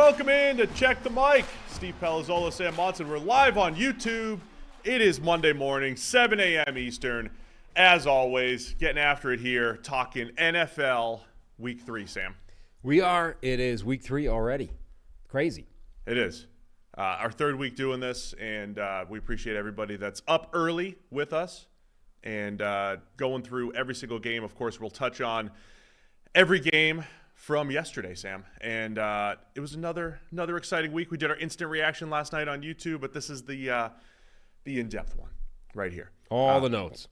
welcome in to Check the Mic. Steve Palazzolo, Sam Monson. We're live on YouTube. It is Monday morning, 7 a.m. Eastern. As always, getting after it here, talking NFL Week 3, Sam. We are. It is Week 3 already. Crazy. It is. Our third week doing this, and we appreciate everybody that's up early with us and going through every single game. Of course, we'll touch on every game from yesterday, Sam. And it was another exciting week. We did our instant reaction last night on YouTube, but this is the in-depth one right here. All the notes.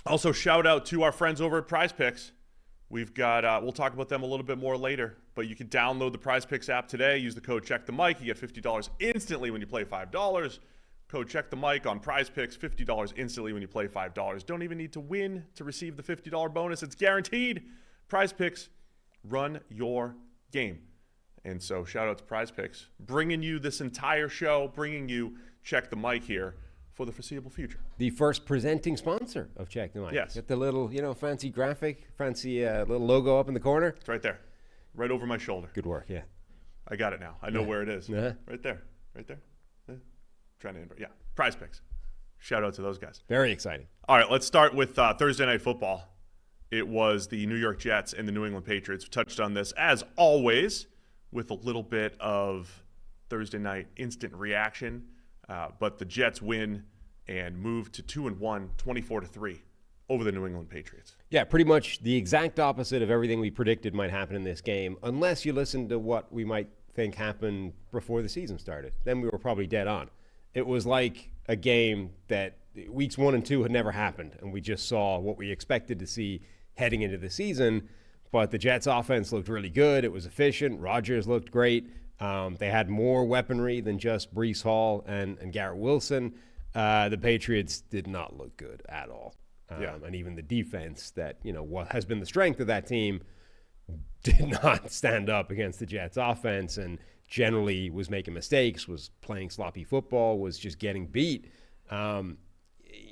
Also, shout out to our friends over at Prize Picks. We've got, we'll talk about them a little bit more later, but you can download the Prize Picks app today. Use the code CheckTheMic. You get $50 instantly when you play $5. Code CheckTheMic on Prize Picks, $50 instantly when you play $5. Don't even need to win to receive the $50 bonus. It's guaranteed. Prize Picks, run your game. And so shout out to Prize Picks, bringing you this entire show, bringing you Check the Mic here for the foreseeable future. The first presenting sponsor of Check the Mic. Yes. Get the little, fancy graphic, fancy little logo up in the corner. It's right there, right over my shoulder. Good work, yeah. I got it now. I know where it is. Uh-huh. Right there. Trying to, yeah. Prize Picks. Shout out to those guys. Very exciting. All right, let's start with Thursday Night Football. It was the New York Jets and the New England Patriots. We touched on this, as always, with a little bit of Thursday night instant reaction. But the Jets win and move to 2-1, 24-3 over the New England Patriots. Yeah, pretty much the exact opposite of everything we predicted might happen in this game, unless you listen to what we might think happened before the season started. Then we were probably dead on. It was like a game that weeks 1 and 2 had never happened, and we just saw what we expected to see heading into the season. But the Jets offense looked really good. It was efficient. Rodgers looked great. They had more weaponry than just Breece Hall and Garrett Wilson. The Patriots did not look good at all. And even the defense that, what has been the strength of that team did not stand up against the Jets offense and generally was making mistakes, was playing sloppy football, was just getting beat.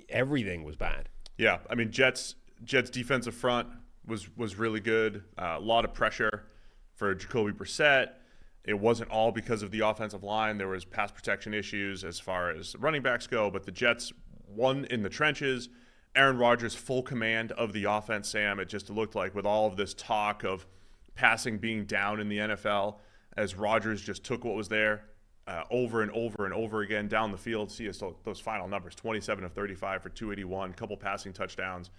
Everything was bad. Yeah, I mean, Jets defensive front was really good. A lot of pressure for Jacoby Brissett. It wasn't all because of the offensive line. There was pass protection issues as far as running backs go, but the Jets won in the trenches. Aaron Rodgers full command of the offense, Sam. It just looked like with all of this talk of passing being down in the NFL, as Rodgers just took what was there over and over and over again down the field. See those final numbers, 27 of 35 for 281, couple passing touchdowns.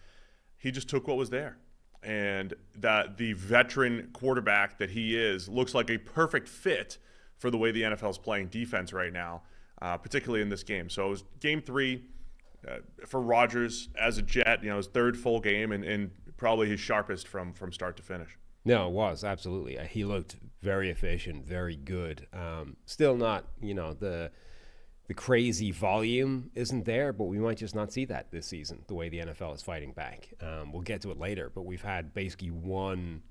He just took what was there. And that the veteran quarterback that he is looks like a perfect fit for the way the NFL is playing defense right now, particularly in this game. So it was game 3 for Rodgers as a Jet, his third full game and probably his sharpest from start to finish. No, it was, absolutely. He looked very efficient, very good. Still not, the crazy volume isn't there, but we might just not see that this season, the way the NFL is fighting back. We'll get to it later, but we've had basically one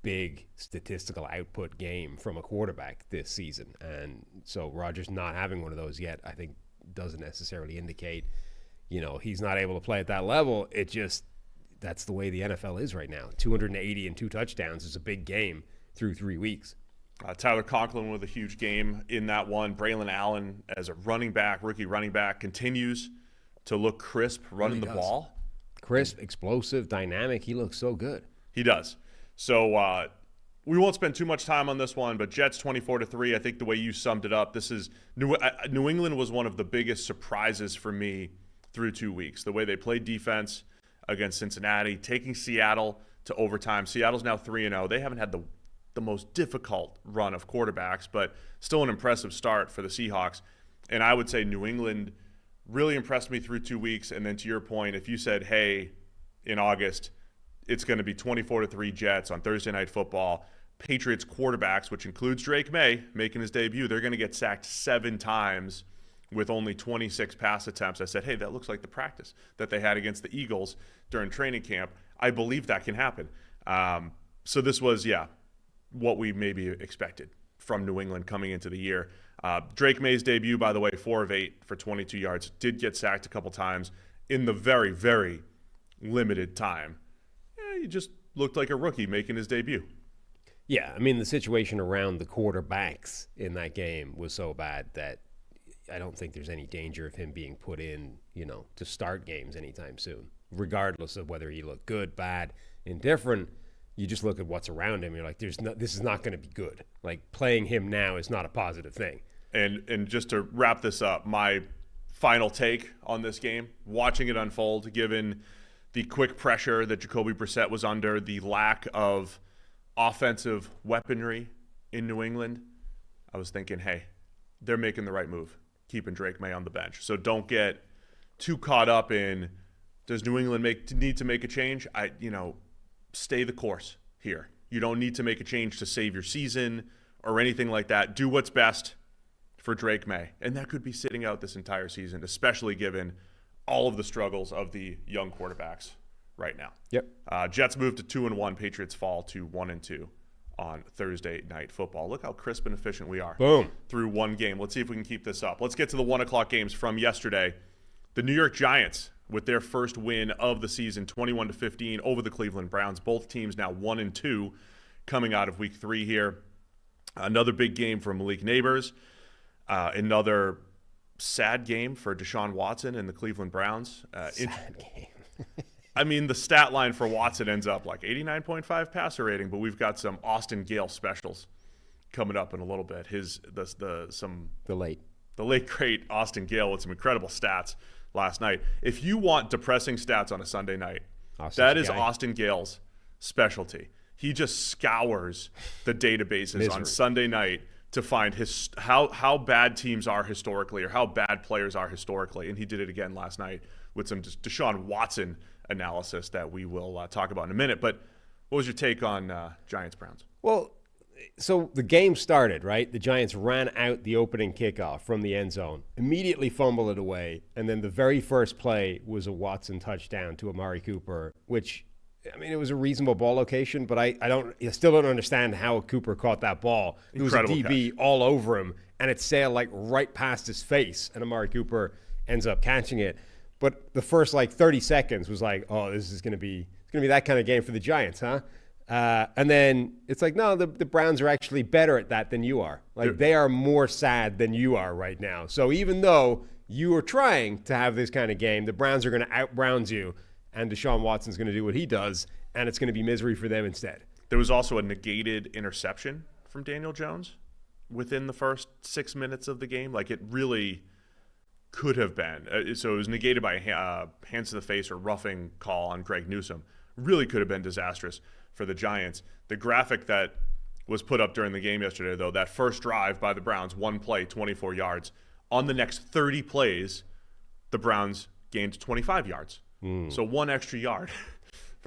big statistical output game from a quarterback this season. And so Rodgers not having one of those yet, I think, doesn't necessarily indicate, he's not able to play at that level. It just, that's the way the NFL is right now. 280 and 2 touchdowns is a big game through 3 weeks. Tyler Conklin with a huge game in that one. Braylon Allen as a rookie running back, continues to look crisp running the ball. Crisp, explosive, dynamic. He looks so good. He does. So we won't spend too much time on this one, but Jets 24-3, I think the way you summed it up, this is New England was one of the biggest surprises for me through 2 weeks. The way they played defense against Cincinnati, taking Seattle to overtime. Seattle's now 3-0. They haven't had the most difficult run of quarterbacks, but still an impressive start for the Seahawks. And I would say New England really impressed me through 2 weeks. And then to your point, if you said, hey, in August, it's going to be 24-3 Jets on Thursday Night Football, Patriots quarterbacks, which includes Drake May, making his debut, they're going to get sacked 7 times with only 26 pass attempts. I said, hey, that looks like the practice that they had against the Eagles during training camp. I believe that can happen. So this was, what we maybe expected from New England coming into the year. Drake May's debut, by the way, 4 of 8 for 22 yards, did get sacked a couple times in the very, very limited time. He just looked like a rookie making his debut. Yeah, I mean, the situation around the quarterbacks in that game was so bad that I don't think there's any danger of him being put in, to start games anytime soon, regardless of whether he looked good, bad, indifferent. You just look at what's around him. You're like, this is not going to be good. Like, playing him now is not a positive thing. And just to wrap this up, my final take on this game, watching it unfold, given the quick pressure that Jacoby Brissett was under, the lack of offensive weaponry in New England, I was thinking, hey, they're making the right move, keeping Drake May on the bench. So don't get too caught up in, does New England need to make a change? Stay the course here. You don't need to make a change to save your season or anything like that. Do what's best for Drake May. And that could be sitting out this entire season, especially given all of the struggles of the young quarterbacks right now. Yep. Jets move to 2-1. Patriots fall to 1-2 on Thursday Night Football. Look how crisp and efficient we are. Boom. Through one game. Let's see if we can keep this up. Let's get to the 1 o'clock games from yesterday. The New York Giants with their first win of the season, 21-15 over the Cleveland Browns. Both teams now 1-2 coming out of week 3 here. Another big game for Malik Neighbors. Another sad game for Deshaun Watson and the Cleveland Browns. Sad game. I mean, the stat line for Watson ends up like 89.5 passer rating, but we've got some Austin Gale specials coming up in a little bit. The late great Austin Gale with some incredible stats last night. If you want depressing stats on a Sunday night, that is Austin Gale's specialty. He just scours the databases on Sunday night to find how bad teams are historically or how bad players are historically. And he did it again last night with some Deshaun Watson analysis that we will talk about in a minute. But what was your take on Giants-Browns? Well, so the game started, right? The Giants ran out the opening kickoff from the end zone, immediately fumbled it away, and then the very first play was a Watson touchdown to Amari Cooper, which, I mean, it was a reasonable ball location, but I still don't understand how Cooper caught that ball. There was a DB all over him, and it sailed like right past his face, and Amari Cooper ends up catching it. But the first 30 seconds was like, oh, this is going to be that kind of game for the Giants, huh? And then it's like, no, the Browns are actually better at that than you are. They are more sad than you are right now. So even though you are trying to have this kind of game, the Browns are going to out-Browns you, and Deshaun Watson's going to do what he does, and it's going to be misery for them instead. There was also a negated interception from Daniel Jones within the first 6 minutes of the game. It really could have been. So it was negated by a hands to the face or roughing call on Greg Newsome. Really could have been disastrous for the Giants. The graphic that was put up during the game yesterday, though, that first drive by the Browns, one play, 24 yards. On the next 30 plays, the Browns gained 25 yards. So one extra yard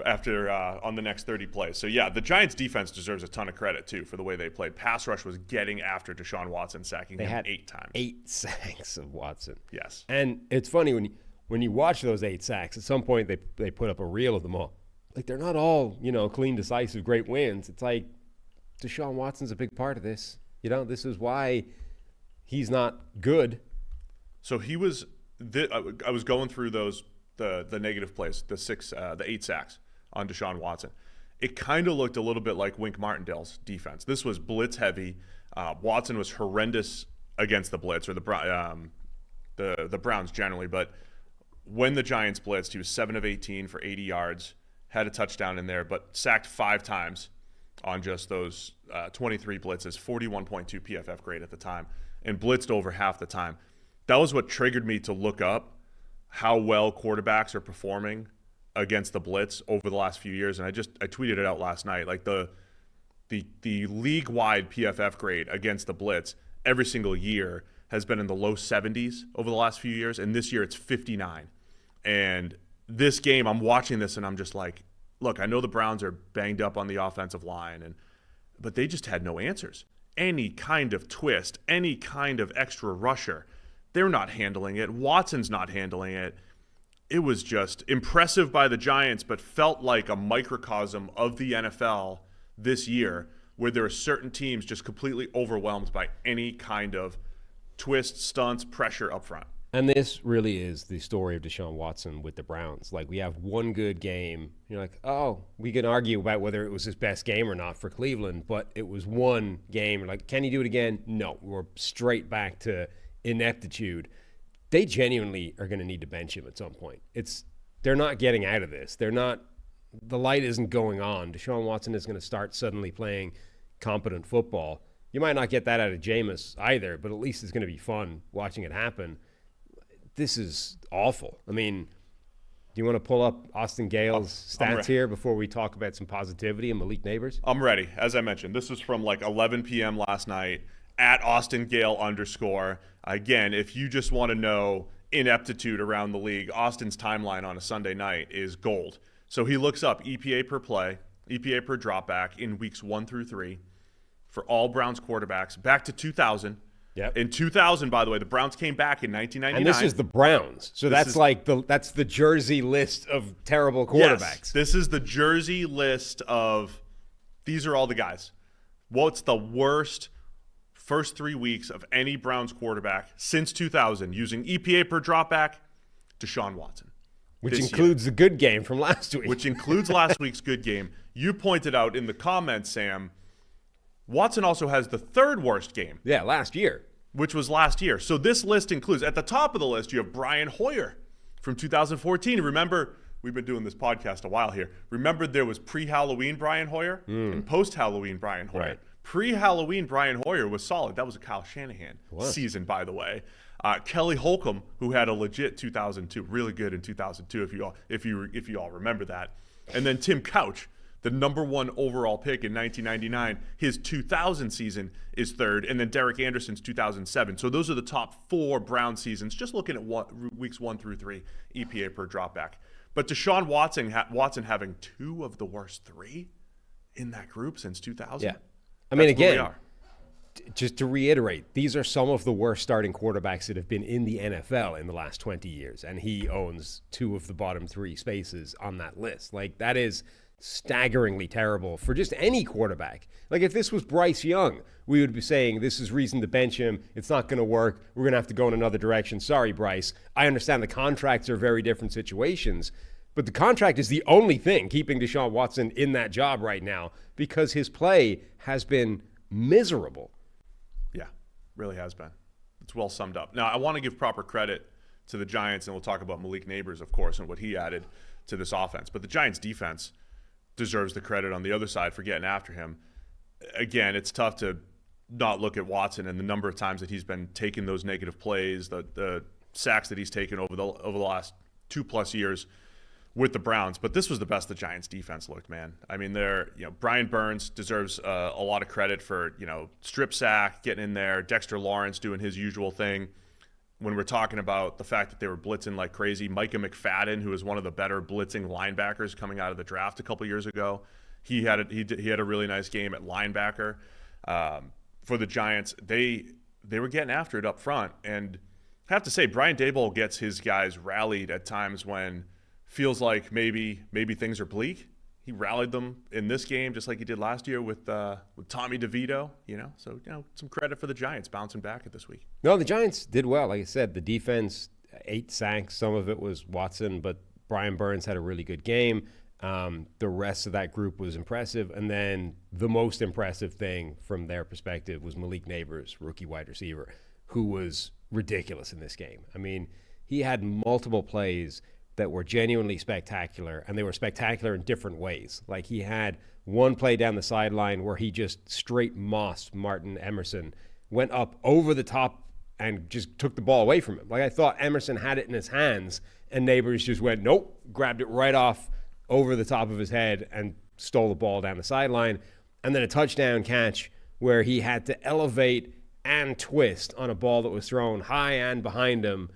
after on the next 30 plays. So, yeah, the Giants' defense deserves a ton of credit, too, for the way they played. Pass rush was getting after Deshaun Watson, sacking him 8 times. 8 sacks of Watson. Yes. And it's funny, when you watch those 8 sacks, at some point they put up a reel of them all. They're not all, clean, decisive, great wins. It's like Deshaun Watson's a big part of this. This is why he's not good. So he was I was going through the negative plays, the 8 sacks on Deshaun Watson. It kind of looked a little bit like Wink Martindale's defense. This was blitz heavy. Watson was horrendous against the blitz, or the Browns generally. But when the Giants blitzed, he was 7 of 18 for 80 yards. Had a touchdown in there, but sacked 5 times on just those 23 blitzes, 41.2 PFF grade at the time, and blitzed over half the time. That was what triggered me to look up how well quarterbacks are performing against the blitz over the last few years, and I tweeted it out last night. The league-wide PFF grade against the blitz every single year has been in the low 70s over the last few years, and this year it's 59. And this game, I'm watching this and I'm just like, look, I know the Browns are banged up on the offensive line, but they just had no answers. Any kind of twist, any kind of extra rusher, they're not handling it. Watson's not handling it. It was just impressive by the Giants, but felt like a microcosm of the NFL this year, where there are certain teams just completely overwhelmed by any kind of twist, stunts, pressure up front. And this really is the story of Deshaun Watson with the Browns. Like, we have one good game. You're like, oh, we can argue about whether it was his best game or not for Cleveland, but it was one game. You're like, can he do it again? No. We're straight back to ineptitude. They genuinely are going to need to bench him at some point. They're not getting out of this. The light isn't going on. Deshaun Watson is going to start suddenly playing competent football. You might not get that out of Jameis either, but at least it's going to be fun watching it happen. This is awful. I mean, do you want to pull up Austin Gale's stats here before we talk about some positivity and Malik Neighbors? I'm ready. As I mentioned, this was from like 11 p.m. last night at Austin Gale _. Again, if you just want to know ineptitude around the league, Austin's timeline on a Sunday night is gold. So he looks up EPA per play, EPA per dropback in weeks 1 through 3 for all Browns quarterbacks back to 2000. Yep. In 2000, by the way, the Browns came back in 1999. And this is the Browns. So that's the Jersey list of terrible quarterbacks. Yes, this is the Jersey list of these are all the guys. What's the worst first 3 weeks of any Browns quarterback since 2000 using EPA per dropback? Deshaun Watson. Which includes the good game from last week. Which includes last week's good game. You pointed out in the comments, Sam, Watson also has the third worst game. Yeah, last year. Which was last year. So this list includes, at the top of the list, you have Brian Hoyer from 2014. Remember, we've been doing this podcast a while here. Remember there was pre-Halloween Brian Hoyer and post-Halloween Brian Hoyer. Right. Pre-Halloween Brian Hoyer was solid. That was a Kyle Shanahan season, by the way. Kelly Holcomb, who had a legit 2002, really good in 2002, if you all remember that. And then Tim Couch, the number 1 overall pick in 1999. His 2000 season is third, and then Derek Anderson's 2007. So those are the top 4 Brown seasons, just looking at weeks 1 through 3, EPA per dropback. But Deshaun Watson having 2 of the worst 3 in that group since 2000. Yeah. I mean, again, just to reiterate, these are some of the worst starting quarterbacks that have been in the NFL in the last 20 years, and he owns 2 of the bottom 3 spaces on that list. Like, that is staggeringly terrible for just any quarterback. Like, if this was Bryce Young, we would be saying this is reason to bench him. It's not going to work. We're going to have to go in another direction. Sorry, Bryce. I understand the contracts are very different situations, but the contract is the only thing keeping Deshaun Watson in that job right now because his play has been miserable. Yeah, really has been. It's well summed up. Now, I want to give proper credit to the Giants, and we'll talk about Malik Neighbors, of course, and what he added to this offense. But the Giants' defense deserves the credit on the other side for getting after him. Again, it's tough to not look at Watson and the number of times that he's been taking those negative plays, the sacks that he's taken over the last 2+ years with the Browns. But this was the best the Giants defense looked, man. I mean, Brian Burns deserves a lot of credit for, strip sack, getting in there, Dexter Lawrence doing his usual thing. When we're talking about the fact that they were blitzing like crazy, Micah McFadden, who is one of the better blitzing linebackers coming out of the draft a couple years ago, he had a really nice game at linebacker. For the Giants, they were getting after it up front, and I have to say, Brian Daboll gets his guys rallied at times when feels like maybe things are bleak. He rallied them in this game just like he did last year with Tommy DeVito, So, some credit for the Giants bouncing back at this week. No, the Giants did well. Like I said, the defense, 8 sacks. Some of it was Watson, but Brian Burns had a really good game. The rest of that group was impressive. And then the most impressive thing from their perspective was Malik Neighbors, rookie wide receiver, who was ridiculous in this game. I mean, he had multiple plays that were genuinely spectacular, and they were spectacular in different ways. Like, he had one play down the sideline where he just straight mossed Martin Emerson, went up over the top and just took the ball away from him. Like, I thought Emerson had it in his hands, and Neighbors just went, nope, grabbed it right off over the top of his head and stole the ball down the sideline. And then a touchdown catch where he had to elevate and twist on a ball that was thrown high and behind him,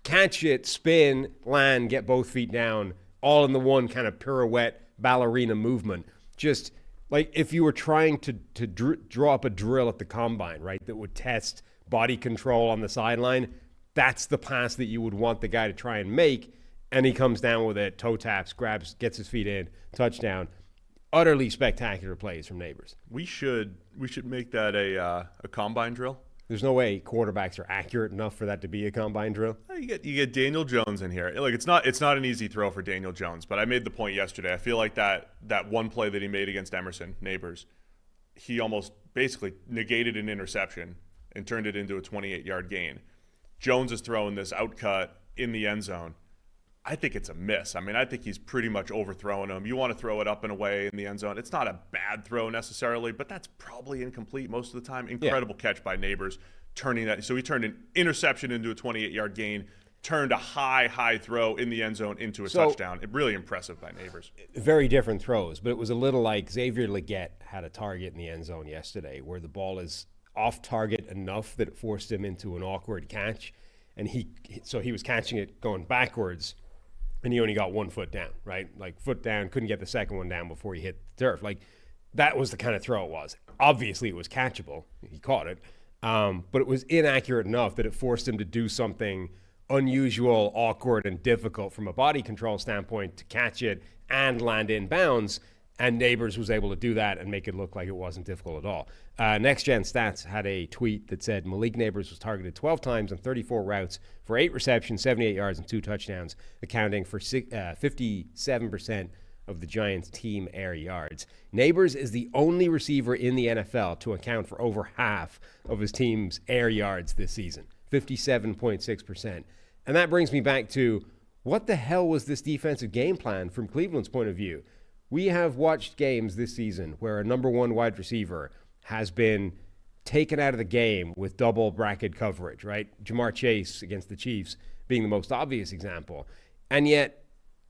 catch it, spin, land, get both feet down, all in the one kind of pirouette ballerina movement. Just like if you were trying to draw up a drill at the combine, right, that would test body control on the sideline, that's the pass that you would want the guy to try and make, and he comes down with it, toe taps, grabs, gets his feet in, touchdown. Utterly spectacular plays from Neighbors. We should make that a combine drill. There's no way quarterbacks are accurate enough for that to be a combine drill. You get Daniel Jones in here. Like it's not an easy throw for Daniel Jones, but I made the point yesterday. I feel like that one play that he made against Emerson Neighbors, he almost basically negated an interception and turned it into a 28-yard gain. Jones is throwing this outcut in the end zone. I think it's a miss. I mean, I think he's pretty much overthrowing him. You want to throw it up and away in the end zone. It's not a bad throw necessarily, but that's probably incomplete most of the time. Incredible catch by Neighbors, turning that. So he turned an interception into a 28-yard gain, turned a high throw in the end zone into a touchdown. Really impressive by Neighbors. Very different throws, but it was a little like Xavier Leggett had a target in the end zone yesterday where the ball is off target enough that it forced him into an awkward catch. And he was catching it going backwards, and he only got 1 foot down, right? Like foot down, couldn't get the second one down before he hit the turf. Like that was the kind of throw it was. Obviously, it was catchable. He caught it. But it was inaccurate enough that it forced him to do something unusual, awkward, and difficult from a body control standpoint to catch it and land in bounds. And Neighbors was able to do that and make it look like it wasn't difficult at all. Next Gen Stats had a tweet that said Malik Neighbors was targeted 12 times on 34 routes for 8 receptions, 78 yards, and 2 touchdowns, accounting for 57% of the Giants' team air yards. Neighbors is the only receiver in the NFL to account for over half of his team's air yards this season, 57.6%. And that brings me back to what the hell was this defensive game plan from Cleveland's point of view? We have watched games this season where a number one wide receiver has been taken out of the game with double bracket coverage, right? Jamar Chase against the Chiefs being the most obvious example. And yet,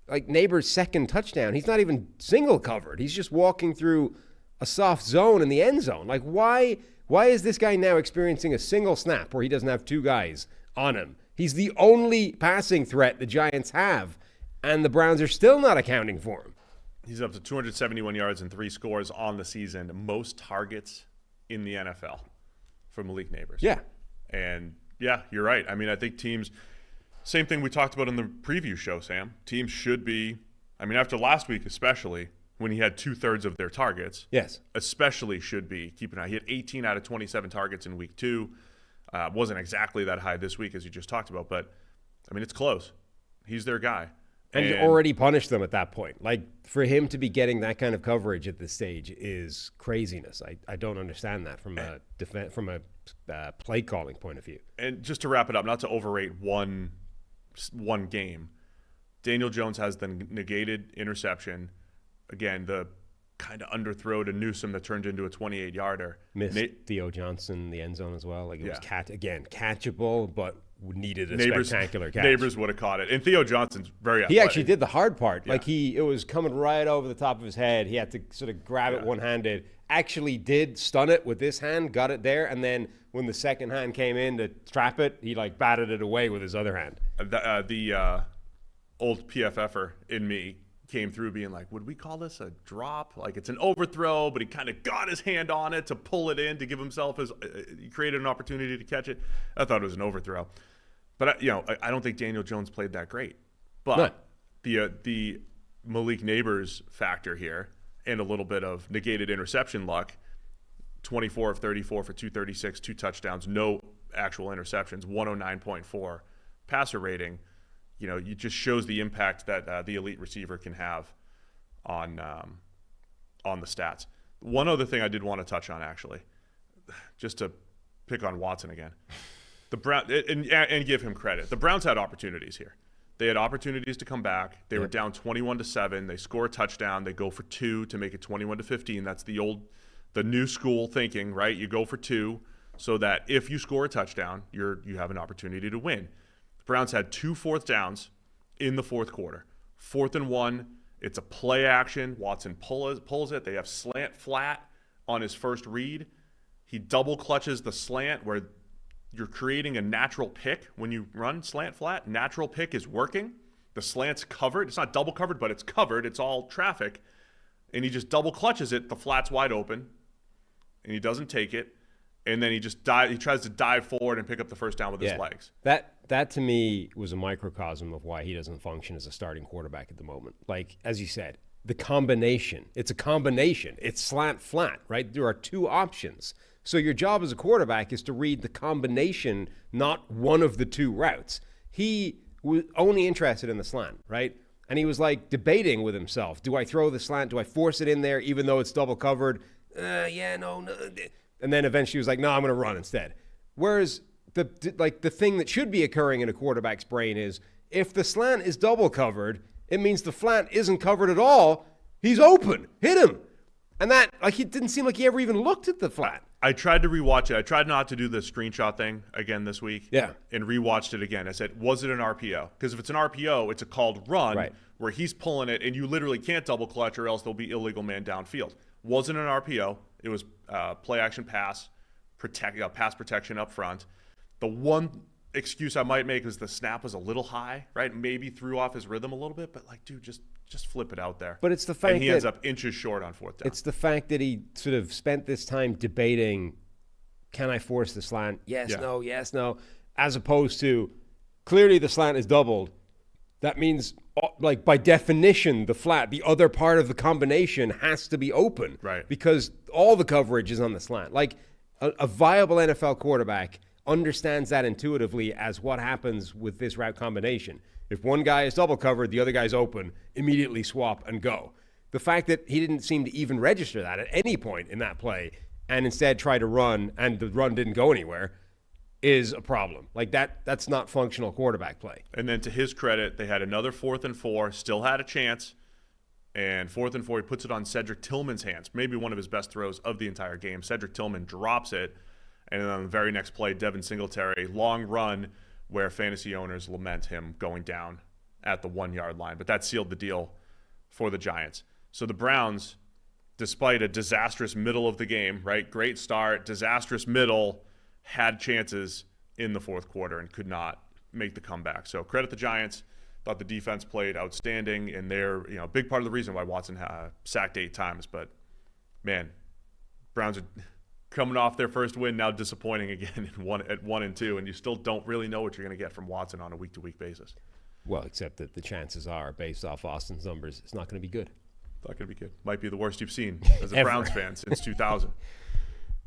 like Neighbors' second touchdown, he's not even single covered. He's just walking through a soft zone in the end zone. Like, why is this guy now experiencing a single snap where he doesn't have 2 guys on him? He's the only passing threat the Giants have, and the Browns are still not accounting for him. He's up to 271 yards and 3 scores on the season. Most targets in the NFL for Malik Neighbors. Yeah. And, yeah, you're right. I mean, I think teams – same thing we talked about in the preview show, Sam. Teams should be – I mean, after last week especially, when he had 2/3 of their targets. Yes. Especially should be keep an eye. He had 18 out of 27 targets in week 2. Wasn't exactly that high this week, as you just talked about. But, I mean, it's close. He's their guy. And you already punished them at that point. Like, for him to be getting that kind of coverage at this stage is craziness. I don't understand that from a play calling point of view. And just to wrap it up, not to overrate one game, Daniel Jones has the negated interception. Again, the kind of underthrow to Newsome that turned into a 28-yarder. Missed Theo Johnson in the end zone as well. Like, it was catchable, but needed a spectacular catch. Neighbors would have caught it. And Theo Johnson's very athletic. He actually did the hard part. Yeah. Like, it was coming right over the top of his head. He had to sort of grab it one-handed. Actually did stun it with this hand, got it there, and then when the second hand came in to trap it, he, like, batted it away with his other hand. The old PFFer in me came through being like, would we call this a drop? Like, it's an overthrow, but he kind of got his hand on it to pull it in to give himself he created an opportunity to catch it. I thought it was an overthrow. But, I don't think Daniel Jones played that great. But the Malik Neighbors factor here and a little bit of negated interception luck, 24 of 34 for 236, 2 touchdowns, no actual interceptions, 109.4 passer rating. It just shows the impact that the elite receiver can have on the stats. One other thing I did want to touch on, actually, just to pick on Watson again. The Brown and give him credit. The Browns had opportunities here. They had opportunities to come back. They were down 21-7. They score a touchdown. They go for 2 to make it 21-15. That's the new school thinking, right? You go for 2 so that if you score a touchdown, you have an opportunity to win. The Browns had 2 fourth downs in the fourth quarter. 4th and 1. It's a play action. Watson pulls it. They have slant flat on his first read. He double clutches the slant where you're creating a natural pick when you run slant flat. Natural pick is working. The slant's covered. It's not double covered, but it's covered. It's all traffic. And he just double clutches it. The flat's wide open. And he doesn't take it. And then he tries to dive forward and pick up the first down with his legs. That to me was a microcosm of why he doesn't function as a starting quarterback at the moment. Like, as you said, the combination. It's a combination. It's slant flat, right? There are two options. So your job as a quarterback is to read the combination, not one of the two routes. He was only interested in the slant, right? And he was like debating with himself. Do I throw the slant? Do I force it in there even though it's double covered? No. And then eventually he was like, no, I'm going to run instead. Whereas the thing that should be occurring in a quarterback's brain is if the slant is double covered, it means the flat isn't covered at all. He's open. Hit him. And that, like, it didn't seem like he ever even looked at the flat. I tried to rewatch it. I tried not to do the screenshot thing again this week. Yeah. And rewatched it again. I said, was it an RPO? Because if it's an RPO, it's a called run, right, where he's pulling it, and you literally can't double clutch or else there'll be illegal man downfield. Wasn't an RPO. It was play action pass, pass protection up front. The one excuse I might make is the snap was a little high, right? Maybe threw off his rhythm a little bit, but like, dude, just flip it out there. But it's the fact and he ends up inches short on fourth down. It's the fact that he sort of spent this time debating, can I force the slant? Yes, no, as opposed to clearly the slant is doubled. That means, like, by definition, the flat, the other part of the combination has to be open. Right. Because all the coverage is on the slant. Like, a viable NFL quarterback understands that intuitively as what happens with this route combination. If one guy is double covered, the other guy's open, immediately swap and go. The fact that he didn't seem to even register that at any point in that play and instead tried to run and the run didn't go anywhere is a problem. Like, that's not functional quarterback play. And then to his credit, they had another 4th and 4, still had a chance. And 4th and 4, he puts it on Cedric Tillman's hands, maybe one of his best throws of the entire game. Cedric Tillman drops it. And then on the very next play, Devin Singletary, long run where fantasy owners lament him going down at the 1-yard line. But that sealed the deal for the Giants. So the Browns, despite a disastrous middle of the game, right? Great start, disastrous middle, had chances in the fourth quarter and could not make the comeback. So credit the Giants. Thought the defense played outstanding, and they're a big part of the reason why Watson sacked 8 times. But, man, Browns are coming off their first win, now disappointing again at 1 and 2, and you still don't really know what you're going to get from Watson on a week-to-week basis. Well, except that the chances are, based off Austin's numbers, it's not going to be good. Not going to be good. Might be the worst you've seen as a Ever. Browns fan since 2000.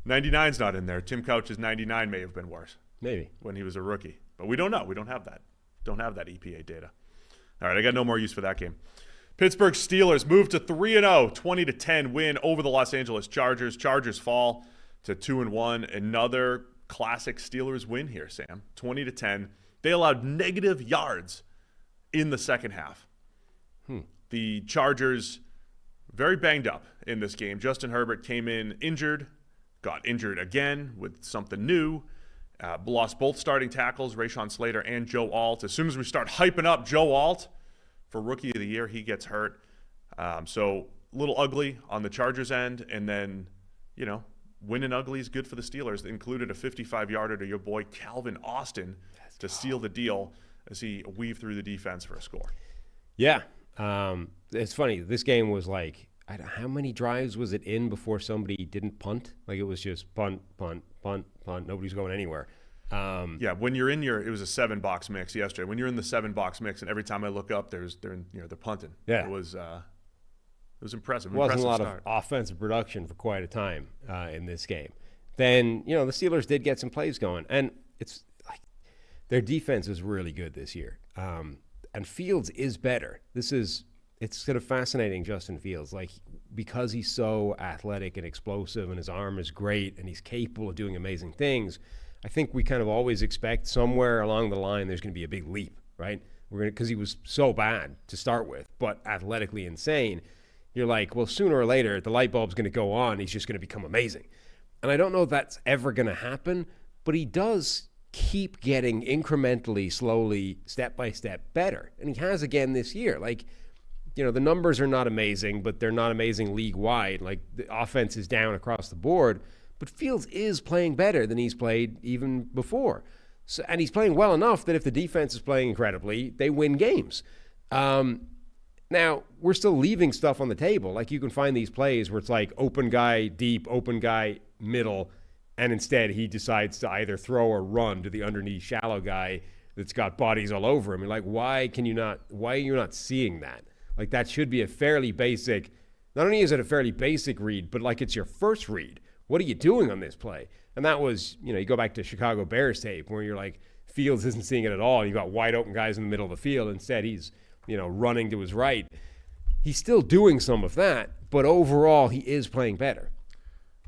99's not in there. Tim Couch's 99 may have been worse. Maybe. When he was a rookie. But we don't know. We don't have that. Don't have that EPA data. All right, I got no more use for that game. Pittsburgh Steelers move to 3-0, 20-10 win over the Los Angeles Chargers. Chargers fall to 2-1. Another classic Steelers win here, Sam. 20-10. They allowed negative yards in the second half. The Chargers very banged up in this game. Justin Herbert came in injured, got injured again with something new. Lost both starting tackles, Rashawn Slater and Joe Alt. As soon as we start hyping up Joe Alt for Rookie of the Year, he gets hurt. So a little ugly on the Chargers end. And then, winning ugly is good for the Steelers. They included a 55-yarder to your boy Calvin Austin to seal the deal as he weaved through the defense for a score. Yeah. It's funny. This game was like, how many drives was it in before somebody didn't punt? Like, it was just punt, punt, punt, punt. Nobody's going anywhere. Yeah, when you're in it was a 7-box mix yesterday. When you're in the 7-box mix, and every time I look up, they're punting. Yeah, it was impressive. It wasn't impressive a lot start. of offensive production for quite a time in this game. Then the Steelers did get some plays going, and it's like their defense is really good this year. And Fields is better. It's sort of fascinating, Justin Fields, like, because he's so athletic and explosive and his arm is great and he's capable of doing amazing things. I think we kind of always expect somewhere along the line there's going to be a big leap, right? Because he was so bad to start with, but athletically insane. You're like, well, sooner or later the light bulb's going to go on. He's just going to become amazing. And I don't know if that's ever going to happen, but he does keep getting incrementally, slowly, step by step better. And he has again this year. Like, the numbers are not amazing, but they're not amazing league-wide. Like, the offense is down across the board, but Fields is playing better than he's played even before. So, and he's playing well enough that if the defense is playing incredibly, they win games. Now, we're still leaving stuff on the table. Like, you can find these plays where it's like open guy deep, open guy middle, and instead he decides to either throw or run to the underneath shallow guy that's got bodies all over him. You're like, why are you not seeing that? Like that should be a fairly basic, not only is it a fairly basic read, but like it's your first read. What are you doing on this play? And that was, you go back to Chicago Bears tape where you're like, Fields isn't seeing it at all. You got wide open guys in the middle of the field. Instead, he's, running to his right. He's still doing some of that, but overall, he is playing better.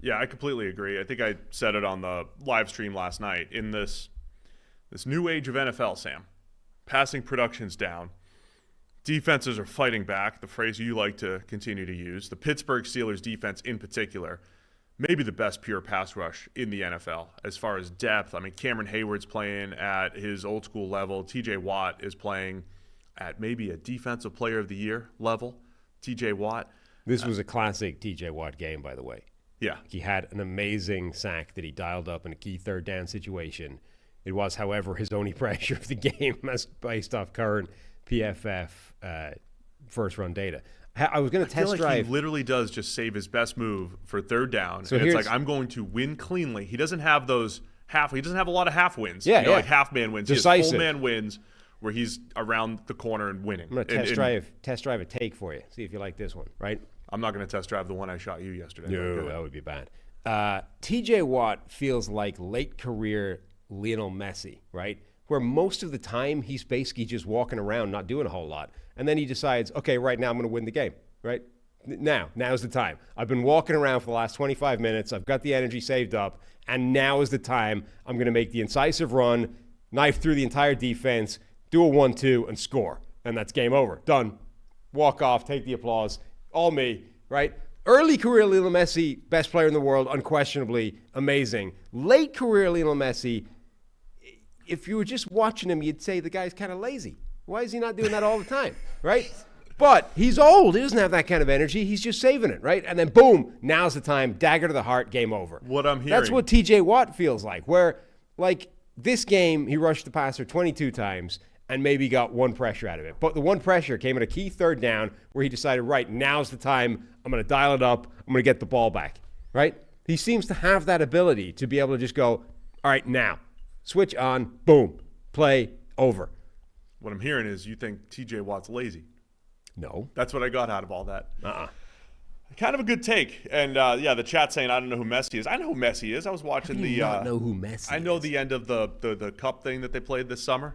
Yeah, I completely agree. I think I said it on the live stream last night. In this new age of NFL, Sam, passing production's down. Defenses are fighting back, the phrase you like to continue to use. The Pittsburgh Steelers defense in particular, maybe the best pure pass rush in the NFL as far as depth. I mean, Cameron Hayward's playing at his old school level. TJ Watt is playing at maybe a defensive player of the year level. TJ Watt. This was a classic TJ Watt game, by the way. Yeah. He had an amazing sack that he dialed up in a key third down situation. It was, however, his only pressure of the game as based off current PFF first run data. I was going to test drive. He literally does just save his best move for third down. So and it's like, I'm going to win cleanly. He doesn't have those he doesn't have a lot of half wins. Yeah, like half man wins. Decisive. He has full man wins where he's around the corner and winning. I'm going to test drive a take for you. See if you like this one, right? I'm not going to test drive the one I shot you yesterday. No, that would be bad. TJ Watt feels like late career Lionel Messi, right? Where most of the time he's basically just walking around, not doing a whole lot. And then he decides, okay, right now I'm going to win the game, right? Now's the time. I've been walking around for the last 25 minutes. I've got the energy saved up. And now is the time I'm going to make the incisive run, knife through the entire defense, do a 1-2, and score. And that's game over. Done. Walk off, take the applause. All me, right? Early career Lionel Messi, best player in the world, unquestionably amazing. Late career Lionel Messi, if you were just watching him, you'd say the guy's kind of lazy. Why is he not doing that all the time, right? But he's old. He doesn't have that kind of energy. He's just saving it, right? And then boom, now's the time, dagger to the heart, game over. What I'm hearing. That's what TJ Watt feels like, where like this game, he rushed the passer 22 times and maybe got one pressure out of it. But the one pressure came at a key third down where he decided, right, now's the time. I'm going to dial it up. I'm going to get the ball back, right? He seems to have that ability to be able to just go, all right, now, switch on, boom, play, over. What I'm hearing is you think TJ Watt's lazy. No. That's what I got out of all that. Kind of a good take. And, the chat saying, I don't know who Messi is. I know who Messi is. I was watching How do you not know who Messi I know is? the end of the cup thing that they played this summer.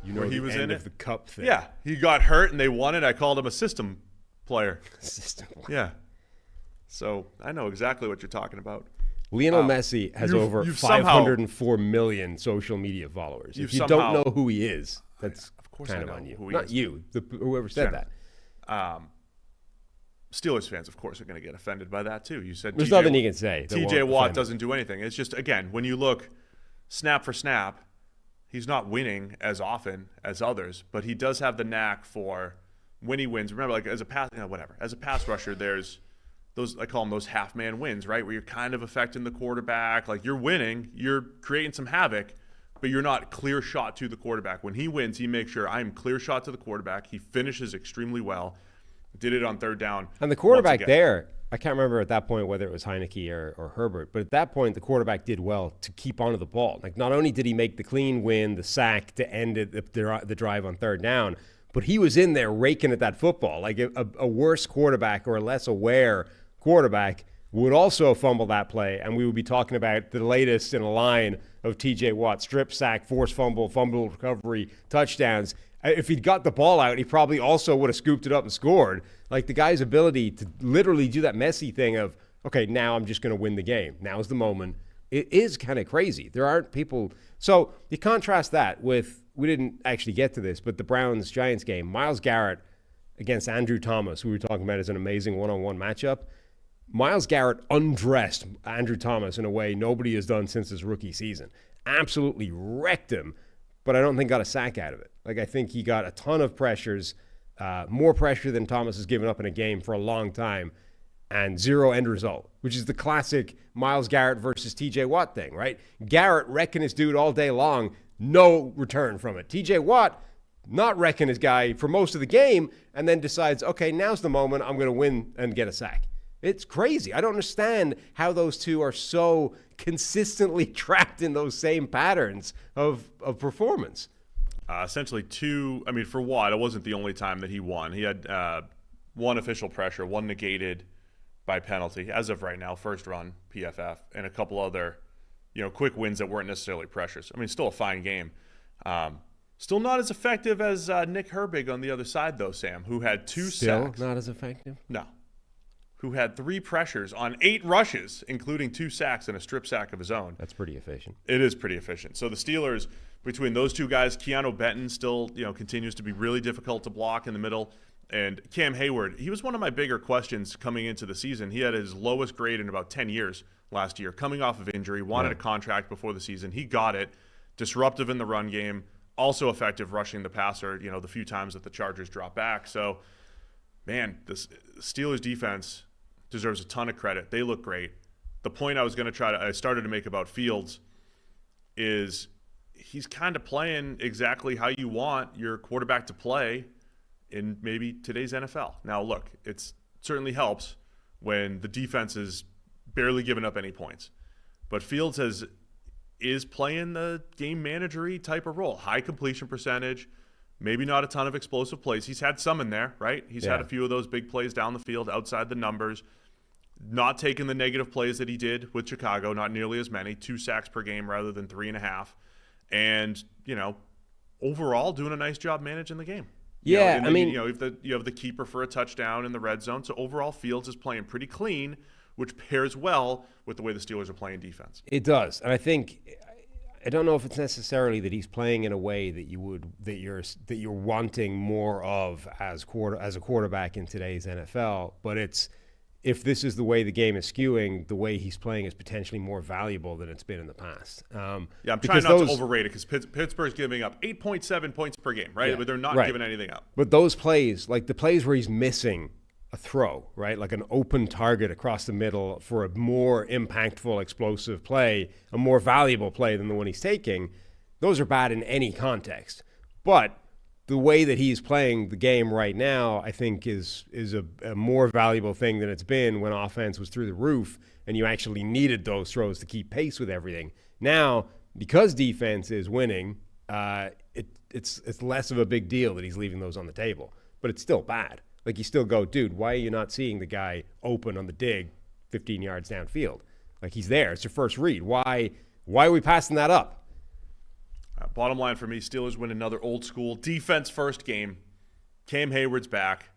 You know where he the was end in of it. the cup thing. Yeah. He got hurt and they won it. I called him a system player. System. Yeah. So I know exactly what you're talking about. Lionel Messi has over you've 504 million social media followers. If you don't know who he is, that's of course kind I of know on you. who he Not is. you, whoever said Sure. that. Steelers fans, of course, are going to get offended by that too. You said There's nothing you can say. that TJ won't Watt offend me. doesn't do anything. It's just, again, when you look snap for snap, he's not winning as often as others, but he does have the knack for when he wins. Remember, like as a pass rusher, there's those, I call them those half man wins, right? Where you're kind of affecting the quarterback. Like you're winning, you're creating some havoc, but you're not clear shot to the quarterback. When he wins, he makes sure I'm clear shot to the quarterback. He finishes extremely well. Did it on third down. And the quarterback there, I can't remember at that point whether it was Heineke or Herbert, but at that point the quarterback did well to keep onto the ball. Like not only did he make the clean win, the sack to end the drive on third down, but he was in there raking at that football. Like a worse quarterback or a less aware quarterback would also fumble that play, and we would be talking about the latest in a line of TJ Watt, strip sack, forced fumble, fumble recovery, touchdowns. If he'd got the ball out, he probably also would have scooped it up and scored. Like the guy's ability to literally do that messy thing of, okay, now I'm just going to win the game. Now's the moment. It is kind of crazy. There aren't people. So you contrast that with, we didn't actually get to this, but the Browns-Giants game, Myles Garrett against Andrew Thomas, who we were talking about as an amazing one-on-one matchup. Myles Garrett undressed Andrew Thomas in a way nobody has done since his rookie season. Absolutely wrecked him, but I don't think got a sack out of it. Like I think he got a ton of pressures, more pressure than Thomas has given up in a game for a long time, and zero end result, which is the classic Myles Garrett versus TJ Watt thing, right? Garrett wrecking his dude all day long, no return from it. TJ Watt not wrecking his guy for most of the game, and then decides, okay, now's the moment, I'm going to win and get a sack. It's crazy. I don't understand how those two are so consistently trapped in those same patterns of performance. Essentially for Watt, it wasn't the only time that he won. He had one official pressure, one negated by penalty as of right now, first run PFF, and a couple other, quick wins that weren't necessarily pressures. I mean, still a fine game. Still not as effective as Nick Herbig on the other side, though, Sam, who had 2 sacks. Still not as effective? No. Who had 3 pressures on 8 rushes, including 2 sacks and a strip sack of his own. That's pretty efficient. It is pretty efficient. So the Steelers, between those 2 guys, Keanu Benton still, continues to be really difficult to block in the middle. And Cam Hayward, he was one of my bigger questions coming into the season. He had his lowest grade in about 10 years last year, coming off of injury, wanted a contract before the season. He got it. Disruptive in the run game, also effective rushing the passer, the few times that the Chargers drop back. So, man, the Steelers defense deserves a ton of credit. They look great. The point I started to make about Fields is he's kind of playing exactly how you want your quarterback to play in maybe today's NFL. Now, look, it certainly helps when the defense is barely giving up any points. But Fields is playing the game manager-y type of role. High completion percentage, maybe not a ton of explosive plays. He's had some in there, right? He's had a few of those big plays down the field outside the numbers. Not taking the negative plays that he did with Chicago, not nearly as many, 2 sacks per game rather than 3.5. And, overall doing a nice job managing the game. You have the keeper for a touchdown in the red zone. So overall, Fields is playing pretty clean, which pairs well with the way the Steelers are playing defense. It does, and I don't know if it's necessarily that he's playing in a way that you're wanting more of as a quarterback in today's NFL, but it's if this is the way the game is skewing, the way he's playing is potentially more valuable than it's been in the past. I'm trying not to overrate it because Pittsburgh's giving up 8.7 points per game, right? But they're not giving anything up. But those plays, like the plays where he's missing a throw, right? Like an open target across the middle for a more impactful, explosive play, a more valuable play than the one he's taking, those are bad in any context. But the way that he's playing the game right now, I think is a more valuable thing than it's been when offense was through the roof and you actually needed those throws to keep pace with everything. Now, because defense is winning, it's less of a big deal that he's leaving those on the table. But it's still bad. Like, you still go, dude, why are you not seeing the guy open on the dig 15 yards downfield? Like, he's there. It's your first read. Why are we passing that up? Bottom line for me, Steelers win another old-school defense-first game. Cam Hayward's back.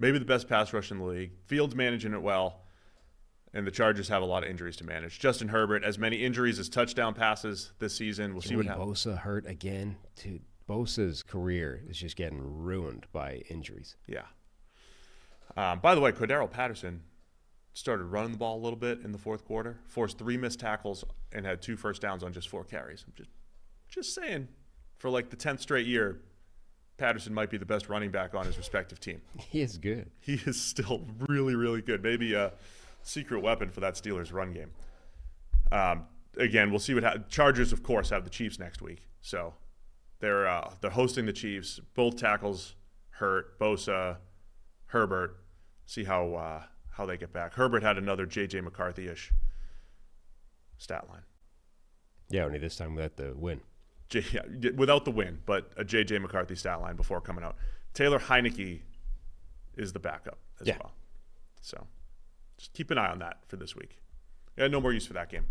Maybe the best pass rush in the league. Fields managing it well. And the Chargers have a lot of injuries to manage. Justin Herbert, as many injuries as touchdown passes this season. We'll see what happens. Bosa hurt again? Dude, Bosa's career is just getting ruined by injuries. Yeah. By the way, Cordero Patterson started running the ball a little bit in the fourth quarter, forced 3 missed tackles, and had 2 first downs on just 4 carries. I'm just saying, for like the 10th straight year, Patterson might be the best running back on his respective team. He is good. He is still really, really good. Maybe a secret weapon for that Steelers run game. Again, we'll see what happens. Chargers, of course, have the Chiefs next week. So they're hosting the Chiefs. Both tackles hurt. Bosa, Herbert. See how they get back. Herbert had another J.J. McCarthy-ish stat line. Yeah, only this time without the win. Without the win, but a J.J. McCarthy stat line before coming out. Taylor Heineke is the backup as well. So just keep an eye on that for this week. Yeah, no more use for that game.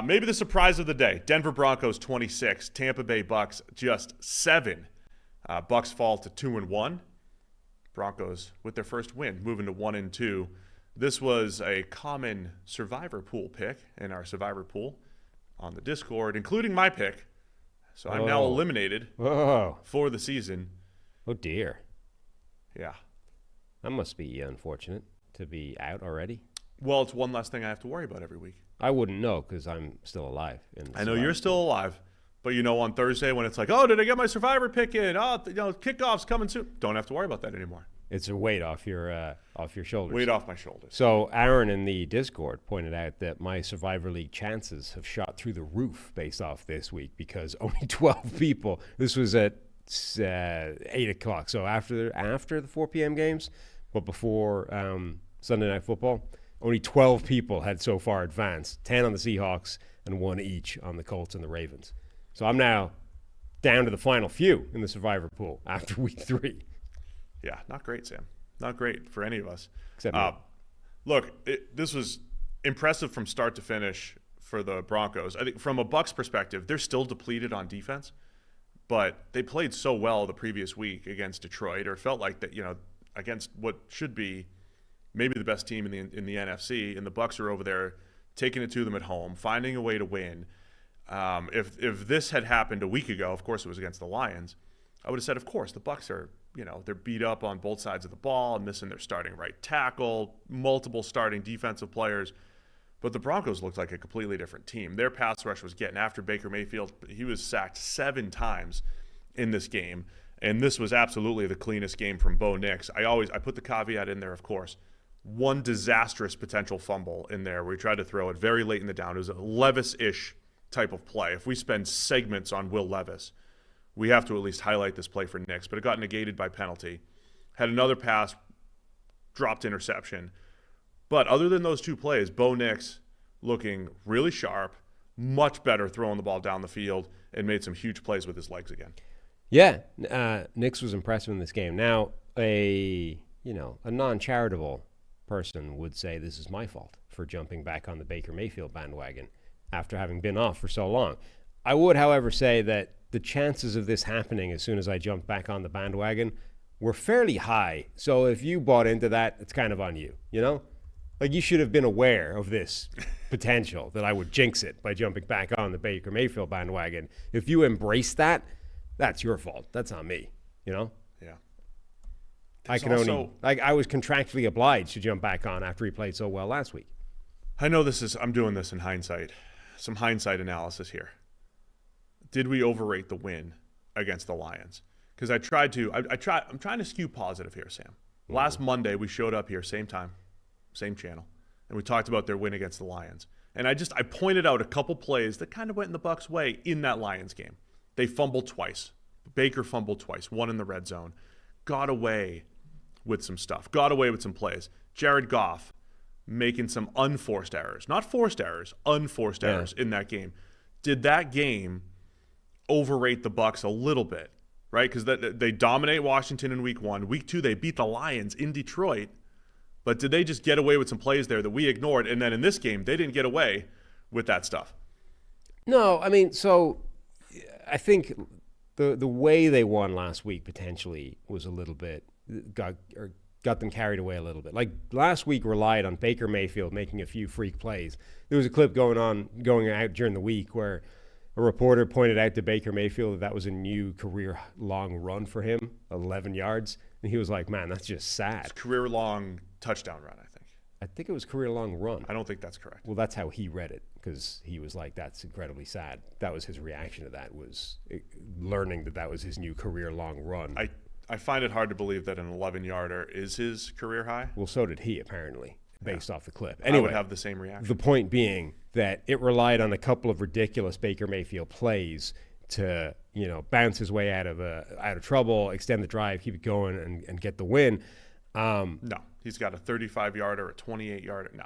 Maybe the surprise of the day. Denver Broncos 26, Tampa Bay Bucks just 7. Bucks fall to 2-1. Broncos with their first win, moving to 1-2. This was a common survivor pool pick in our survivor pool on the Discord, including my pick. So I'm now eliminated for the season. Oh, dear. Yeah. That must be unfortunate to be out already. Well, it's one less thing I have to worry about every week. I wouldn't know because I'm still alive. I know you're still alive. But, on Thursday when it's like, oh, did I get my survivor pick in? Oh, kickoff's coming soon. Don't have to worry about that anymore. It's a weight off your shoulders. Weight off my shoulders. So Aaron in the Discord pointed out that my Survivor League chances have shot through the roof based off this week because only 12 people. This was at 8 o'clock. So after the 4 p.m. games, but before Sunday Night Football, only 12 people had so far advanced. 10 on the Seahawks and 1 each on the Colts and the Ravens. So I'm now down to the final few in the Survivor pool after week 3. Yeah, not great, Sam. not great for any of us. Except me. Look, this was impressive from start to finish for the Broncos. I think from a Bucs perspective, they're still depleted on defense, but they played so well the previous week against Detroit, or felt like that, against what should be maybe the best team in the NFC, and the Bucs are over there taking it to them at home, finding a way to win. If this had happened a week ago, of course it was against the Lions, I would have said, of course, the Bucs are, they're beat up on both sides of the ball, missing their starting right tackle, multiple starting defensive players. But the Broncos looked like a completely different team. Their pass rush was getting after Baker Mayfield. He was sacked 7 times in this game, and this was absolutely the cleanest game from Bo Nix. I put the caveat in there, of course. One disastrous potential fumble in there where he tried to throw it very late in the down. It was a Levis-ish type of play. If we spend segments on Will Levis, we have to at least highlight this play for Nix, but it got negated by penalty. Had another pass, dropped interception. But other than those 2 plays, Bo Nix looking really sharp, much better throwing the ball down the field, and made some huge plays with his legs again. Yeah, Nix was impressive in this game. Now, a non-charitable person would say this is my fault for jumping back on the Baker Mayfield bandwagon after having been off for so long. I would, however, say that the chances of this happening as soon as I jumped back on the bandwagon were fairly high. So if you bought into that, it's kind of on you, Like, you should have been aware of this potential that I would jinx it by jumping back on the Baker Mayfield bandwagon. If you embrace that, that's your fault. That's on me, Yeah. I was contractually obliged to jump back on after he played so well last week. I know I'm doing this in hindsight. Some hindsight analysis here. Did we overrate the win against the Lions? Because I'm trying to skew positive here, Sam. Last Monday, we showed up here, same time, same channel, and we talked about their win against the Lions. And I pointed out a couple plays that kind of went in the Bucs' way in that Lions game. They fumbled twice. Baker fumbled twice, one in the red zone. Got away with some stuff, got away with some plays. Jared Goff making some unforced errors, not forced errors, unforced errors in that game. Did that game overrate the Bucs a little bit, right? Because they dominate Washington in week 1. Week 2, they beat the Lions in Detroit. But did they just get away with some plays there that we ignored? And then in this game, they didn't get away with that stuff. No, I mean, so I think the way they won last week potentially was a little bit got them carried away a little bit. Like, last week relied on Baker Mayfield making a few freak plays. There was a clip going out during the week where a reporter pointed out to Baker Mayfield that was a new career-long run for him, 11 yards. And he was like, man, that's just sad. Career-long touchdown run, I think. I think it was career-long run. I don't think that's correct. Well, that's how he read it, because he was like, that's incredibly sad. That was his reaction to that, was learning that was his new career-long run. I find it hard to believe that an 11-yarder is his career high. Well, so did he, apparently, based off the clip. Anyway, I would have the same reaction. The point being that it relied on a couple of ridiculous Baker Mayfield plays to, bounce his way out of trouble, extend the drive, keep it going, and get the win. No, he's got a 35-yarder, a 28-yarder. No,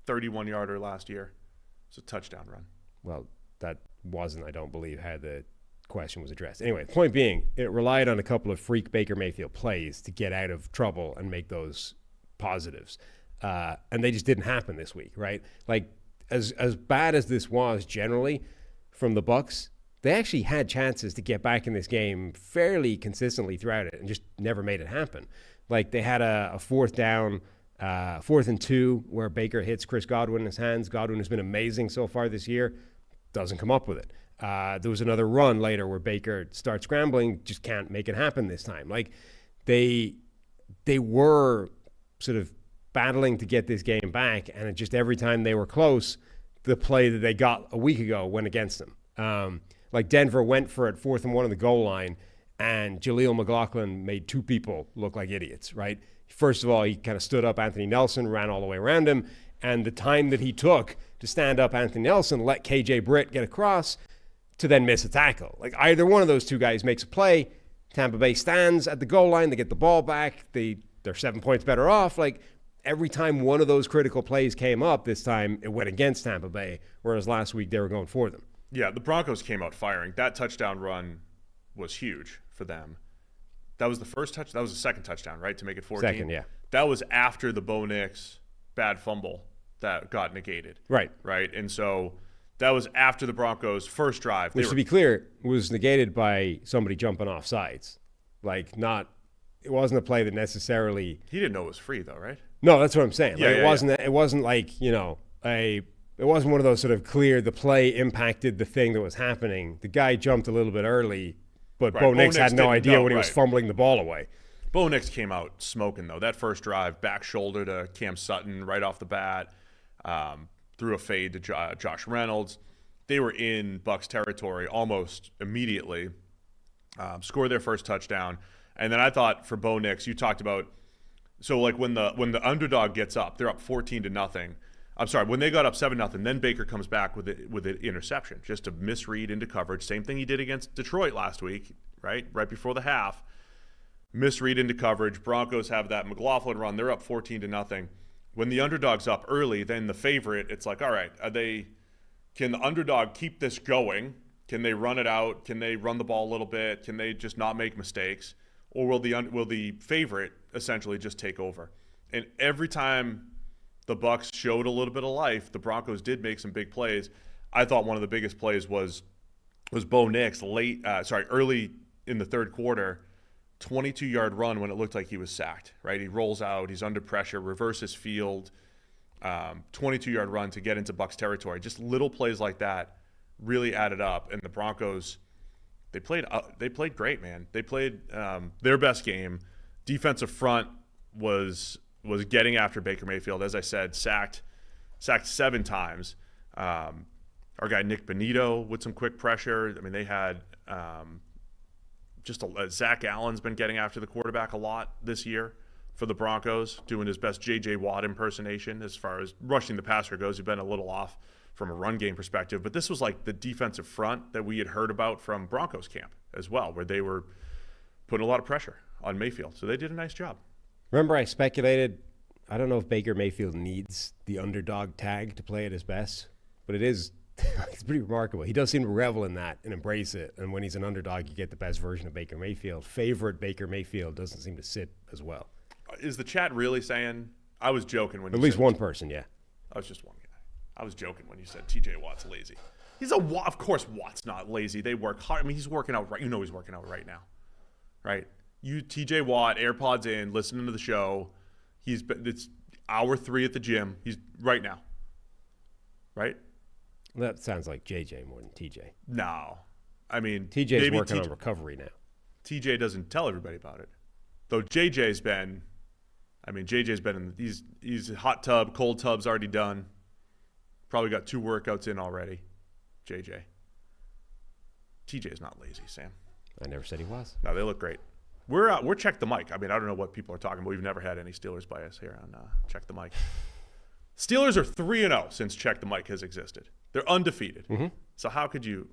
31-yarder last year. It's a touchdown run. Well, that wasn't, I don't believe, how the question was addressed. Anyway, the point being, it relied on a couple of freak Baker Mayfield plays to get out of trouble and make those positives. And they just didn't happen this week, right? Like, as bad as this was generally from the Bucs, they actually had chances to get back in this game fairly consistently throughout it and just never made it happen. Like, they had a 4th down, 4th and 2, where Baker hits Chris Godwin in his hands. Godwin has been amazing so far this year. Doesn't come up with it. There was another run later where Baker starts scrambling, just can't make it happen this time. Like, they were sort of battling to get this game back, and it just every time they were close, the play that they got a week ago went against them. Like, Denver went for it 4th and 1 on the goal line, and Jaleel McLaughlin made 2 people look like idiots, right? First of all, he kind of stood up Anthony Nelson, ran all the way around him, and the time that he took to stand up Anthony Nelson let KJ Britt get across to then miss a tackle. Like, either one of those 2 guys makes a play, Tampa Bay stands at the goal line, they get the ball back, they're 7 points better off. Like, every time one of those critical plays came up, this time it went against Tampa Bay, whereas last week they were going for them. Yeah, the Broncos came out firing. That touchdown run was huge for them. That was the first touch. That was the second touchdown, right, to make it 14. Second, yeah. That was after the Bo Nix bad fumble that got negated. Right. Right, and so that was after the Broncos' first drive. Which, to be clear, was negated by somebody jumping off sides. Like, not – it wasn't a play that necessarily – He didn't know it was free, though, right? No, that's what I'm saying. Yeah, like, yeah, it wasn't like, you know, it wasn't one of those sort of clear the play impacted the thing that was happening. The guy jumped a little bit early, but Bo Nix had no idea when he was fumbling the ball away. Bo Nix came out smoking, though. That first drive, back shoulder to Cam Sutton right off the bat, threw a fade to Josh Reynolds. They were in Bucs territory almost immediately, scored their first touchdown. And then I thought for Bo Nix, you talked about, so like when the underdog gets up, they're up 14-0. I'm sorry, when they got up 7-0, then Baker comes back with an interception, just a misread into coverage. Same thing he did against Detroit last week, right before the half. Misread into coverage. Broncos have that McLaughlin run. They're up 14-0. When the underdog's up early, then the favorite, it's like, all right, can the underdog keep this going? Can they run it out? Can they run the ball a little bit? Can they just not make mistakes? Or will the favorite essentially just take over? And every time the Bucs showed a little bit of life, the Broncos did make some big plays. I thought one of the biggest plays was Bo Nix early in the third quarter, 22-yard run when it looked like he was sacked, right? He rolls out, he's under pressure, reverses field, 22-yard run to get into Bucs territory. Just little plays like that really added up, and the Broncos, they played great, man. They played their best game. Defensive front was getting after Baker Mayfield. As I said, sacked 7 times. Our guy Nick Benito with some quick pressure. I mean, they had Zach Allen's been getting after the quarterback a lot this year for the Broncos, doing his best J.J. Watt impersonation as far as rushing the passer goes. He's been a little off from a run game perspective, but this was like the defensive front that we had heard about from Broncos camp as well, where they were putting a lot of pressure on Mayfield. So they did a nice job. Remember I speculated, I don't know if Baker Mayfield needs the underdog tag to play at his best, but it's pretty remarkable. He does seem to revel in that and embrace it. And when he's an underdog, you get the best version of Baker Mayfield. Favorite Baker Mayfield doesn't seem to sit as well. Is the chat really saying? I was joking when at you least said one person, yeah. I was just one guy. I was joking when you said T.J. Watt's lazy. Of course Watt's not lazy. They work hard. I mean, he's working out right. You know he's working out right now, right? You T.J. Watt, AirPods in, listening to the show. It's hour 3 at the gym. He's right now, right? That sounds like JJ more than TJ. No. I mean, TJ's working on recovery now. TJ doesn't tell everybody about it. Though JJ's been he's hot tub, cold tub's already done. Probably got 2 workouts in already. JJ. TJ's not lazy, Sam. I never said he was. No, they look great. We're Check the Mic. I mean, I don't know what people are talking about. We've never had any Steelers bias here on Check the Mic. Steelers are 3-0 since Check the Mic has existed. They're undefeated. Mm-hmm. So how could you?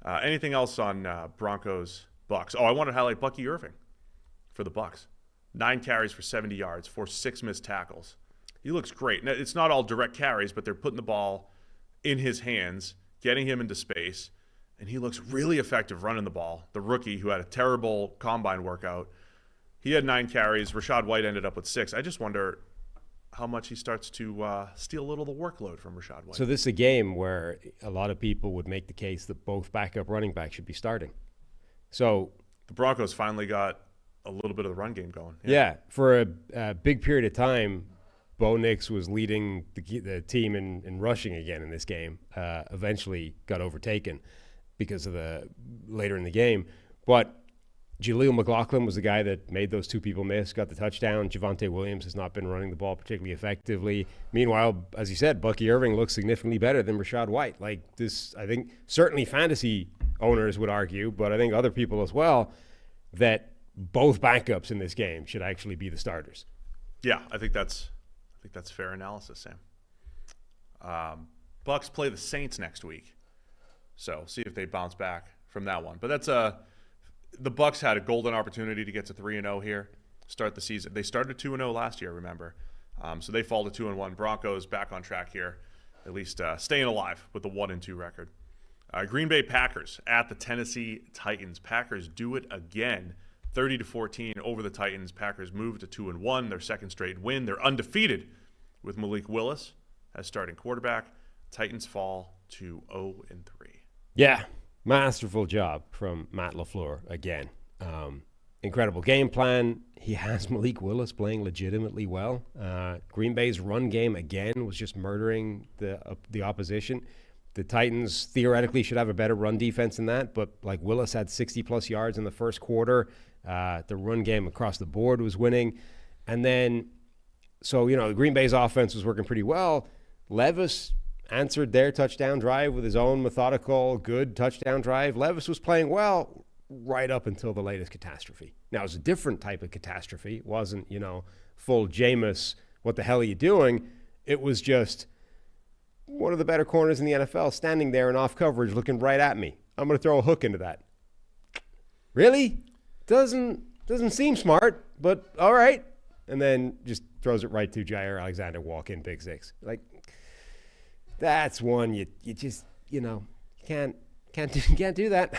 Anything else on Broncos Bucs? Oh, I want to highlight Bucky Irving for the Bucs. 9 carries for 70 yards, for 6 missed tackles. He looks great. Now, it's not all direct carries, but they're putting the ball in his hands, getting him into space, and he looks really effective running the ball. The rookie who had a terrible combine workout, he had 9 carries. Rachaad White ended up with 6. I just wonder how much he starts to steal a little of the workload from Rachaad White. So this is a game where a lot of people would make the case that both backup running backs should be starting. So the Broncos finally got a little bit of the run game going. Yeah, for a big period of time, Bo Nix was leading the team in rushing again in this game. Eventually got overtaken because of later in the game. But Jaleel McLaughlin was the guy that made those 2 people miss, got the touchdown. Javonte Williams has not been running the ball particularly effectively. Meanwhile, as you said, Bucky Irving looks significantly better than Rachaad White. Like this, I think certainly fantasy owners would argue, but I think other people as well, that both backups in this game should actually be the starters. Yeah, I think that's fair analysis, Sam. Bucs play the Saints next week, so see if they bounce back from that one. But that's the Bucs had a golden opportunity to get to 3-0 here, start the season. They started 2-0 last year, remember? So they fall to 2-1. Broncos back on track here, at least staying alive with the 1-2 record. Green Bay Packers at the Tennessee Titans. Packers do it again. 30-14 over the Titans. Packers move to 2-1, their second straight win. They're undefeated with Malik Willis as starting quarterback. Titans fall to 0-3. Yeah, masterful job from Matt LaFleur again. Incredible game plan. He has Malik Willis playing legitimately well. Green Bay's run game again was just murdering the opposition. The Titans theoretically should have a better run defense than that, but like Willis had 60-plus yards in the first quarter. The run game across the board was winning. And then, the Green Bay's offense was working pretty well. Levis answered their touchdown drive with his own methodical, good touchdown drive. Levis was playing well right up until the latest catastrophe. Now, it was a different type of catastrophe. It wasn't, full Jameis, what the hell are you doing? It was just one of the better corners in the NFL standing there in off coverage looking right at me. I'm going to throw a hook into that. Really? Doesn't seem smart, but all right. And then just throws it right to Jair Alexander, walk-in pick six. Like, that's one you just, can't do that.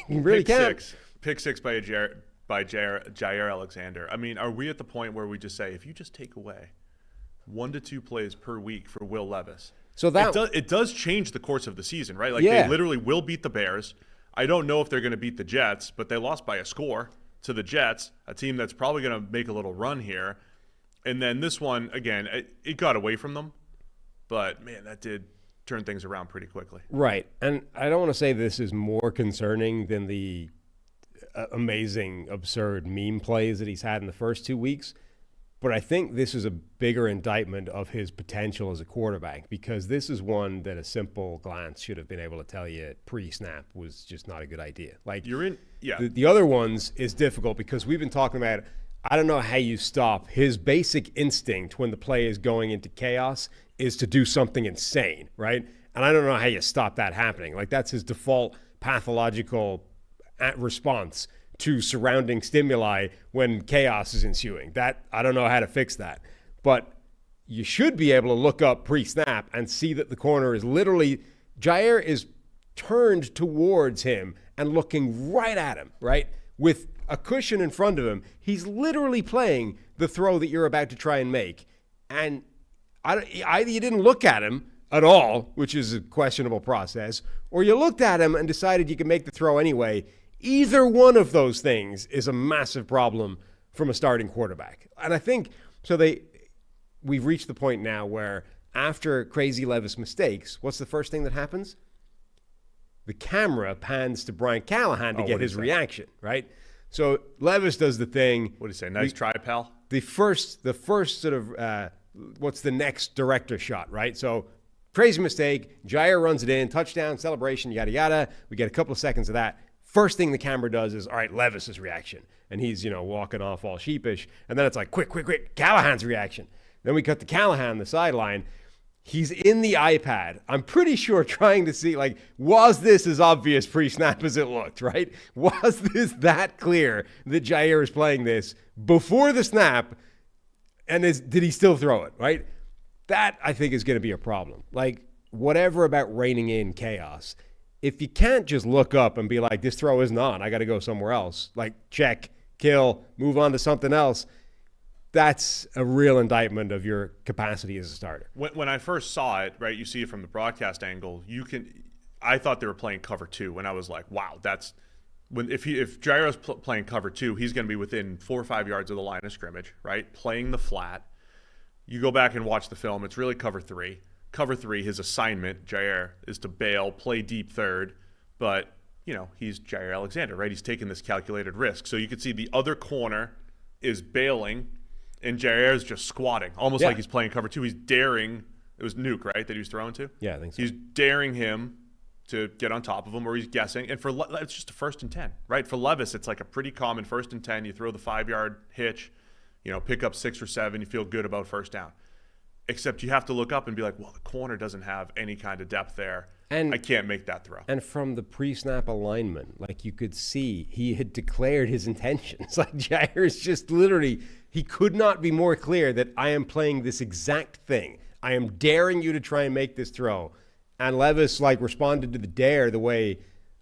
You really can't. Pick six by Jair Alexander. I mean, are we at the point where we just say, if you just take away 1 to 2 plays per week for Will Levis, so that it does change the course of the season, right? Like, they literally will beat the Bears. I don't know if they're going to beat the Jets, but they lost by a score to the Jets, a team that's probably going to make a little run here. And then this one, again, it got away from them. But, man, that did turn things around pretty quickly. Right. And I don't want to say this is more concerning than the amazing, absurd meme plays that he's had in the first 2 weeks. But I think this is a bigger indictment of his potential as a quarterback, because this is one that a simple glance should have been able to tell you pre-snap was just not a good idea. Like, you're in, yeah. The other ones is difficult because we've been talking about, I don't know how you stop his basic instinct when the play is going into chaos is to do something insane, right? And I don't know how you stop that happening. Like, that's his default pathological response to surrounding stimuli when chaos is ensuing. That, I don't know how to fix that. But you should be able to look up pre-snap and see that the corner is literally, Jair is turned towards him and looking right at him, right? With a cushion in front of him. He's literally playing the throw that you're about to try and make. And either you didn't look at him at all, which is a questionable process, or you looked at him and decided you could make the throw anyway. Either one of those things is a massive problem from a starting quarterback. And I think, we've reached the point now where after Crazy Levis mistakes, what's the first thing that happens? The camera pans to Brian Callahan to get his reaction, right? So Levis does the thing. What do you say? Nice try, pal. The first sort of, what's the next director shot, right? So crazy mistake, Jair runs it in, touchdown, celebration, yada, yada. We get a couple of seconds of that. First thing the camera does is, all right, Levis's reaction. And he's, walking off all sheepish. And then it's like, quick, Callahan's reaction. Then we cut to Callahan, the sideline. He's in the iPad. I'm pretty sure trying to see, was this as obvious pre-snap as it looked, right? Was this that clear that Jair is playing this before the snap? And did he still throw it, right? That, I think, is going to be a problem. Whatever about reining in chaos. If you can't just look up and be like, this throw isn't on, I got to go somewhere else. Check, kill, move on to something else. That's a real indictment of your capacity as a starter. When I first saw it, right, you see it from the broadcast angle. I thought they were playing cover 2, and I was like, wow, that's if Jairo's playing cover 2, he's going to be within 4 or 5 yards of the line of scrimmage, right, playing the flat. You go back and watch the film; it's really cover 3. Cover 3, his assignment, Jair, is to bail, play deep third, but he's Jair Alexander, right? He's taking this calculated risk. So you could see the other corner is bailing. And Jair's just squatting, almost like he's playing cover 2. He's daring. It was Nuke, right, that he was throwing to? Yeah, I think so. He's daring him to get on top of him, or he's guessing. And it's just a 1st and 10, right? For Levis, it's like a pretty common 1st and 10. You throw the 5-yard hitch, pick up 6 or 7. You feel good about first down. Except you have to look up and be like, well, the corner doesn't have any kind of depth there. And I can't make that throw. And from the pre-snap alignment, you could see he had declared his intentions. Jair's just literally, he could not be more clear that I am playing this exact thing. I am daring you to try and make this throw. And Levis responded to the dare the way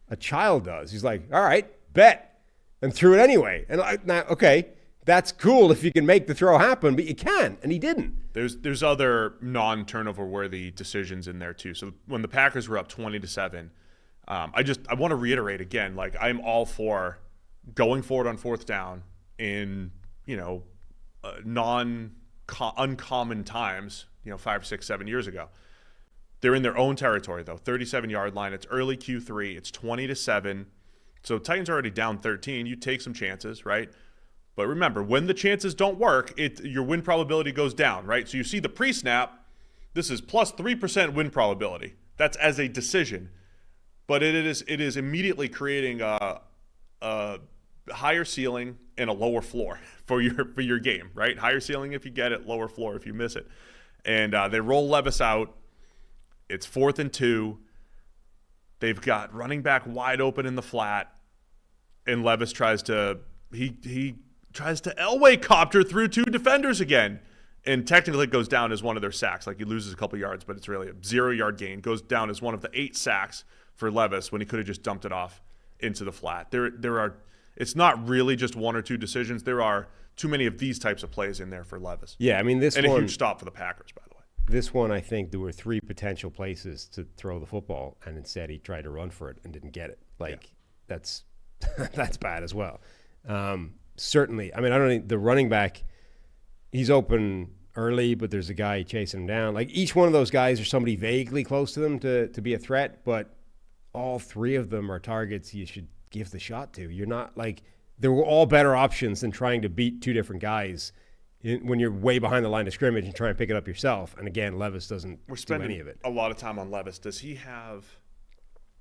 a child does. He's like, all right, bet. and threw it anyway. And now, okay, that's cool if you can make the throw happen, but you can, and he didn't. There's other non-turnover worthy decisions in there too. So when the Packers were up 20-7, I want to reiterate again, like I'm all for going forward on fourth down in uncommon times, 5, 6, 7 years ago. They're in their own territory though, 37-yard line. It's early Q3. It's 20-7. So Titans are already down 13. You take some chances, right? But remember, when the chances don't work, your win probability goes down, right? So you see the pre-snap, this is plus 3% win probability. That's as a decision. But it is immediately creating a higher ceiling and a lower floor for your game, right? Higher ceiling if you get it, lower floor if you miss it. And they roll Levis out. It's 4th and 2. They've got running back wide open in the flat, and Levis tries to Elway copter through 2 defenders again, and technically it goes down as one of their sacks. Like he loses a couple yards, but it's really a 0-yard gain. Goes down as one of the 8 sacks for Levis when he could have just dumped it off into the flat. It's not really just 1 or 2 decisions. There are too many of these types of plays in there for Levis. Yeah, I mean a huge stop for the Packers, by the way. This one, I think there were 3 potential places to throw the football, and instead he tried to run for it and didn't get it. That's bad as well. Certainly, I mean, I don't think the running back, he's open early, but there's a guy chasing him down. Like each one of those guys or somebody vaguely close to them to be a threat, but all 3 of them are targets you should give the shot to. You're not there were all better options than trying to beat 2 different guys when you're way behind the line of scrimmage and try and pick it up yourself. And again, Levis doesn't do any of it. A lot of time on Levis. Does he have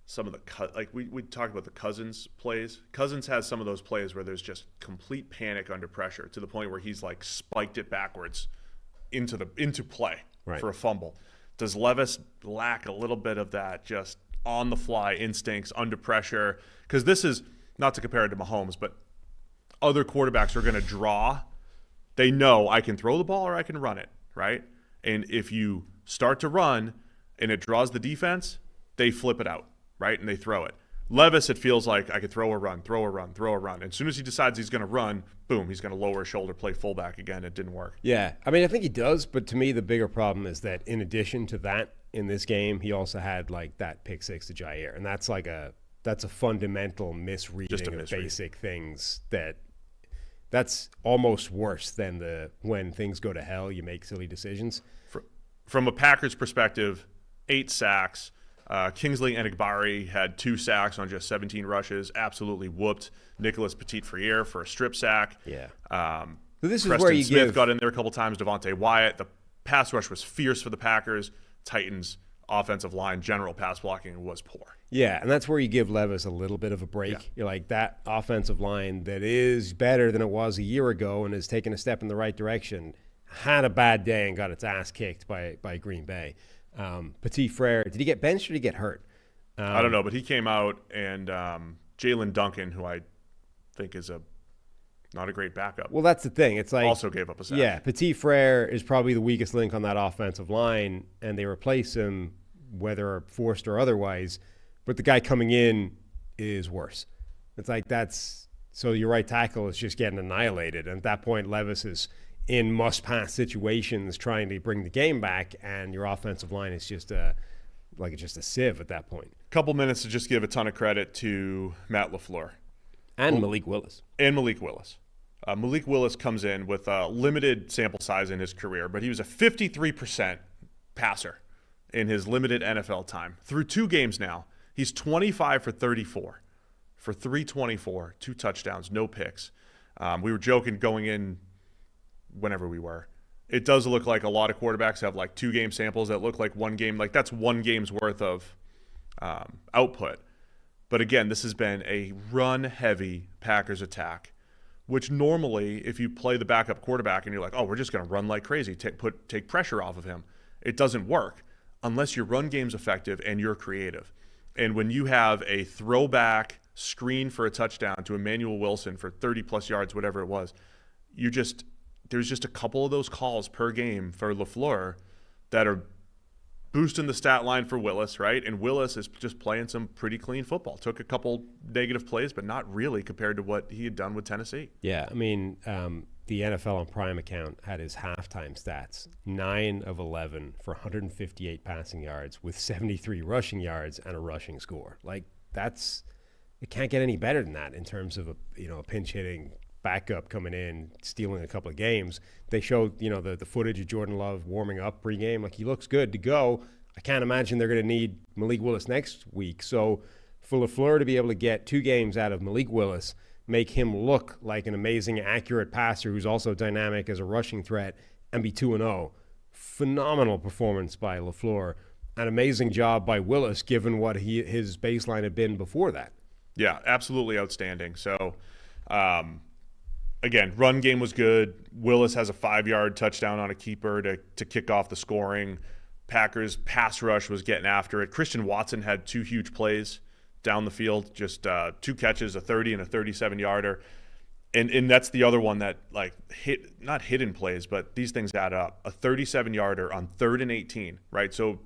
some of the we talked about the Cousins plays? Cousins has some of those plays where there's just complete panic under pressure to the point where he's spiked it backwards into play for a fumble. Does Levis lack a little bit of that just on the fly instincts under pressure? Because this is not to compare it to Mahomes, but other quarterbacks are going to draw. They know I can throw the ball or I can run it, right? And if you start to run and it draws the defense, they flip it out, right? And they throw it. Levis, it feels like I could throw or run. And as soon as he decides he's going to run, boom, he's going to lower his shoulder, play fullback again. It didn't work. Yeah, I mean, I think he does, but to me, the bigger problem is that in addition to that, in this game, he also had that pick 6 to Jair, and that's a fundamental misreading of basic things that's almost worse than when things go to hell, you make silly decisions. From a Packers perspective, 8 sacks. Kingsley Enagbari had 2 sacks on just 17 rushes. Absolutely whooped Nicholas Petit-Frere for a strip sack. Yeah. So this is Preston where you Smith got in there a couple times. Devontae Wyatt. The pass rush was fierce for the Packers. Titans offensive line, general pass blocking was poor. Yeah, and that's where you give Levis a little bit of a break. Yeah. You're like, that offensive line that is better than it was a year ago and has taken a step in the right direction had a bad day and got its ass kicked by Green Bay. Petit-Frere, did he get benched or did he get hurt? I don't know, but he came out, and Jalen Duncan, who I think is not a great backup. Well, that's the thing. It's also gave up a sack. Yeah, Petit-Frere is probably the weakest link on that offensive line, and they replace him, whether forced or otherwise, but the guy coming in is worse. It's so your right tackle is just getting annihilated. And at that point, Levis is in must-pass situations trying to bring the game back, and your offensive line is just a sieve at that point. Couple minutes to just give a ton of credit to Matt LaFleur. And Malik Willis. Malik Willis comes in with a limited sample size in his career, but he was a 53% passer in his limited NFL time. Through 2 games now, he's 25 for 34 for 324, 2 touchdowns, no picks. We were joking going in whenever we were. It does look like a lot of quarterbacks have 2-game samples that look like 1 game. That's 1 game's worth of output. But again, this has been a run-heavy Packers attack, which normally, if you play the backup quarterback and you're like, oh, we're just going to run like crazy, take pressure off of him, it doesn't work unless your run game's effective and you're creative. And when you have a throwback screen for a touchdown to Emmanuel Wilson for 30-plus yards, whatever it was, there's just a couple of those calls per game for LaFleur that are boosting the stat line for Willis, right? And Willis is just playing some pretty clean football. Took a couple negative plays, but not really compared to what he had done with Tennessee. Yeah, I mean, the NFL on Prime account had his halftime stats: 9 of 11 for 158 passing yards with 73 rushing yards and a rushing score. Like it can't get any better than that in terms of a pinch hitting backup coming in, stealing a couple of games. They showed, the footage of Jordan Love warming up pregame. Like, he looks good to go. I can't imagine they're going to need Malik Willis next week. So for LaFleur to be able to get 2 games out of Malik Willis, make him look like an amazing, accurate passer who's also dynamic as a rushing threat, and be 2-0, phenomenal performance by LaFleur. An amazing job by Willis, given what his baseline had been before that. Yeah, absolutely outstanding. So, again, run game was good. Willis has a 5-yard touchdown on a keeper to kick off the scoring. Packers pass rush was getting after it. Christian Watson had 2 huge plays down the field, just 2 catches, a 30 and a 37-yarder. And that's the other one that, like, not hidden plays, but these things add up. A 37-yarder on 3rd and 18, right? So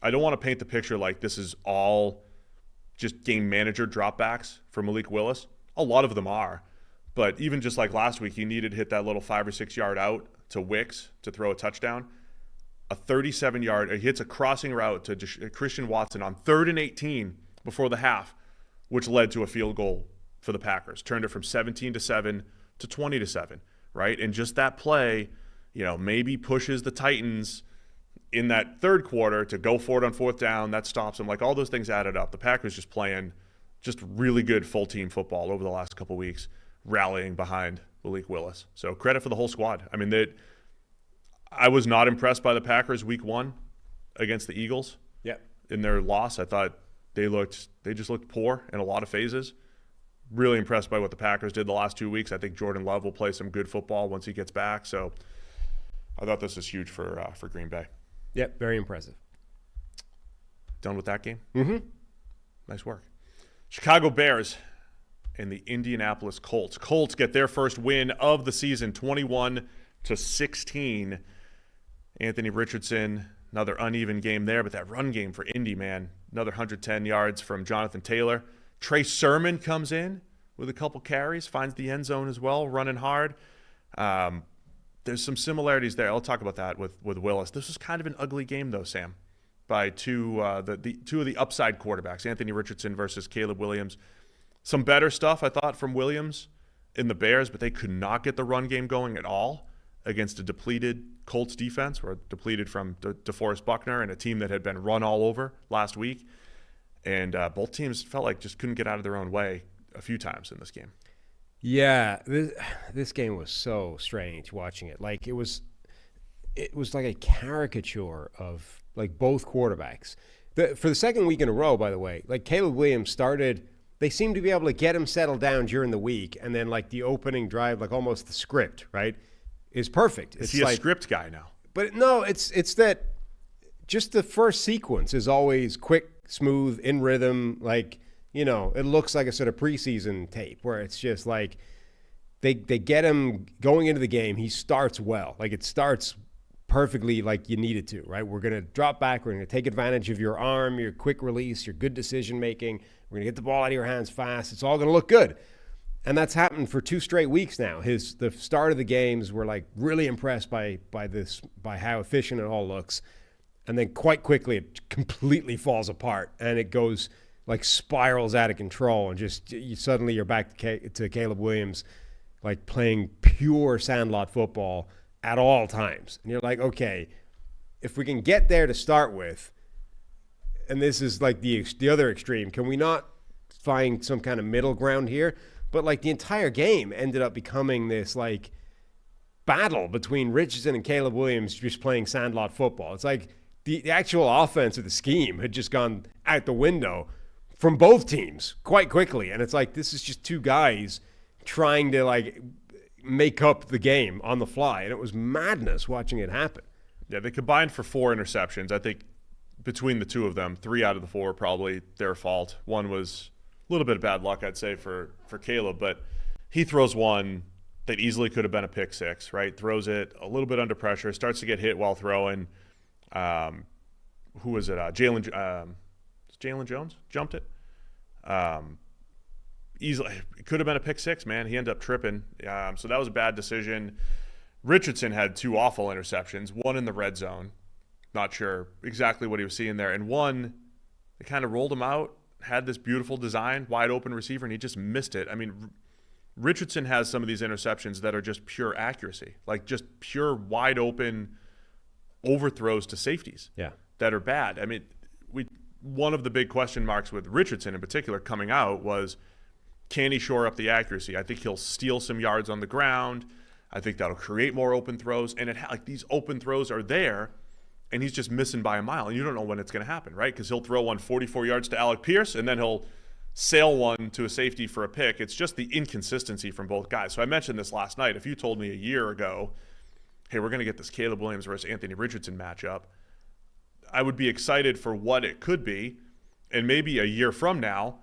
I don't want to paint the picture like this is all just game manager dropbacks for Malik Willis. A lot of them are. But even just like last week, he needed to hit that little 5 or 6 yard out to Wicks to throw a touchdown. A 37-yard, he hits a crossing route to Christian Watson on 3rd and 18 before the half, which led to a field goal for the Packers. Turned it from 17-7 to 20-7, right? And just that play, maybe pushes the Titans in that third quarter to go for it on 4th down. That stops them. Like, all those things added up. The Packers just playing just really good full team football over the last couple weeks, rallying behind Malik Willis. So credit for the whole squad. I mean, I was not impressed by the Packers week 1 against the Eagles. Yeah. In their loss, I thought they just looked poor in a lot of phases. Really impressed by what the Packers did the last 2 weeks. I think Jordan Love will play some good football once he gets back. So I thought this was huge for Green Bay. Yep, very impressive. Done with that game? Mm-hmm. Nice work. Chicago Bears and the Indianapolis Colts. Colts get their first win of the season, 21-16. Anthony Richardson, another uneven game there, but that run game for Indy, man, another 110 yards from Jonathan Taylor. Trey Sermon comes in with a couple carries, finds the end zone as well, running hard. There's some similarities there. I'll talk about that with Willis. This was kind of an ugly game, though, Sam, by two of the upside quarterbacks, Anthony Richardson versus Caleb Williams. Some better stuff, I thought, from Williams in the Bears, but they could not get the run game going at all against a depleted Colts defense, or depleted from DeForest Buckner and a team that had been run all over last week. And both teams felt like just couldn't get out of their own way a few times in this game. Yeah, this game was so strange watching it. Like, it was like a caricature of, like, both quarterbacks. For the second week in a row, by the way, like, Caleb Williams started. They seemed to be able to get him settled down during the week, and then, like, the opening drive, like, almost the script, right, is perfect. Is he a script guy now? But no, it's that just the first sequence is always quick, smooth, in rhythm, like, it looks like a sort of preseason tape where it's just like they get him going into the game. He starts well. Like, it starts perfectly like you need it to, right? We're going to drop back. We're going to take advantage of your arm, your quick release, your good decision-making. We're going to get the ball out of your hands fast. It's all going to look good. And that's happened for 2 straight weeks now. The start of the games were, like, really impressed by how efficient it all looks. And then quite quickly it completely falls apart and it goes, like, spirals out of control, and just suddenly you're back to Caleb Williams, like, playing pure sandlot football at all times. And you're like, okay, if we can get there to start with, and this is like the other extreme, can we not find some kind of middle ground here? But, like, the entire game ended up becoming this, like, battle between Richardson and Caleb Williams just playing sandlot football. It's like the actual offense of the scheme had just gone out the window from both teams quite quickly. And it's like, this is just 2 guys trying to, like, make up the game on the fly. And it was madness watching it happen. Yeah, they combined for 4 interceptions. I think between the 2 of them, 3 out of the 4 probably their fault. One was a little bit of bad luck, I'd say, for Caleb. But he throws one that easily could have been a pick 6, right? Throws it a little bit under pressure, starts to get hit while throwing. who was it? Jalen Jones jumped it. Easily, it could have been a pick six, man. He ended up tripping. So that was a bad decision. Richardson had 2 awful interceptions, one in the red zone. Not sure exactly what he was seeing there. And one, they kind of rolled him out, had this beautiful design, wide open receiver, and he just missed it. I mean, Richardson has some of these interceptions that are just pure accuracy, like just pure wide open overthrows to safeties that are bad. I mean, one of the big question marks with Richardson in particular coming out was, can he shore up the accuracy? I think he'll steal some yards on the ground. I think that'll create more open throws. And like these open throws are there, and he's just missing by a mile. And you don't know when it's going to happen, right? Because he'll throw one 44 yards to Alec Pierce, and then he'll sail one to a safety for a pick. It's just the inconsistency from both guys. So I mentioned this last night. If you told me a year ago, hey, we're going to get this Caleb Williams versus Anthony Richardson matchup, I would be excited for what it could be. And maybe a year from now,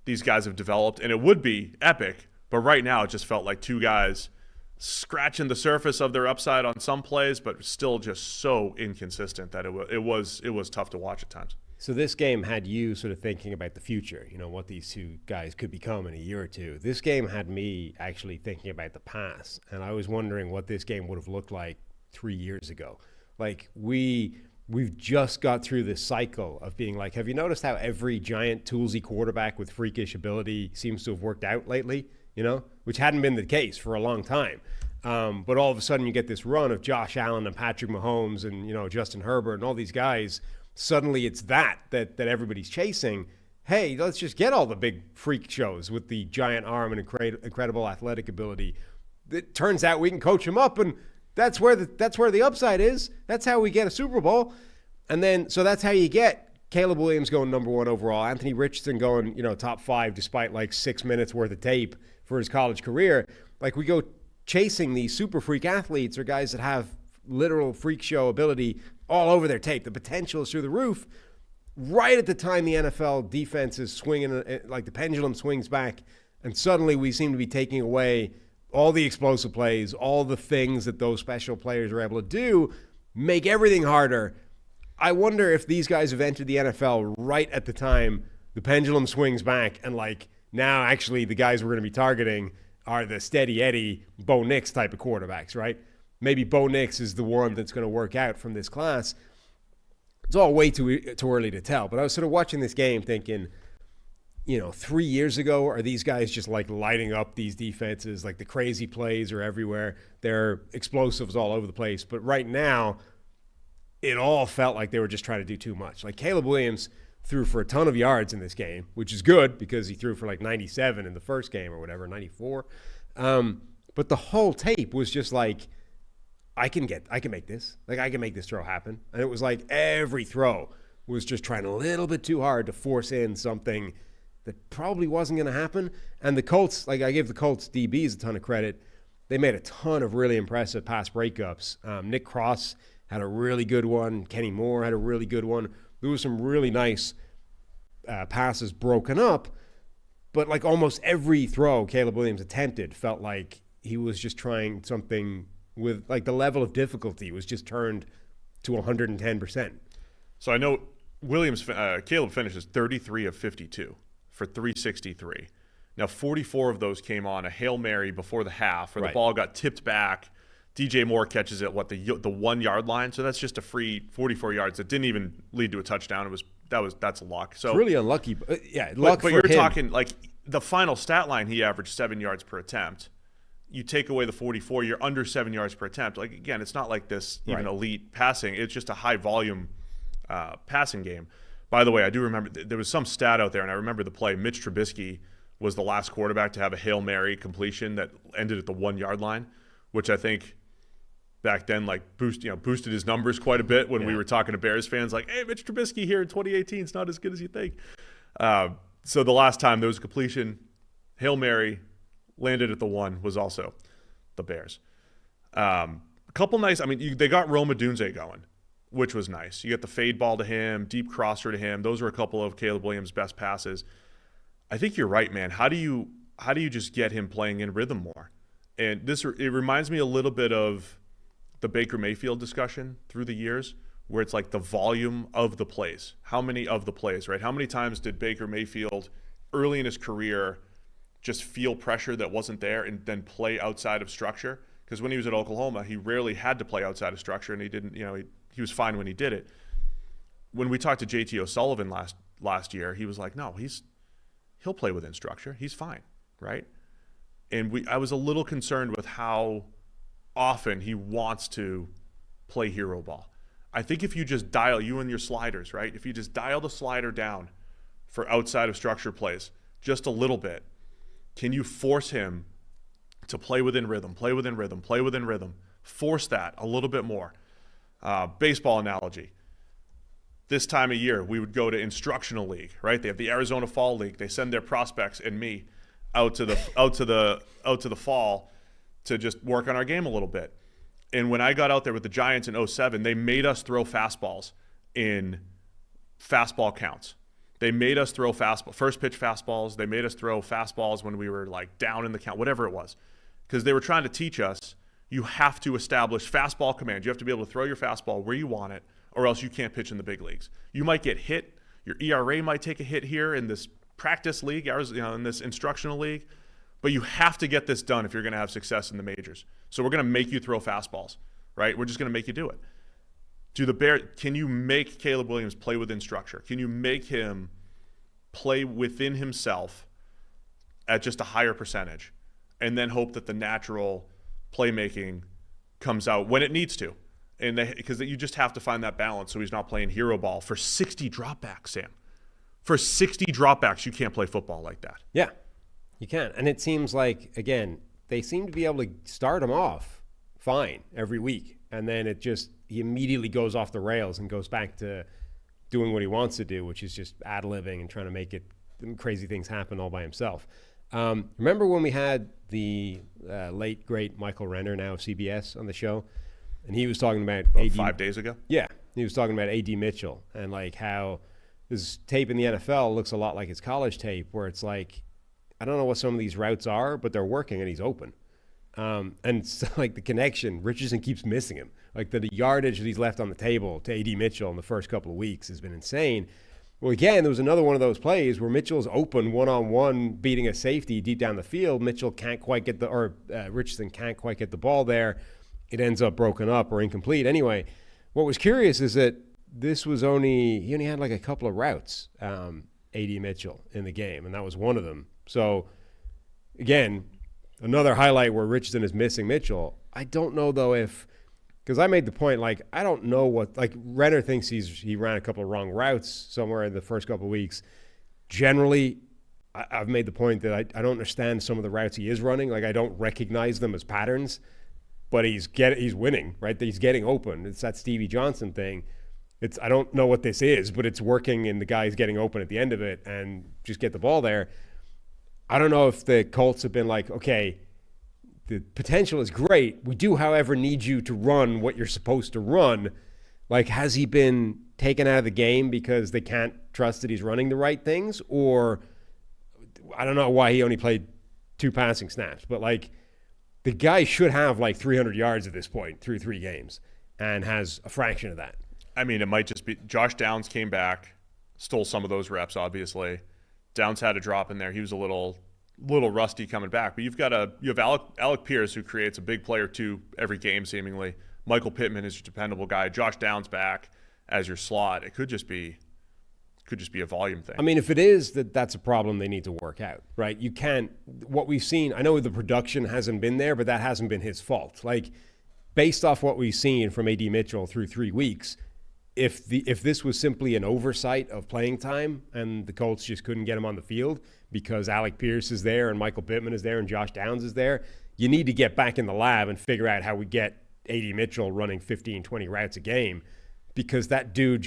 these guys have developed, and it would be epic. But right now, it just felt like 2 guys scratching the surface of their upside on some plays, but still just so inconsistent that it was tough to watch at times. So this game had you sort of thinking about the future, what these 2 guys could become in a year or two. This game had me actually thinking about the past, and I was wondering what this game would have looked like 3 years ago. Like we've just got through this cycle of being like, have you noticed how every giant toolsy quarterback with freakish ability seems to have worked out lately? Which hadn't been the case for a long time. But all of a sudden you get this run of Josh Allen and Patrick Mahomes and, Justin Herbert and all these guys. Suddenly it's that everybody's chasing. Hey, let's just get all the big freak shows with the giant arm and incredible athletic ability. It turns out we can coach them up, and that's where the upside is. That's how we get a Super Bowl. And then, so that's how you get Caleb Williams going number 1 overall, Anthony Richardson going, top 5 despite like 6 minutes worth of tape for his college career. Like we go chasing these super freak athletes or guys that have literal freak show ability all over their tape. The potential is through the roof. Right at the time the NFL defense is swinging, like the pendulum swings back, and suddenly we seem to be taking away all the explosive plays, all the things that those special players are able to do, make everything harder. I wonder if these guys have entered the NFL right at the time the pendulum swings back, and like now actually the guys we're going to be targeting are the steady Eddie, Bo Nix type of quarterbacks, right? Maybe Bo Nix is the one that's going to work out from this class. It's all way too early to tell. But I was sort of watching this game thinking, 3 years ago, are these guys just like lighting up these defenses? Like the crazy plays are everywhere. They're explosives all over the place. But right now, it all felt like they were just trying to do too much. Like Caleb Williams threw for a ton of yards in this game, which is good because he threw for like 97 in the first game or whatever, 94. But the whole tape was just like, I can make this. Like I can make this throw happen. And it was like every throw was just trying a little bit too hard to force in something that probably wasn't going to happen. And the Colts, like I give the Colts DBs a ton of credit. They made a ton of really impressive pass breakups. Nick Cross had a really good one. Kenny Moore had a really good one. There was some really nice passes broken up, but like almost every throw Caleb Williams attempted felt like he was just trying something with like the level of difficulty was just turned to 110%. So I know Caleb finishes 33 of 52 for 363. Now 44 of those came on a Hail Mary before the half, where the ball got tipped back. DJ Moore catches it the 1 yard line, so that's just a free 44 yards that didn't even lead to a touchdown. That's a luck. So it's really unlucky. Luck but you're him. Talking like the final stat line, he averaged 7 yards per attempt. You take away the 44, you're under 7 yards per attempt. Like again, it's not like this even elite passing. It's just a high volume passing game. By the way, I do remember there was some stat out there, and I remember the play. Mitch Trubisky was the last quarterback to have a Hail Mary completion that ended at the 1 yard line, which I think back then like boosted his numbers quite a bit when we were talking to Bears fans like, hey, Mitch Trubisky here in 2018 is not as good as you think. So the last time there was a completion, Hail Mary, landed at the 1 was also the Bears. A couple nice, they got Rome Odunze going, which was nice. You get the fade ball to him, deep crosser to him. Those were a couple of Caleb Williams' best passes. I think you're right, man. How do you just get him playing in rhythm more? And it reminds me a little bit of the Baker Mayfield discussion through the years, where it's like the volume of the plays. How many of the plays, right? How many times did Baker Mayfield early in his career just feel pressure that wasn't there and then play outside of structure? Because when he was at Oklahoma, he rarely had to play outside of structure, and he didn't, he was fine when he did it. When we talked to JT O'Sullivan last year, he was like, no, he'll play within structure. He's fine, right? And I was a little concerned with how often he wants to play hero ball. I think if you just dial, you and your sliders, right? If you just dial the slider down for outside of structure plays just a little bit, can you force him to play within rhythm, play within rhythm, play within rhythm? Force that a little bit more. Baseball analogy. This time of year, we would go to instructional league, right? They have the Arizona Fall League. They send their prospects and me out to the fall to just work on our game a little bit. And when I got out there with the Giants in 2007, they made us throw fastballs in fastball counts. They made us throw first pitch fastballs. They made us throw fastballs when we were like down in the count, whatever it was, because they were trying to teach us you have to establish fastball command. You have to be able to throw your fastball where you want it, or else you can't pitch in the big leagues. You might get hit. Your ERA might take a hit here in this practice league, in this instructional league, but you have to get this done if you're going to have success in the majors. So we're going to make you throw fastballs, right? We're just going to make you do it. Can you make Caleb Williams play within structure? Can you make him play within himself at just a higher percentage, and then hope that the natural playmaking comes out when it needs to? And because you just have to find that balance so he's not playing hero ball for 60 dropbacks, Sam. For 60 dropbacks, you can't play football like that. Yeah, you can. And it seems like, again, they seem to be able to start him off fine every week. And then he immediately goes off the rails and goes back to doing what he wants to do, which is just ad-libbing and trying to make crazy things happen all by himself. Remember when we had the late, great Michael Renner, now of CBS, on the show? And he was talking about AD 5 days ago? Yeah. He was talking about AD Mitchell and like how his tape in the NFL looks a lot like his college tape, where it's like, I don't know what some of these routes are, but they're working and he's open. And so, like, the connection, Richardson keeps missing him. Like, the yardage that he's left on the table to AD Mitchell in the first couple of weeks has been insane. Well, again, there was another one of those plays where Mitchell's open one-on-one, beating a safety deep down the field. Richardson can't quite get the ball there. It ends up broken up or incomplete. Anyway, what was curious is that he only had like a couple of routes, AD Mitchell, in the game, and that was one of them. So, again, another highlight where Richardson is missing Mitchell. I don't know, though, because I made the point, like, I don't know what, like, Renner thinks he ran a couple of wrong routes somewhere in the first couple of weeks. Generally, I've made the point that I don't understand some of the routes he is running. Like, I don't recognize them as patterns, but he's winning, right? He's getting open. It's that Stevie Johnson thing. I don't know what this is, but it's working, and the guy's getting open at the end of it and just get the ball there. I don't know if the Colts have been like, okay, the potential is great. We do, however, need you to run what you're supposed to run. Like, has he been taken out of the game because they can't trust that he's running the right things? Or I don't know why he only played 2 passing snaps, but like, the guy should have like 300 yards at this point through 3 games and has a fraction of that. I mean, it might just be Josh Downs came back, stole some of those reps, obviously. Downs had a drop in there. He was a little rusty coming back. But you have Alec Pierce, who creates a big play or two every game, seemingly. Michael Pittman is your dependable guy. Josh Downs back as your slot. It could just be a volume thing. I mean, if it is, that's a problem they need to work out, right? You can't. What we've seen, I know the production hasn't been there, but that hasn't been his fault. Like, based off what we've seen from AD Mitchell through 3 weeks, if this was simply an oversight of playing time and the Colts just couldn't get him on the field because Alec Pierce is there and Michael Pittman is there and Josh Downs is there, you need to get back in the lab and figure out how we get AD Mitchell running 15, 20 routes a game, because that dude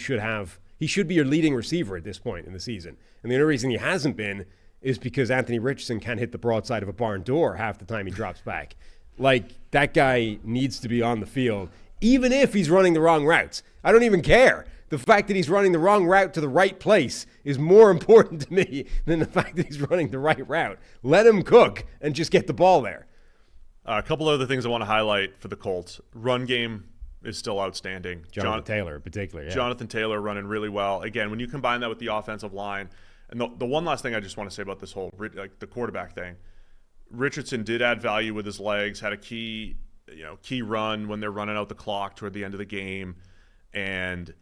he should be your leading receiver at this point in the season. And the only reason he hasn't been is because Anthony Richardson can't hit the broadside of a barn door half the time he drops back. Like, that guy needs to be on the field, even if he's running the wrong routes. I don't even care. The fact that he's running the wrong route to the right place is more important to me than the fact that he's running the right route. Let him cook and just get the ball there. A couple other things I want to highlight for the Colts. Run game is still outstanding. Jonathan Taylor in particular. Yeah. Jonathan Taylor running really well. Again, when you combine that with the offensive line, and the one last thing I just want to say about this whole the quarterback thing, Richardson did add value with his legs, had a key run when they're running out the clock toward the end of the game, and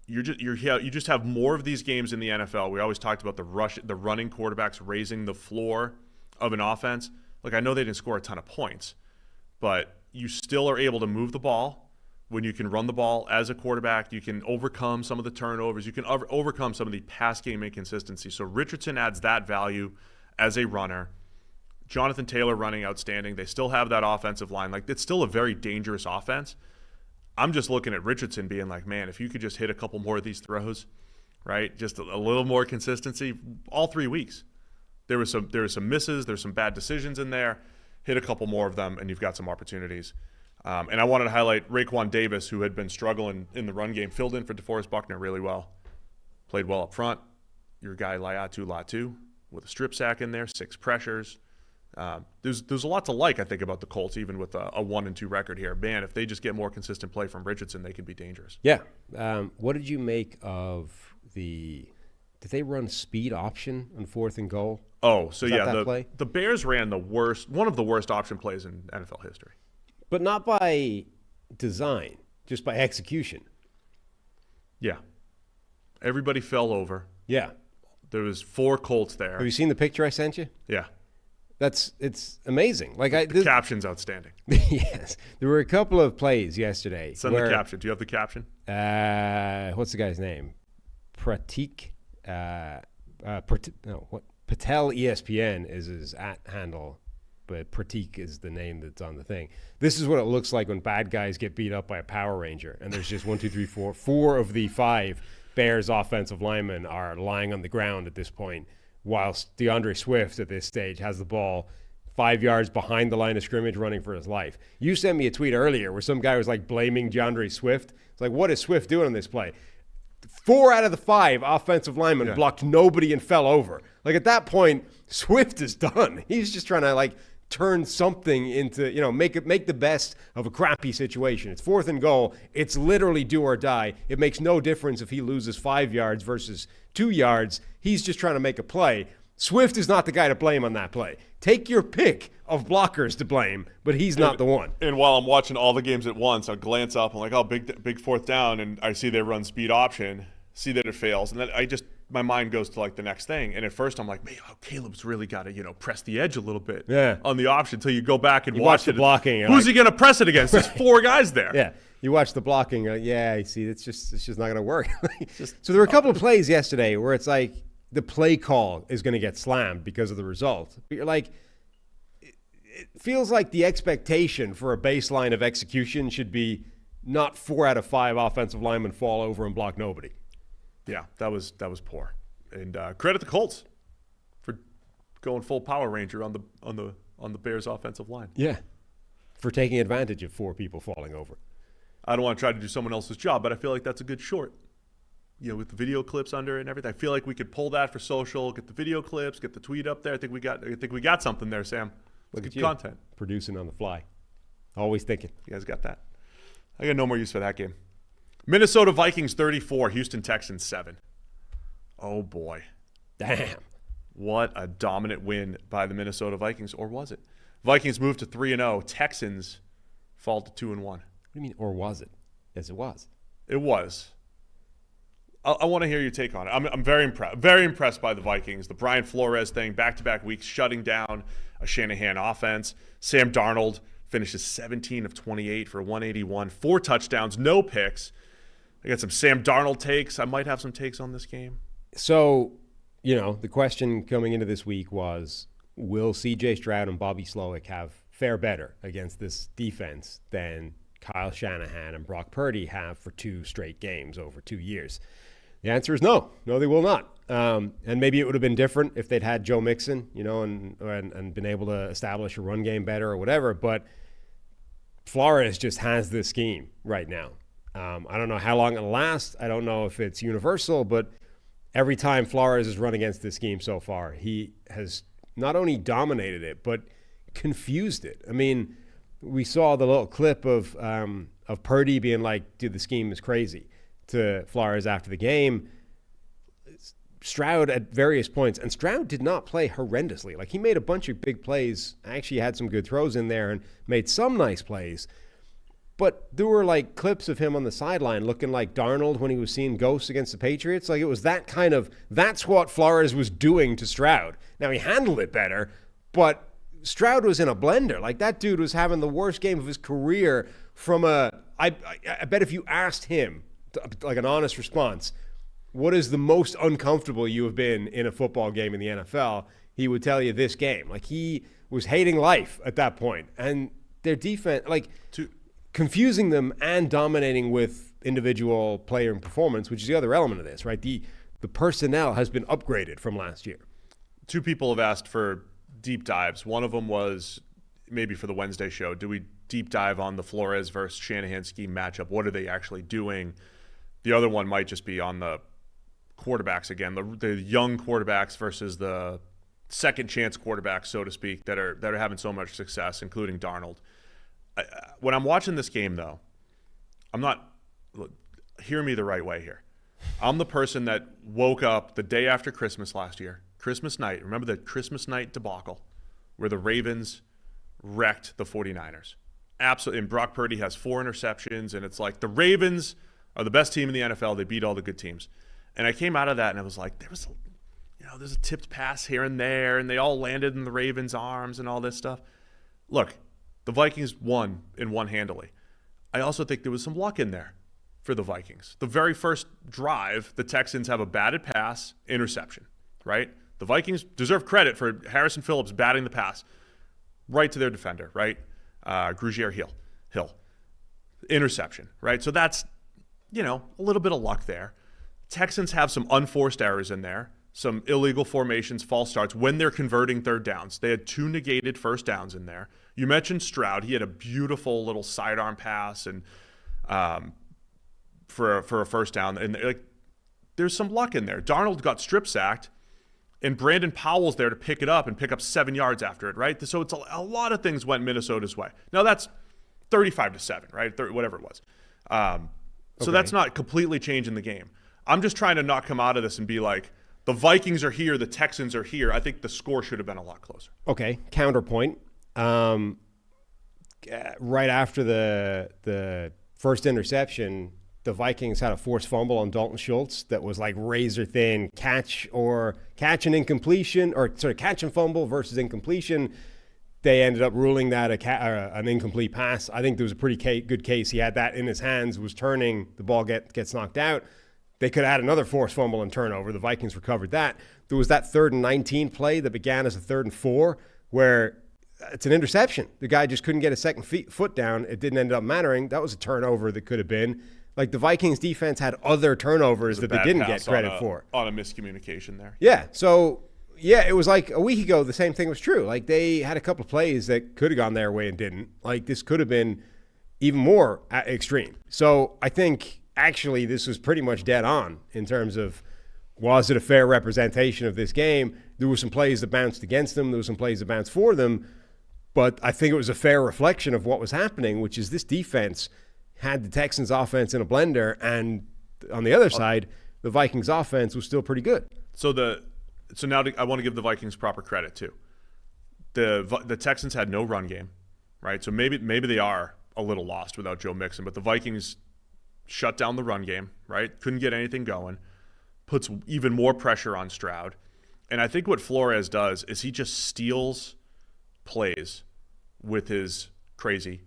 you just have more of these games in the NFL. We always talked about the running quarterbacks raising the floor of an offense. Like, I know they didn't score a ton of points, but you still are able to move the ball. When you can run the ball as a quarterback, you can overcome some of the turnovers. You can overcome some of the pass game inconsistency. So Richardson adds that value as a runner. Jonathan Taylor running outstanding. They still have that offensive line. Like, it's still a very dangerous offense. I'm just looking at Richardson being like, man, if you could just hit a couple more of these throws, right? Just a little more consistency all 3 weeks. There was some misses. There's some bad decisions in there. Hit a couple more of them, and you've got some opportunities. And I wanted to highlight Raekwon Davis, who had been struggling in the run game, filled in for DeForest Buckner really well. Played well up front. Your guy Laiatu Latu with a strip sack in there, 6 pressures. There's a lot to like, I think, about the Colts, even with a 1-2 record here. Man, if they just get more consistent play from Richardson, they could be dangerous. Yeah. What did you make of did they run speed option on 4th and goal? Oh, so yeah, the Bears ran one of the worst option plays in NFL history. But not by design, just by execution. Yeah. Everybody fell over. Yeah. There was 4 Colts there. Have you seen the picture I sent you? Yeah. It's amazing. Like the caption's outstanding. Yes. There were a couple of plays yesterday. Send the caption. Do you have the caption? What's the guy's name? Pratik. Patel ESPN is his @handle. But Pratik is the name that's on the thing. This is what it looks like when bad guys get beat up by a Power Ranger, and there's just 4 of the 5 Bears offensive linemen are lying on the ground at this point, whilst DeAndre Swift at this stage has the ball 5 yards behind the line of scrimmage running for his life. You sent me a tweet earlier where some guy was like blaming DeAndre Swift. It's like, what is Swift doing on this play? 4 out of the 5 offensive linemen blocked nobody and fell over. Like, at that point, Swift is done. He's just trying to turn something into, make the best of a crappy situation. It's 4th and goal. It's literally do or die. It makes no difference if he loses 5 yards versus 2 yards. He's just trying to make a play. Swift is not the guy to blame on that play. Take your pick of blockers to blame, but he's not the one. And while I'm watching all the games at once, I'll glance up. I'm like, oh, big 4th down, and I see they run speed option, see that it fails, and then my mind goes to the next thing. And at first I'm like, man, Caleb's really got to, press the edge a little bit on the option until you go back and watch the blocking. Who's he going to press it against? There's 4 guys there. Yeah. You watch the blocking. You see, it's just not going to work. So there were a couple of plays yesterday where it's like the play call is going to get slammed because of the result. But you're like, it feels like the expectation for a baseline of execution should be not 4 out of 5 offensive linemen fall over and block nobody. Yeah, that was poor, and credit the Colts for going full Power Ranger on the Bears offensive line. Yeah, for taking advantage of 4 people falling over. I don't want to try to do someone else's job, but I feel like that's a good short. With the video clips under it and everything. I feel like we could pull that for social, get the video clips, get the tweet up there. I think we got something there, Sam. Look at good you, content. Producing on the fly. Always thinking. You guys got that. I got no more use for that game. Minnesota Vikings 34, Houston Texans 7. Oh, boy. Damn. What a dominant win by the Minnesota Vikings, or was it? Vikings moved to 3-0. Texans fall to 2-1. What do you mean, or was it? Yes, it was. It was. I want to hear your take on it. I'm very impressed by the Vikings. The Brian Flores thing, back-to-back weeks, shutting down a Shanahan offense. Sam Darnold finishes 17 of 28 for 181, 4 touchdowns, no picks. I got some Sam Darnold takes. I might have some takes on this game. So, the question coming into this week was, will C.J. Stroud and Bobby Slowick fare better against this defense than Kyle Shanahan and Brock Purdy have for 2 straight games over 2 years? The answer is no. No, they will not. And maybe it would have been different if they'd had Joe Mixon, and been able to establish a run game better or whatever. But Flores just has this scheme right now. I don't know how long it'll last. I don't know if it's universal, but every time Flores has run against this scheme so far, he has not only dominated it, but confused it. I mean, we saw the little clip of Purdy being like, dude, the scheme is crazy to Flores after the game. Stroud at various points, and Stroud did not play horrendously. Like, he made a bunch of big plays, actually had some good throws in there and made some nice plays. But there were like clips of him on the sideline looking like Darnold when he was seeing ghosts against the Patriots. Like, it was that kind of, that's what Flores was doing to Stroud. Now, he handled it better, but Stroud was in a blender. Like, that dude was having the worst game of his career from I bet if you asked him, like an honest response, what is the most uncomfortable you have been in a football game in the NFL, he would tell you this game. Like, he was hating life at that point. And their defense, like, confusing them and dominating with individual player and performance, which is the other element of this, right? The personnel has been upgraded from last year. Two people have asked for deep dives. One of them was maybe for the Wednesday show. Do we deep dive on the Flores versus Shanahan scheme matchup? What are they actually doing? The other one might just be on the quarterbacks again, the young quarterbacks versus the second chance quarterbacks, so to speak, that are having so much success, including Darnold. When I'm watching this game, though, I'm not, hear me the right way here. I'm the person that woke up the day after Christmas last year, Christmas night. Remember the Christmas night debacle where the Ravens wrecked the 49ers? Absolutely. And Brock Purdy has 4 interceptions, and it's like the Ravens are the best team in the NFL. They beat all the good teams. And I came out of that and I was like, there's a tipped pass here and there, and they all landed in the Ravens' arms and all this stuff. Look, the Vikings won and won handily. I also think there was some luck in there for the Vikings. The very first drive, the Texans have a batted pass, interception, right? The Vikings deserve credit for Harrison Phillips batting the pass right to their defender, right? Grugier Hill. Interception, right? So that's, a little bit of luck there. Texans have some unforced errors in there, some illegal formations, false starts when they're converting third downs. They had 2 negated first downs in there. You mentioned Stroud. He had a beautiful little sidearm pass and for a first down. And there's some luck in there. Darnold got strip sacked, and Brandon Powell's there to pick it up and pick up 7 yards after it, right? So it's a lot of things went Minnesota's way. Now that's 35-7, right? Whatever it was. So that's not completely changing the game. I'm just trying to not come out of this and be like, the Vikings are here, the Texans are here. I think the score should have been a lot closer. Okay, counterpoint. Right after the first interception, the Vikings had a forced fumble on Dalton Schultz that was like razor thin catch and incompletion, or sort of catch and fumble versus incompletion. They ended up ruling that an incomplete pass. I think there was a pretty good case. He had that in his hands, was turning, the ball gets knocked out. They could have had another forced fumble and turnover. The Vikings recovered that. There was that 3rd and 19 play that began as a 3rd and 4 where it's an interception. The guy just couldn't get a second foot down. It didn't end up mattering. That was a turnover that could have been. Like, the Vikings defense had other turnovers that they didn't get credit for. On a miscommunication there. Yeah. So, yeah, it was like a week ago the same thing was true. Like, they had a couple of plays that could have gone their way and didn't. Like, this could have been even more extreme. So I think actually this was pretty much dead on in terms of, was it a fair representation of this game? There were some plays that bounced against them. There were some plays that bounced for them. But I think it was a fair reflection of what was happening, which is this defense had the Texans offense in a blender, and on the other side, the Vikings offense was still pretty good. So now I want to give the Vikings proper credit too. The Texans had no run game, right? So maybe they are a little lost without Joe Mixon, but the Vikings shut down the run game, right? Couldn't get anything going. Puts even more pressure on Stroud. And I think what Flores does is he just steals plays with his crazy,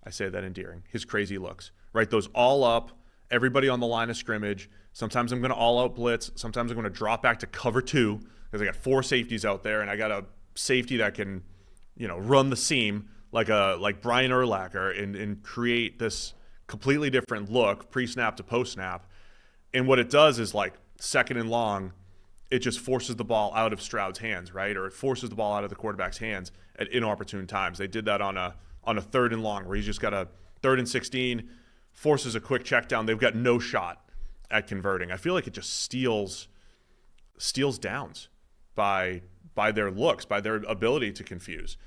I say that endearing, his crazy looks, right? Those all up, everybody on the line of scrimmage. Sometimes I'm going to all out blitz. Sometimes I'm going to drop back to cover 2 because I got 4 safeties out there, and I got a safety that can, run the seam like Brian Urlacher and create this completely different look pre-snap to post-snap. And what it does is, like, 2nd and long, it just forces the ball out of Stroud's hands, right? Or it forces the ball out of the quarterback's hands at inopportune times. They did that on a 3rd and long where he's just got a 3rd and 16, forces a quick check down. They've got no shot at converting. I feel like it just steals downs by their looks, by their ability to confuse.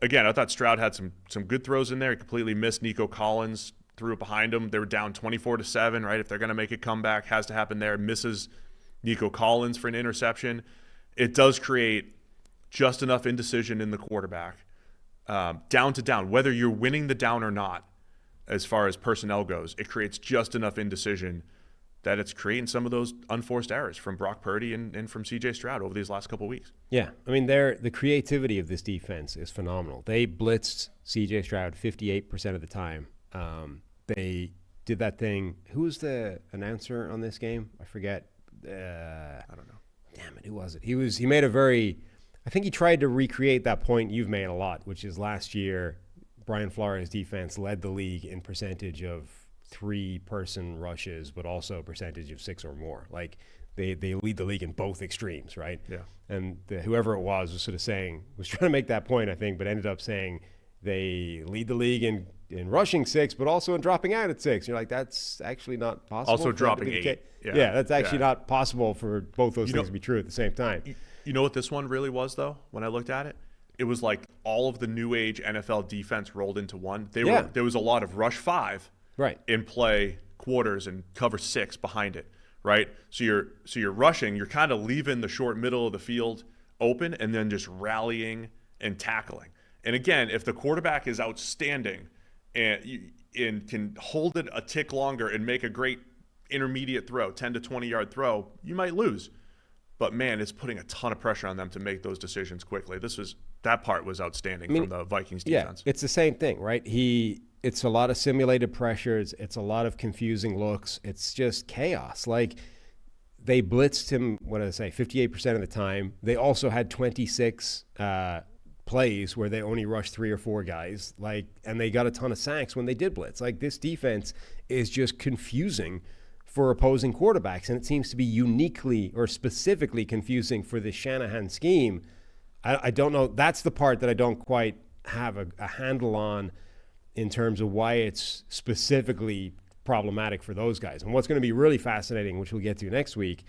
again, I thought Stroud had some good throws in there. He completely missed Nico Collins, threw it behind him. They were down 24-7, right? If they're going to make a comeback, has to happen there. Misses Nico Collins for an interception. It does create just enough indecision in the quarterback, down to down, whether you're winning the down or not. As far as personnel goes, it creates just enough indecision that it's creating some of those unforced errors from Brock Purdy and from C.J. Stroud over these last couple of weeks. Yeah, I mean, the creativity of this defense is phenomenal. They blitzed C.J. Stroud 58% of the time. They did that thing. Who was the announcer on this game? I forget. I don't know. Damn it, who was it? He made a very. I think he tried to recreate that point you've made a lot, which is last year Brian Flores' defense led the league in percentage of 3-person rushes, but also percentage of 6 or more. Like they lead the league in both extremes, right? Yeah. And whoever it was sort of was trying to make that point, I think, but ended up saying they lead the league in rushing 6, but also in dropping out at 6. You're like, that's actually not possible. Also dropping 8. Yeah, that's actually not possible for both those things to be true at the same time. You know what this one really was, though, when I looked at it? It was like all of the new age NFL defense rolled into one. There was a lot of rush 5 in play quarters and cover 6 behind it, right? So you're rushing, you're kind of leaving the short middle of the field open and then just rallying and tackling. And again, if the quarterback is outstanding and can hold it a tick longer and make a great intermediate throw, 10 to 20 yard throw, you might lose. But man, it's putting a ton of pressure on them to make those decisions quickly. That part was outstanding from the Vikings defense. Yeah, it's the same thing, right? It's a lot of simulated pressures. It's a lot of confusing looks. It's just chaos. Like they blitzed him, 58% of the time. They also had 26 plays where they only rushed 3 or 4 guys. And they got a ton of sacks when they did blitz. Like this defense is just confusing for opposing quarterbacks, and it seems to be uniquely or specifically confusing for the Shanahan scheme. I don't know. That's the part that I don't quite have a handle on in terms of why it's specifically problematic for those guys. And what's going to be really fascinating, which we'll get to next week,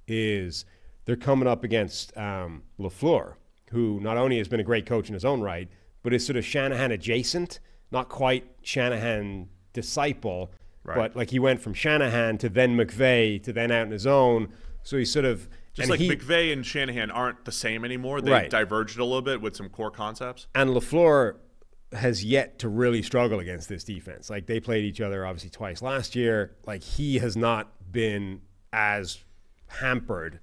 is they're coming up against LaFleur, who not only has been a great coach in his own right, but is sort of Shanahan adjacent, not quite Shanahan disciple, but like he went from Shanahan to then McVay to then out on his own. So he's sort of just like McVay and Shanahan aren't the same anymore. They diverged a little bit with some core concepts. And LaFleur has yet to really struggle against this defense. Like they played each other obviously twice last year. Like he has not been as hampered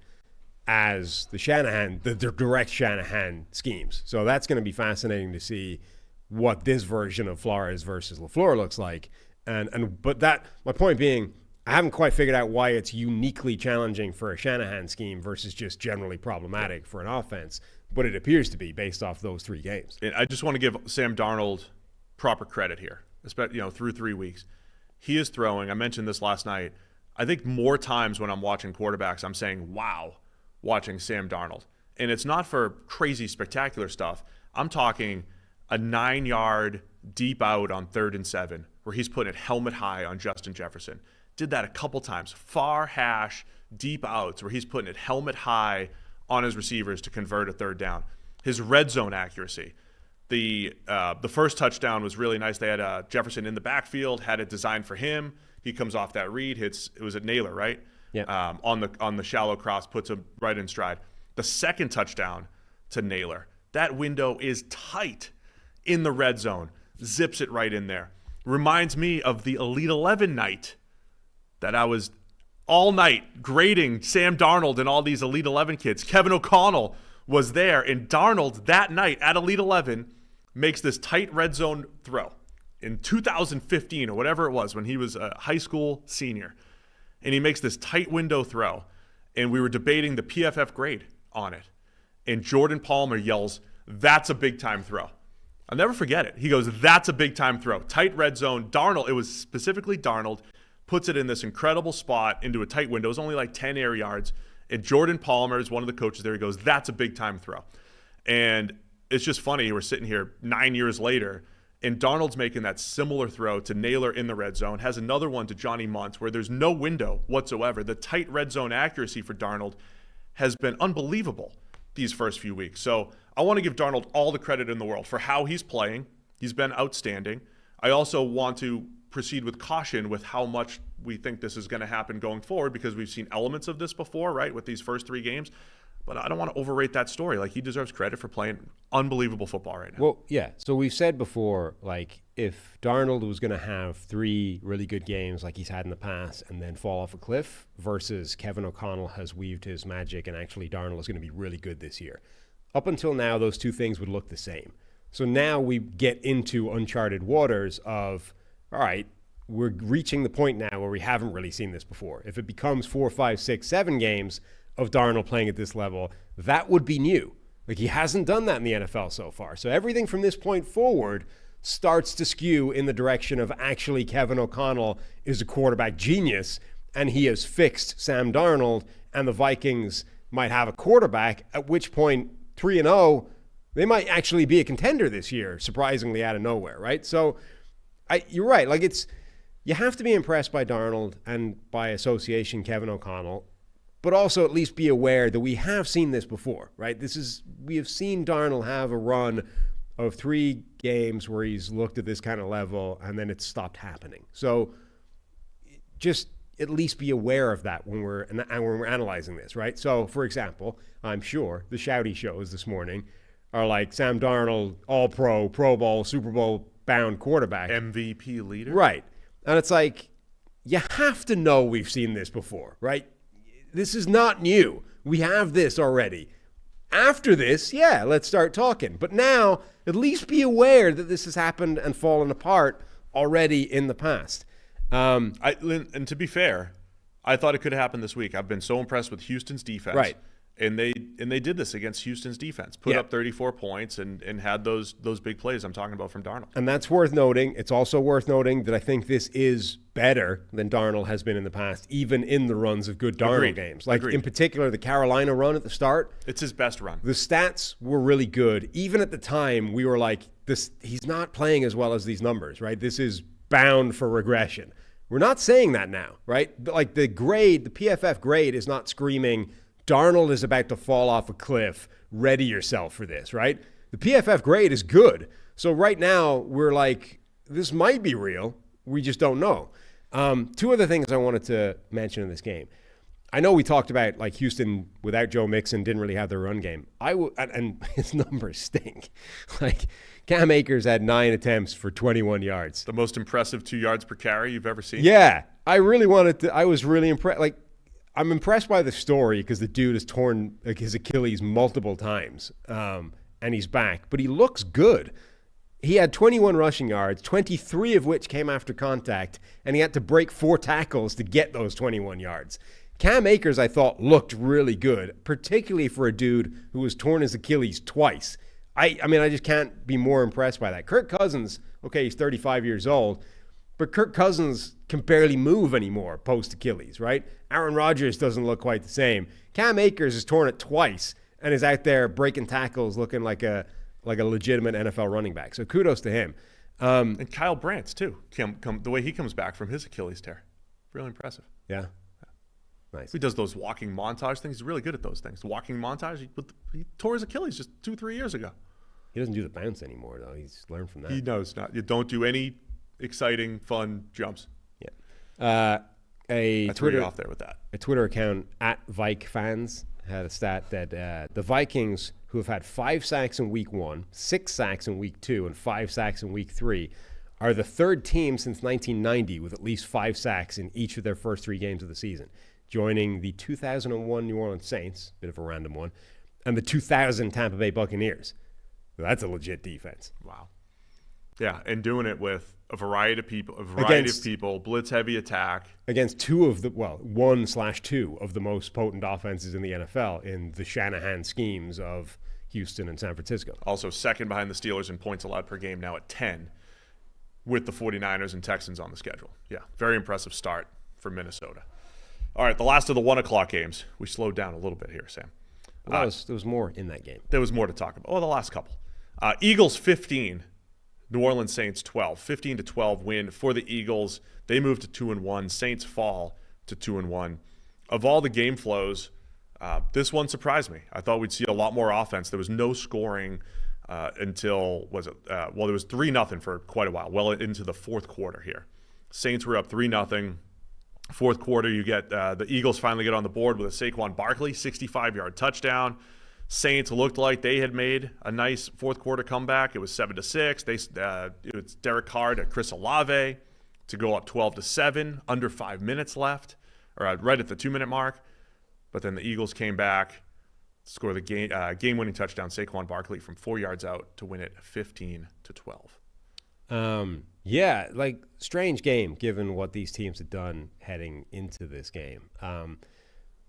as the direct Shanahan schemes. So that's going to be fascinating to see what this version of Flores versus LaFleur looks like. But my point being, I haven't quite figured out why it's uniquely challenging for a Shanahan scheme versus just generally problematic for an offense. But it appears to be based off those 3 games. And I just want to give Sam Darnold proper credit here, especially through 3 weeks. He is throwing. I mentioned this last night. I think more times when I'm watching quarterbacks, I'm saying, "Wow," watching Sam Darnold, and it's not for crazy spectacular stuff. I'm talking a 9-yard deep out on 3rd and 7, where he's putting it helmet high on Justin Jefferson. Did that a couple times. Far hash, deep outs, where he's putting it helmet high on his receivers to convert a 3rd down. His red zone accuracy. The first touchdown was really nice. They had Jefferson in the backfield, had it designed for him. He comes off that read, it was at Naylor, right? Yeah. On the shallow cross, puts him right in stride. The second touchdown to Naylor, that window is tight in the red zone. Zips it right in there. Reminds me of the Elite 11 night that I was all night grading Sam Darnold and all these Elite 11 kids. Kevin O'Connell was there, and Darnold that night at Elite 11 makes this tight red zone throw in 2015 or whatever it was when he was a high school senior. And he makes this tight window throw, and we were debating the PFF grade on it. And Jordan Palmer yells, "That's a big-time throw." I'll never forget it. He goes, "That's a big-time throw." Tight red zone. Darnold, it was specifically Darnold, puts it in this incredible spot into a tight window. It was only like 10 air yards. And Jordan Palmer is one of the coaches there. He goes, "That's a big-time throw." And it's just funny. We're sitting here 9 years later, and Darnold's making that similar throw to Naylor in the red zone, has another one to Johnny Muntz where there's no window whatsoever. The tight red zone accuracy for Darnold has been unbelievable these first few weeks. So I want to give Darnold all the credit in the world for how he's playing. He's been outstanding. I also want to proceed with caution with how much we think this is going to happen going forward, because we've seen elements of this before, right, with these first 3 games. But I don't want to overrate that story. Like, he deserves credit for playing unbelievable football right now. Well, yeah. So we've said before, like, if Darnold was going to have 3 really good games like he's had in the past and then fall off a cliff, versus Kevin O'Connell has weaved his magic and actually Darnold is going to be really good this year. Up until now, those 2 things would look the same. So now we get into uncharted waters of, all right, we're reaching the point now where we haven't really seen this before. If it becomes 4, 5, 6, 7 games of Darnold playing at this level, that would be new. Like, he hasn't done that in the NFL so far. So everything from this point forward starts to skew in the direction of actually Kevin O'Connell is a quarterback genius, and he has fixed Sam Darnold, and the Vikings might have a quarterback, at which point 3-0, they might actually be a contender this year, surprisingly out of nowhere, right? So you're right. Like, you have to be impressed by Darnold and by association Kevin O'Connell, but also at least be aware that we have seen this before, right? We have seen Darnold have a run of 3 games where he's looked at this kind of level and then it's stopped happening. So just at least be aware of that when we're analyzing this, right? So, for example, I'm sure the shouty shows this morning are like Sam Darnold, All-Pro, Pro Bowl, Super Bowl bound quarterback. MVP leader. Right. And it's like, you have to know we've seen this before, right? This is not new. We have this already. After this, yeah, let's start talking. But now, at least be aware that this has happened and fallen apart already in the past. And to be fair, I thought it could happen this week. I've been so impressed with Houston's defense. Right. And they did this against Houston's defense. Put up 34 points and had those big plays I'm talking about from Darnold. And that's worth noting. It's also worth noting that I think this is better than Darnold has been in the past, even in the runs of good Darnold games. Like, in particular, the Carolina run at the start. It's his best run. The stats were really good. Even at the time, we were like, he's not playing as well as these numbers, right? This is bound for regression. We're not saying that now, right? Like, the PFF grade is not screaming, Darnold is about to fall off a cliff. Ready yourself for this, right? The PFF grade is good. So right now, we're like, this might be real. We just don't know. 2 other things I wanted to mention in this game. I know we talked about, like, Houston without Joe Mixon didn't really have their run game. And his numbers stink. Like, Cam Akers had 9 attempts for 21 yards. The most impressive 2 yards per carry you've ever seen. Yeah. I was really impressed. Like, I'm impressed by the story because the dude has torn his Achilles multiple times, and he's back. But he looks good. He had 21 rushing yards, 23 of which came after contact, and he had to break 4 tackles to get those 21 yards. Cam Akers, I thought, looked really good, particularly for a dude who was torn his Achilles twice. I mean, I just can't be more impressed by that. Kirk Cousins, okay, he's 35 years old, but Kirk Cousins can barely move anymore post-Achilles, right? Aaron Rodgers doesn't look quite the same. Cam Akers has torn it twice and is out there breaking tackles looking like a legitimate NFL running back. So kudos to him. And Kyle Brandt, too. The way he comes back from his Achilles tear. Really impressive. Yeah. Nice. He does those walking montage things. He's really good at those things. The walking montage, he tore his Achilles just 2-3 years ago. He doesn't do the bounce anymore, though. He's learned from that. He knows not. You don't do any exciting, fun jumps. Yeah. I threw you off there with that. A Twitter account @VikeFans had a stat that the Vikings, who have had 5 sacks in week 1, 6 sacks in week 2, and 5 sacks in week 3, are the 3rd team since 1990 with at least 5 sacks in each of their first 3 games of the season, joining the 2001 New Orleans Saints, bit of a random one, and the 2000 Tampa Bay Buccaneers. So that's a legit defense. Wow. Yeah, and doing it with a variety of people, blitz-heavy attack. Against 1/2 of the most potent offenses in the NFL in the Shanahan schemes of Houston and San Francisco. Also second behind the Steelers in points allowed per game, now at 10, with the 49ers and Texans on the schedule. Yeah, very impressive start for Minnesota. All right, the last of the 1 o'clock games. We slowed down a little bit here, Sam. Well, there was more in that game. There was more to talk about. Oh, the last couple. Eagles 15, New Orleans Saints 12. 15-12 win for the Eagles. They move to 2-1. Saints fall to 2-1. Of all the game flows, This one surprised me. I thought we'd see a lot more offense. There was no scoring until, there was 3-0 for quite a while, well into the fourth quarter here. Saints were up 3-0. Fourth quarter, you get the Eagles finally get on the board with a Saquon Barkley 65-yard touchdown. Saints looked like they had made a nice fourth quarter comeback. It was 7-6. It was Derek Carr to Chris Olave to go up 12-7, under 5 minutes left, or right at the 2-minute mark. But then the Eagles came back, score the game-winning touchdown, Saquon Barkley from 4 yards out to win it 15-12. Yeah, like strange game given what these teams had done heading into this game.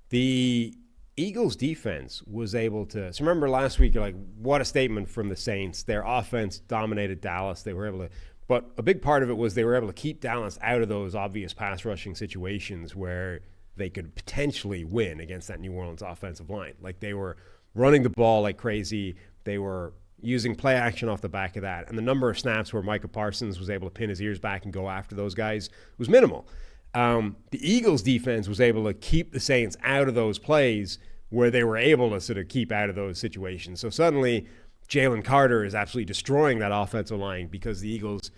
The Eagles defense was able to, so remember last week, like what a statement from the Saints. Their offense dominated Dallas. They were able to, but a big part of it was they were able to keep Dallas out of those obvious pass rushing situations where they could potentially win against that New Orleans offensive line. Like they were running the ball like crazy. They were using play action off the back of that. And the number of snaps where Micah Parsons was able to pin his ears back and go after those guys was minimal. The Eagles defense was able to keep the Saints out of those plays where they were able to sort of keep out of those situations. So suddenly Jalen Carter is absolutely destroying that offensive line because the Eagles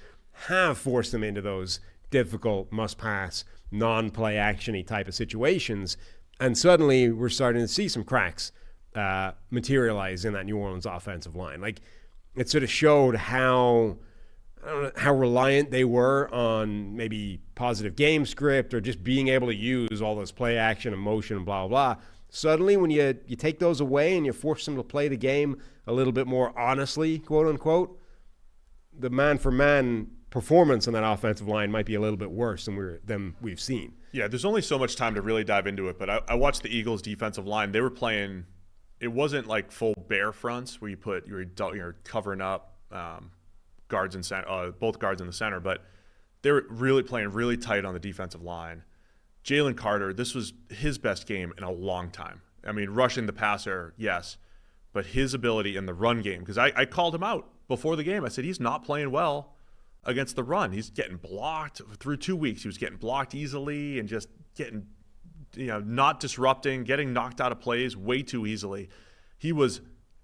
have forced them into those difficult must-pass, non-play action-y type of situations. And suddenly we're starting to see some cracks materialize in that New Orleans offensive line. Like it sort of showed how reliant they were on maybe positive game script or just being able to use all those play action and motion and blah, blah, blah. Suddenly when you take those away and you force them to play the game a little bit more honestly, quote unquote, the man-for-man performance on that offensive line might be a little bit worse than we've seen. Yeah, there's only so much time to really dive into it, but I watched the Eagles defensive line. They were playing, it wasn't like full bear fronts where you're covering up guards and both guards in the center, but they were really playing really tight on the defensive line. Jalen Carter, this was his best game in a long time. I mean, rushing the passer, yes, but his ability in the run game, because I called him out before the game. I said he's not playing well against the run. He's getting blocked through 2 weeks. He was getting blocked easily and just getting, not disrupting, getting knocked out of plays way too easily. He was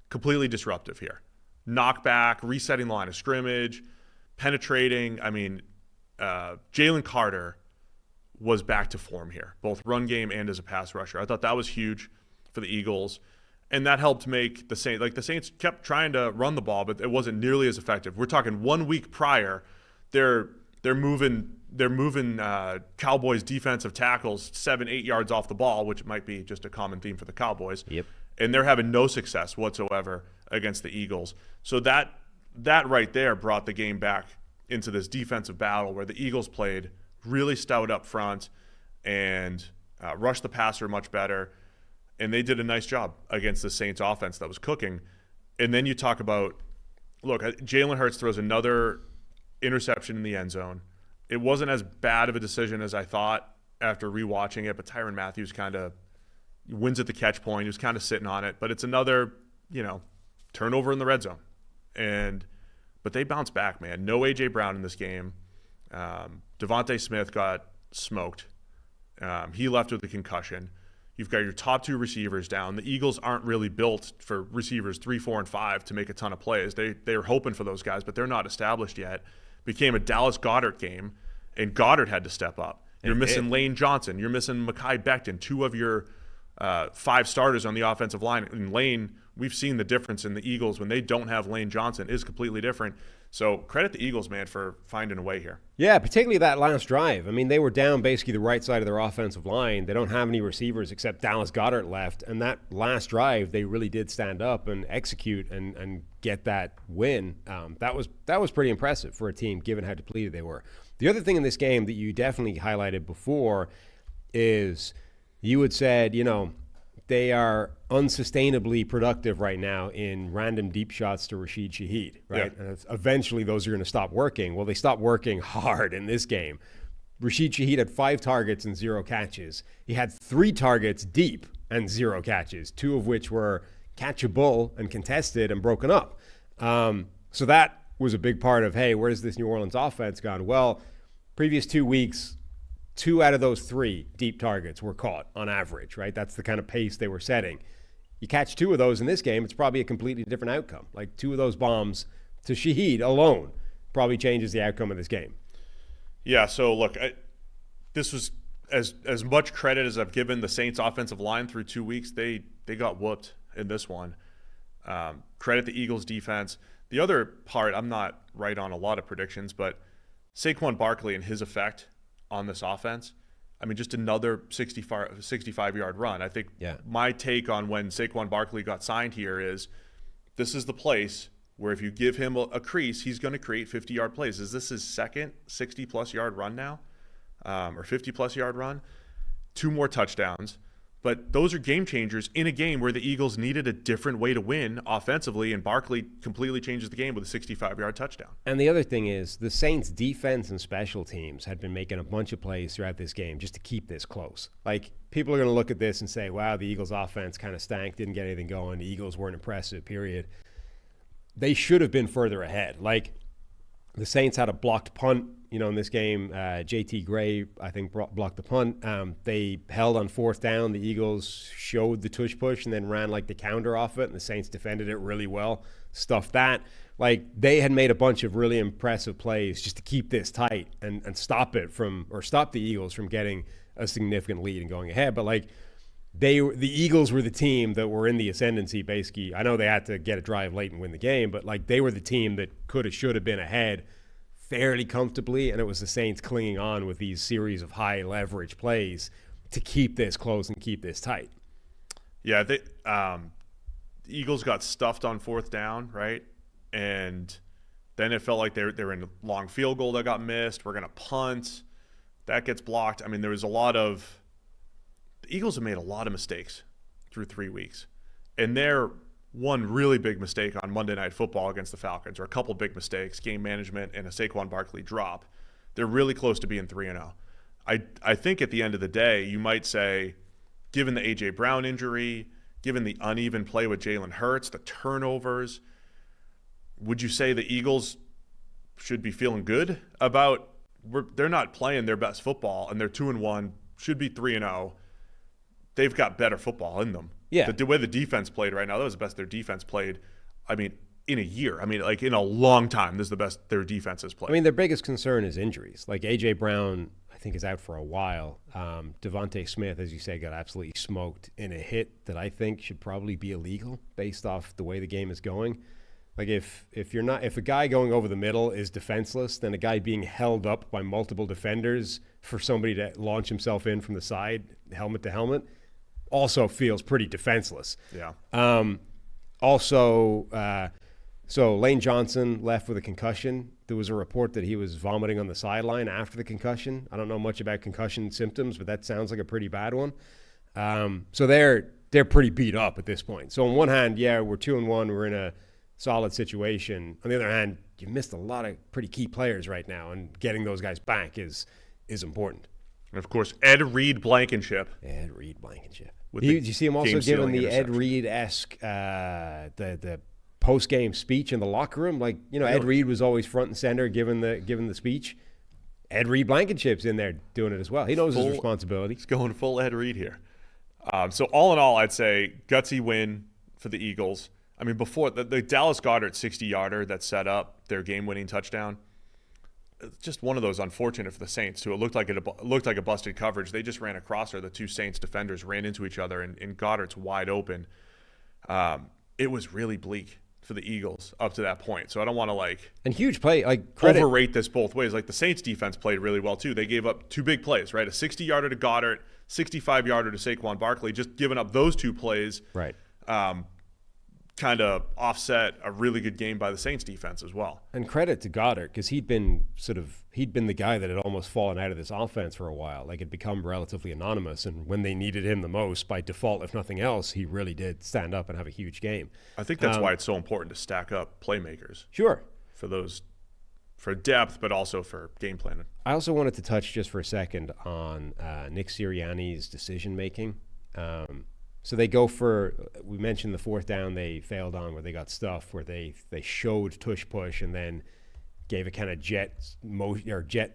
completely disruptive here. Knockback, resetting the line of scrimmage, penetrating. I mean, Jalen Carter was back to form here, both run game and as a pass rusher. I thought that was huge for the Eagles. And that helped make the Saints, the Saints kept trying to run the ball, but it wasn't nearly as effective. We're talking 1 week prior, they're moving Cowboys defensive tackles 7-8 yards off the ball, which might be just a common theme for the Cowboys. Yep. And they're having no success whatsoever against the Eagles. So that right there brought the game back into this defensive battle where the Eagles played really stout up front and rushed the passer much better. And they did a nice job against the Saints offense that was cooking. And then you talk about, look, Jalen Hurts throws another interception in the end zone. It wasn't as bad of a decision as I thought after rewatching it, but Tyrann Mathieu kind of wins at the catch point. He was kind of sitting on it, but it's another, turnover in the red zone. But they bounced back, man. No A.J. Brown in this game. Devontae Smith got smoked. He left with a concussion. You've got your top two receivers down. The Eagles aren't really built for receivers 3, 4, and 5 to make a ton of plays. They're hoping for those guys, but they're not established yet. Became a Dallas Goedert game, and Goddard had to step up. You're missing Lane Johnson. You're missing Mekhi Becton, 2 of your 5 starters on the offensive line. And Lane, we've seen the difference in the Eagles when they don't have Lane Johnson is completely different. So credit the Eagles, man, for finding a way here. Yeah, particularly that last drive. I mean, they were down basically the right side of their offensive line. They don't have any receivers except Dallas Goedert left. And that last drive, they really did stand up and execute and get that win. That was pretty impressive for a team, given how depleted they were. The other thing in this game that you definitely highlighted before is you had said, they are unsustainably productive right now in random deep shots to Rashid Shaheed, right? Yeah. And eventually those are going to stop working. Well, they stopped working hard in this game. Rashid Shaheed had 5 targets and 0 catches. He had 3 targets deep and 0 catches, 2 of which were catchable and contested and broken up. So that was a big part of, hey, where's this New Orleans offense gone? Well, previous 2 weeks, 2 out of those 3 deep targets were caught on average, right? That's the kind of pace they were setting. You catch 2 of those in this game, it's probably a completely different outcome. Like 2 of those bombs to Shaheed alone probably changes the outcome of this game. Yeah, so look, this was as much credit as I've given the Saints offensive line through 2 weeks. They got whooped in this one. Credit the Eagles defense. The other part, I'm not right on a lot of predictions, but Saquon Barkley and his effect on this offense, I mean, just another 65-yard run. I think my take on when Saquon Barkley got signed here is this is the place where if you give him a crease, he's going to create 50-yard plays. Is this his second 60-plus yard run now, or 50-plus yard run? 2 more touchdowns. But those are game changers in a game where the Eagles needed a different way to win offensively, and Barkley completely changes the game with a 65-yard touchdown. And the other thing is the Saints' defense and special teams had been making a bunch of plays throughout this game just to keep this close. Like, people are going to look at this and say, wow, the Eagles' offense kind of stank, didn't get anything going. The Eagles weren't impressive, period. They should have been further ahead. Like, the Saints had a blocked punt, in this game. JT Gray, I think, blocked the punt. They held on 4th down. The Eagles showed the tush push and then ran like the counter off it, and the Saints defended it really well, stuffed that. Like, they had made a bunch of really impressive plays just to keep this tight and stop the Eagles from getting a significant lead and going ahead. But like, the Eagles were the team that were in the ascendancy, basically. I know they had to get a drive late and win the game, but like, they were the team that should have been ahead fairly comfortably, and it was the Saints clinging on with these series of high leverage plays to keep this close and keep this tight. Yeah, the Eagles got stuffed on 4th down, right? And then it felt like they were in a long field goal that got missed. We're going to punt. That gets blocked. I mean, there was the Eagles have made a lot of mistakes through 3 weeks. And they're one really big mistake on Monday Night Football against the Falcons, or a couple big mistakes, game management and a Saquon Barkley drop. They're really close to being 3-0. I think at the end of the day, you might say, given the A.J. Brown injury, given the uneven play with Jalen Hurts, the turnovers, would you say the Eagles should be feeling good about they're not playing their best football, and they're 2-1, should be 3-0. They've got better football in them. Yeah. The way the defense played right now, that was the best their defense played, I mean, in a year. I mean, like, in a long time, this is the best their defense has played. I mean, their biggest concern is injuries. Like, A.J. Brown, I think, is out for a while. Devontae Smith, as you say, got absolutely smoked in a hit that I think should probably be illegal based off the way the game is going. Like, if a guy going over the middle is defenseless, then a guy being held up by multiple defenders for somebody to launch himself in from the side, helmet to helmet, also feels pretty defenseless. Yeah. So Lane Johnson left with a concussion. There was a report that he was vomiting on the sideline after the concussion. I don't know much about concussion symptoms, but that sounds like a pretty bad one. So they're pretty beat up at this point. So on one hand, yeah, we're 2-1. We're in a solid situation. On the other hand, you missed a lot of pretty key players right now, and getting those guys back is important. And, of course, Ed Reed Blankenship. Did you see him also giving the Ed Reed-esque the post-game speech in the locker room? Like, Ed Reed was always front and center giving the speech. Ed Reed Blankenship's in there doing it as well. He knows his responsibility. He's going full Ed Reed here. So all in all, I'd say gutsy win for the Eagles. I mean, before the Dallas Goedert 60-yarder that set up their game-winning touchdown, it's just one of those unfortunate for the Saints, too. It looked like a busted coverage. They just ran across her. The two Saints defenders ran into each other, and Goddard's wide open. It was really bleak for the Eagles up to that point. So I don't want to and huge play, overrate this both ways. Like, the Saints defense played really well too. They gave up 2 big plays, right? A 60-yarder to Goddard, 65-yarder to Saquon Barkley. Just giving up those 2 plays, right? Kind of offset a really good game by the Saints defense as well. And credit to Goddard, because he'd been the guy that had almost fallen out of this offense for a while. Like, it'd become relatively anonymous, and when they needed him the most, by default, if nothing else, he really did stand up and have a huge game. I think that's why it's so important to stack up playmakers. Sure. For depth, but also for game planning. I also wanted to touch just for a second on Nick Sirianni's decision making. So they go we mentioned the 4th down they failed on, where they got stuffed, where they showed tush push and then gave a kind of jet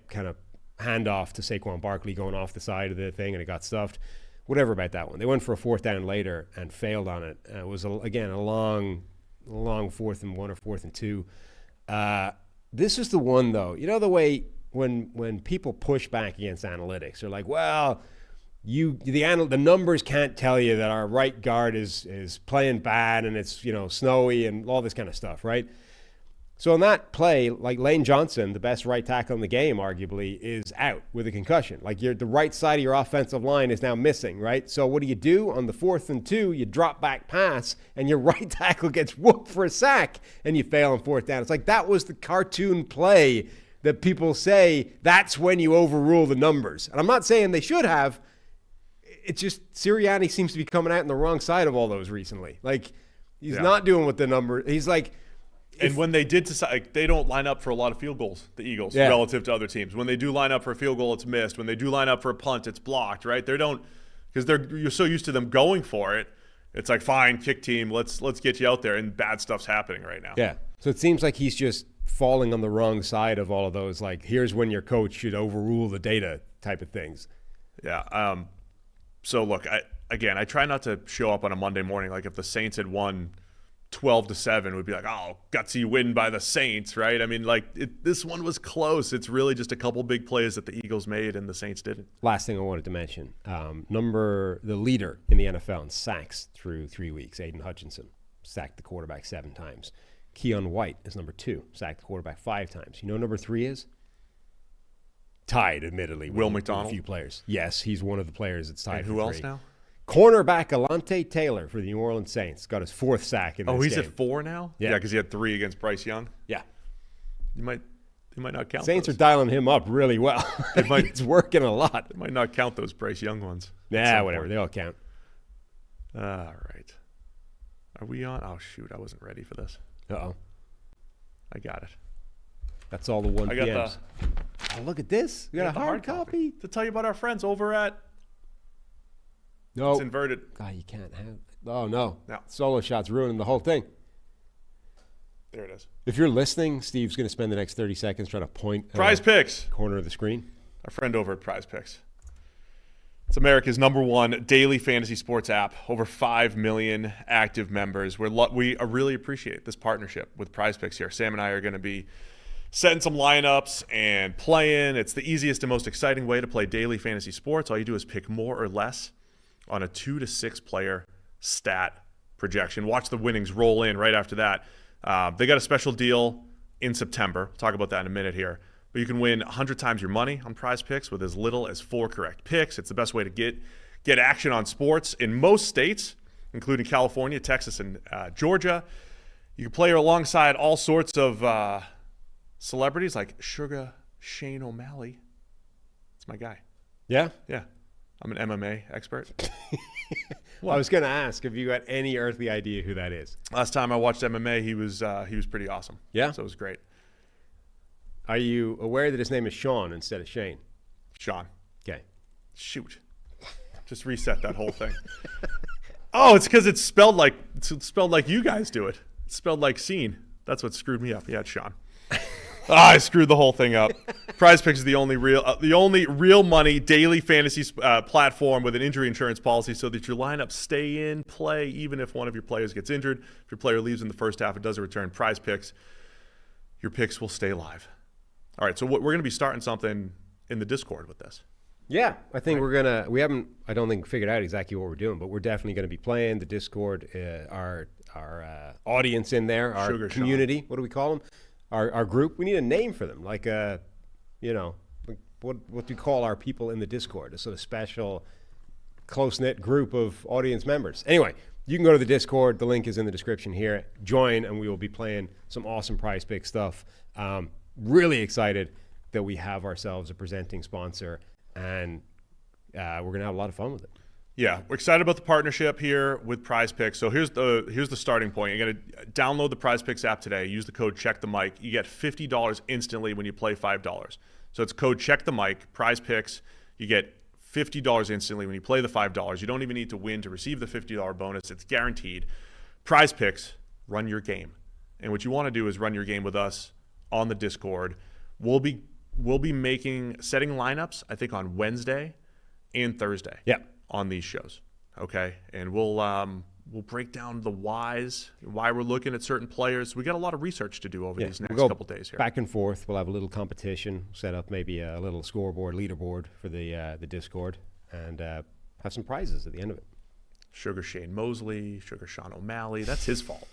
kind of handoff to Saquon Barkley going off the side of the thing and it got stuffed. Whatever about that one. They went for a 4th down later and failed on it. It was, again, a long 4th and 1 or 4th and 2. This is the one, though. You know the way when people push back against analytics, they're like, well, the numbers can't tell you that our right guard is playing bad and it's, snowy and all this kind of stuff, right? So on that play, like Lane Johnson, the best right tackle in the game, arguably, is out with a concussion. Like the right side of your offensive line is now missing, right? So what do? On the 4th and 2, you drop back pass, and your right tackle gets whooped for a sack, and you fail on 4th down. It's like that was the cartoon play that people say that's when you overrule the numbers. And I'm not saying they should have. It's just Sirianni seems to be coming out on the wrong side of all those recently. Like he's not doing what the number. He's like. And when they did decide, they don't line up for a lot of field goals, the Eagles, relative to other teams. When they do line up for a field goal, it's missed. When they do line up for a punt, it's blocked, right? They don't, because you're so used to them going for it. It's like, fine, kick team, let's get you out there, and bad stuff's happening right now. Yeah. So it seems like he's just falling on the wrong side of all of those, like, here's when your coach should overrule the data type of things. Yeah. So look, I try not to show up on a Monday morning like if the Saints had won 12-7, would be like, oh, gutsy win by the Saints, right? I mean, this one was close. It's really just a couple big plays that the Eagles made and the Saints didn't. Last thing I wanted to mention, the leader in the NFL in sacks through 3 weeks, Aiden Hutchinson, sacked the quarterback 7 times. Keon White is number 2, sacked the quarterback 5 times. You know number 3 is? Tied, admittedly. Will with McDonald? a few players. Yes, he's one of the players that's tied. And who else now? Cornerback Alante Taylor for the New Orleans Saints got his 4th sack in this game. Oh, he's at 4 now? Yeah, because he had 3 against Bryce Young. Yeah. You might not count Saints those. are dialing him up really well. It's working a lot. They might not count those Bryce Young ones. Nah, whatever. Point. They all count. All right. Are we on? Oh, shoot. I wasn't ready for this. Uh-oh. I got it. That's all the 1 I got PMs. Oh, look at this. We got a hard copy. To tell you about our friends over at... No. It's inverted. God, you can't have it. Oh, no. No. Solo shots ruining the whole thing. There it is. If you're listening, Steve's going to spend the next 30 seconds trying to point Prize Picks. Corner of the screen. Our friend over at Prize Picks. It's America's #1 daily fantasy sports app. Over 5 million active members. We really appreciate this partnership with Prize Picks here. Sam and I are going to be setting some lineups and playing. It's the easiest and most exciting way to play daily fantasy sports. All you do is pick more or less on a 2 to 6 player stat projection. Watch the winnings roll in right after that. They got a special deal in September. We'll talk about that in a minute here. But you can win 100 times your money on Prize Picks with as little as 4 correct picks. It's the best way to get action on sports in most states, including California, Texas, and Georgia. You can play alongside all sorts of celebrities like Sugar Shane O'Malley. That's my guy. Yeah? Yeah. I'm an MMA expert. I was going to ask if you got any earthly idea who that is. Last time I watched MMA, he was pretty awesome. Yeah? So it was great. Are you aware that his name is Sean instead of Shane? Sean. Okay. Shoot. Just reset that whole thing. Oh, it's because it's spelled like you guys do it. It's spelled like scene. That's what screwed me up. Yeah, it's Sean. I screwed the whole thing up. Prize Picks is the only real money daily fantasy platform with an injury insurance policy so that your lineups stay in play even if one of your players gets injured. If your player leaves in the first half and doesn't return, Prize Picks, your picks will stay live. All right, so we're going to be starting something in the Discord with this. Yeah, I think we haven't, I don't think, figured out exactly what we're doing, but we're definitely going to be playing the Discord, our audience in there, our Sugar community. Sean. What do we call them? Our group. We need a name for them, like what do we call our people in the Discord? A sort of special, close-knit group of audience members. Anyway, you can go to the Discord. The link is in the description here. Join, and we will be playing some awesome Prize Pick stuff. Really excited that we have ourselves a presenting sponsor, and we're going to have a lot of fun with it. Yeah, we're excited about the partnership here with Prize Picks. So here's the starting point. You're going to download the Prize Picks app today. Use the code CheckTheMic. You get $50 instantly when you play $5. So it's code CheckTheMic, Prize Picks. You get $50 instantly when you play the $5. You don't even need to win to receive the $50 bonus. It's guaranteed. Prize Picks, run your game. And what you want to do is run your game with us on the Discord. We'll be we'll be setting lineups, I think, on Wednesday and Thursday. Yeah. On these shows. Okay. And we'll break down the whys, why we're looking at certain players. We got a lot of research to do over these next couple days here. Back and forth. We'll have a little competition, set up maybe a little scoreboard, leaderboard for the Discord, and have some prizes at the end of it. Sugar Shane Mosley, Sugar Sean O'Malley. That's his fault.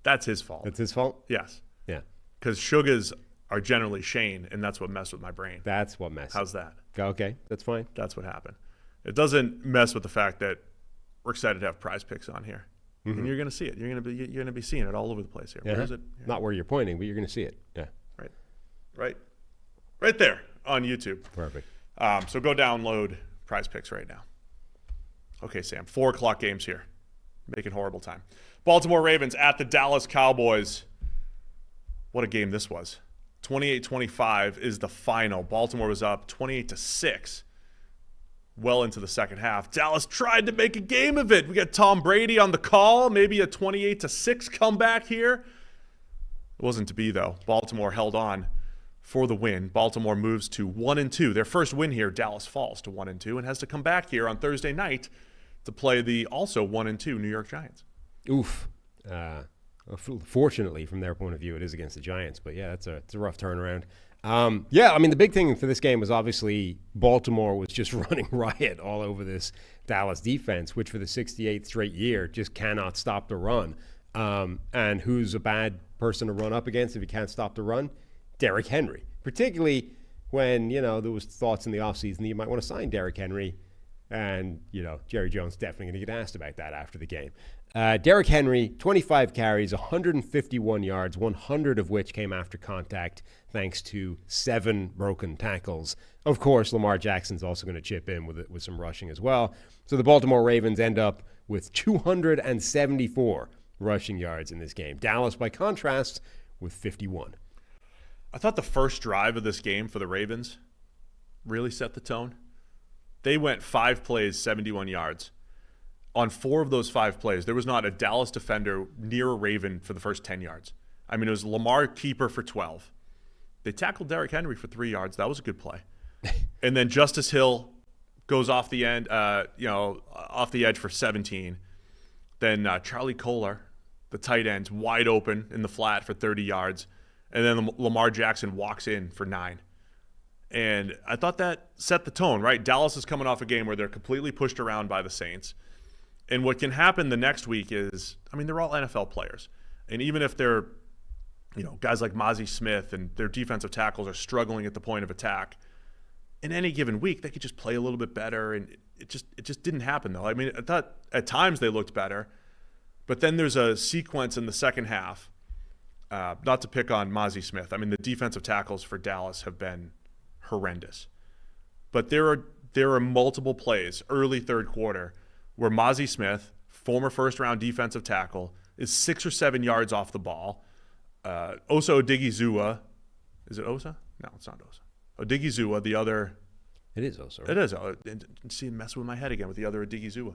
That's his fault. That's his fault? Yes. Yeah. Because Sugars are generally Shane, and that's what messed with my brain. That's what messed. How's that? Okay, that's fine. That's what happened. It doesn't mess with the fact that we're excited to have prize picks on here. And you're going to see it. You're going to be seeing it all over the place here. Where is it? Here. Not where you're pointing, but you're going to see it. Yeah. Right there on YouTube. Perfect. So go download prize picks right now. Okay, Sam. 4 o'clock games here. Making horrible time. Baltimore Ravens at the Dallas Cowboys. What a game this was. 28-25 is the final. Baltimore was up 28-6. Well into the second half. Dallas tried to make a game of it. We got Tom Brady on the call. Maybe a 28-6 comeback here. It wasn't to be, though. Baltimore held on for the win. Baltimore moves to 1-2. Their first win here, Dallas falls to 1-2 and has to come back here on Thursday night to play the also 1-2 New York Giants. Oof. Fortunately, from their point of view, it is against the Giants. But yeah, it's a rough turnaround. Yeah, I mean, the big thing for this game was obviously Baltimore was just running riot all over this Dallas defense, which for the 68th straight year just cannot stop the run. And who's a bad person to run up against if you can't stop the run? Derrick Henry, particularly when, there was thoughts in the offseason that you might want to sign Derrick Henry. And, Jerry Jones definitely going to get asked about that after the game. Derrick Henry, 25 carries, 151 yards, 100 of which came after contact, thanks to 7 broken tackles. Of course, Lamar Jackson's also going to chip in with some rushing as well. So the Baltimore Ravens end up with 274 rushing yards in this game. Dallas, by contrast, with 51. I thought the first drive of this game for the Ravens really set the tone. They went 5 plays, 71 yards. On 4 of those 5 plays, there was not a Dallas defender near a Raven for the first 10 yards. I mean, it was Lamar keeper for 12. They tackled Derrick Henry for 3 yards. That was a good play. And then Justice Hill goes off the end, off the edge for 17. Then Charlie Kolar, the tight end, wide open in the flat for 30 yards. And then Lamar Jackson walks in for 9. And I thought that set the tone, right? Dallas is coming off a game where they're completely pushed around by the Saints. And what can happen the next week is, they're all NFL players. And even if they're, guys like Mozzie Smith and their defensive tackles are struggling at the point of attack, in any given week, they could just play a little bit better. And it just didn't happen, though. I thought at times they looked better. But then there's a sequence in the second half, not to pick on Mozzie Smith. The defensive tackles for Dallas have been horrendous. But there are multiple plays early third quarter where Mozzie Smith, former first-round defensive tackle, is 6 or 7 yards off the ball. Osa Odigizua, is it Osa? No, it's not Osa. Odigizua, the other. It is Osa. Right? It is. See, mess with my head again with the other Odigizua.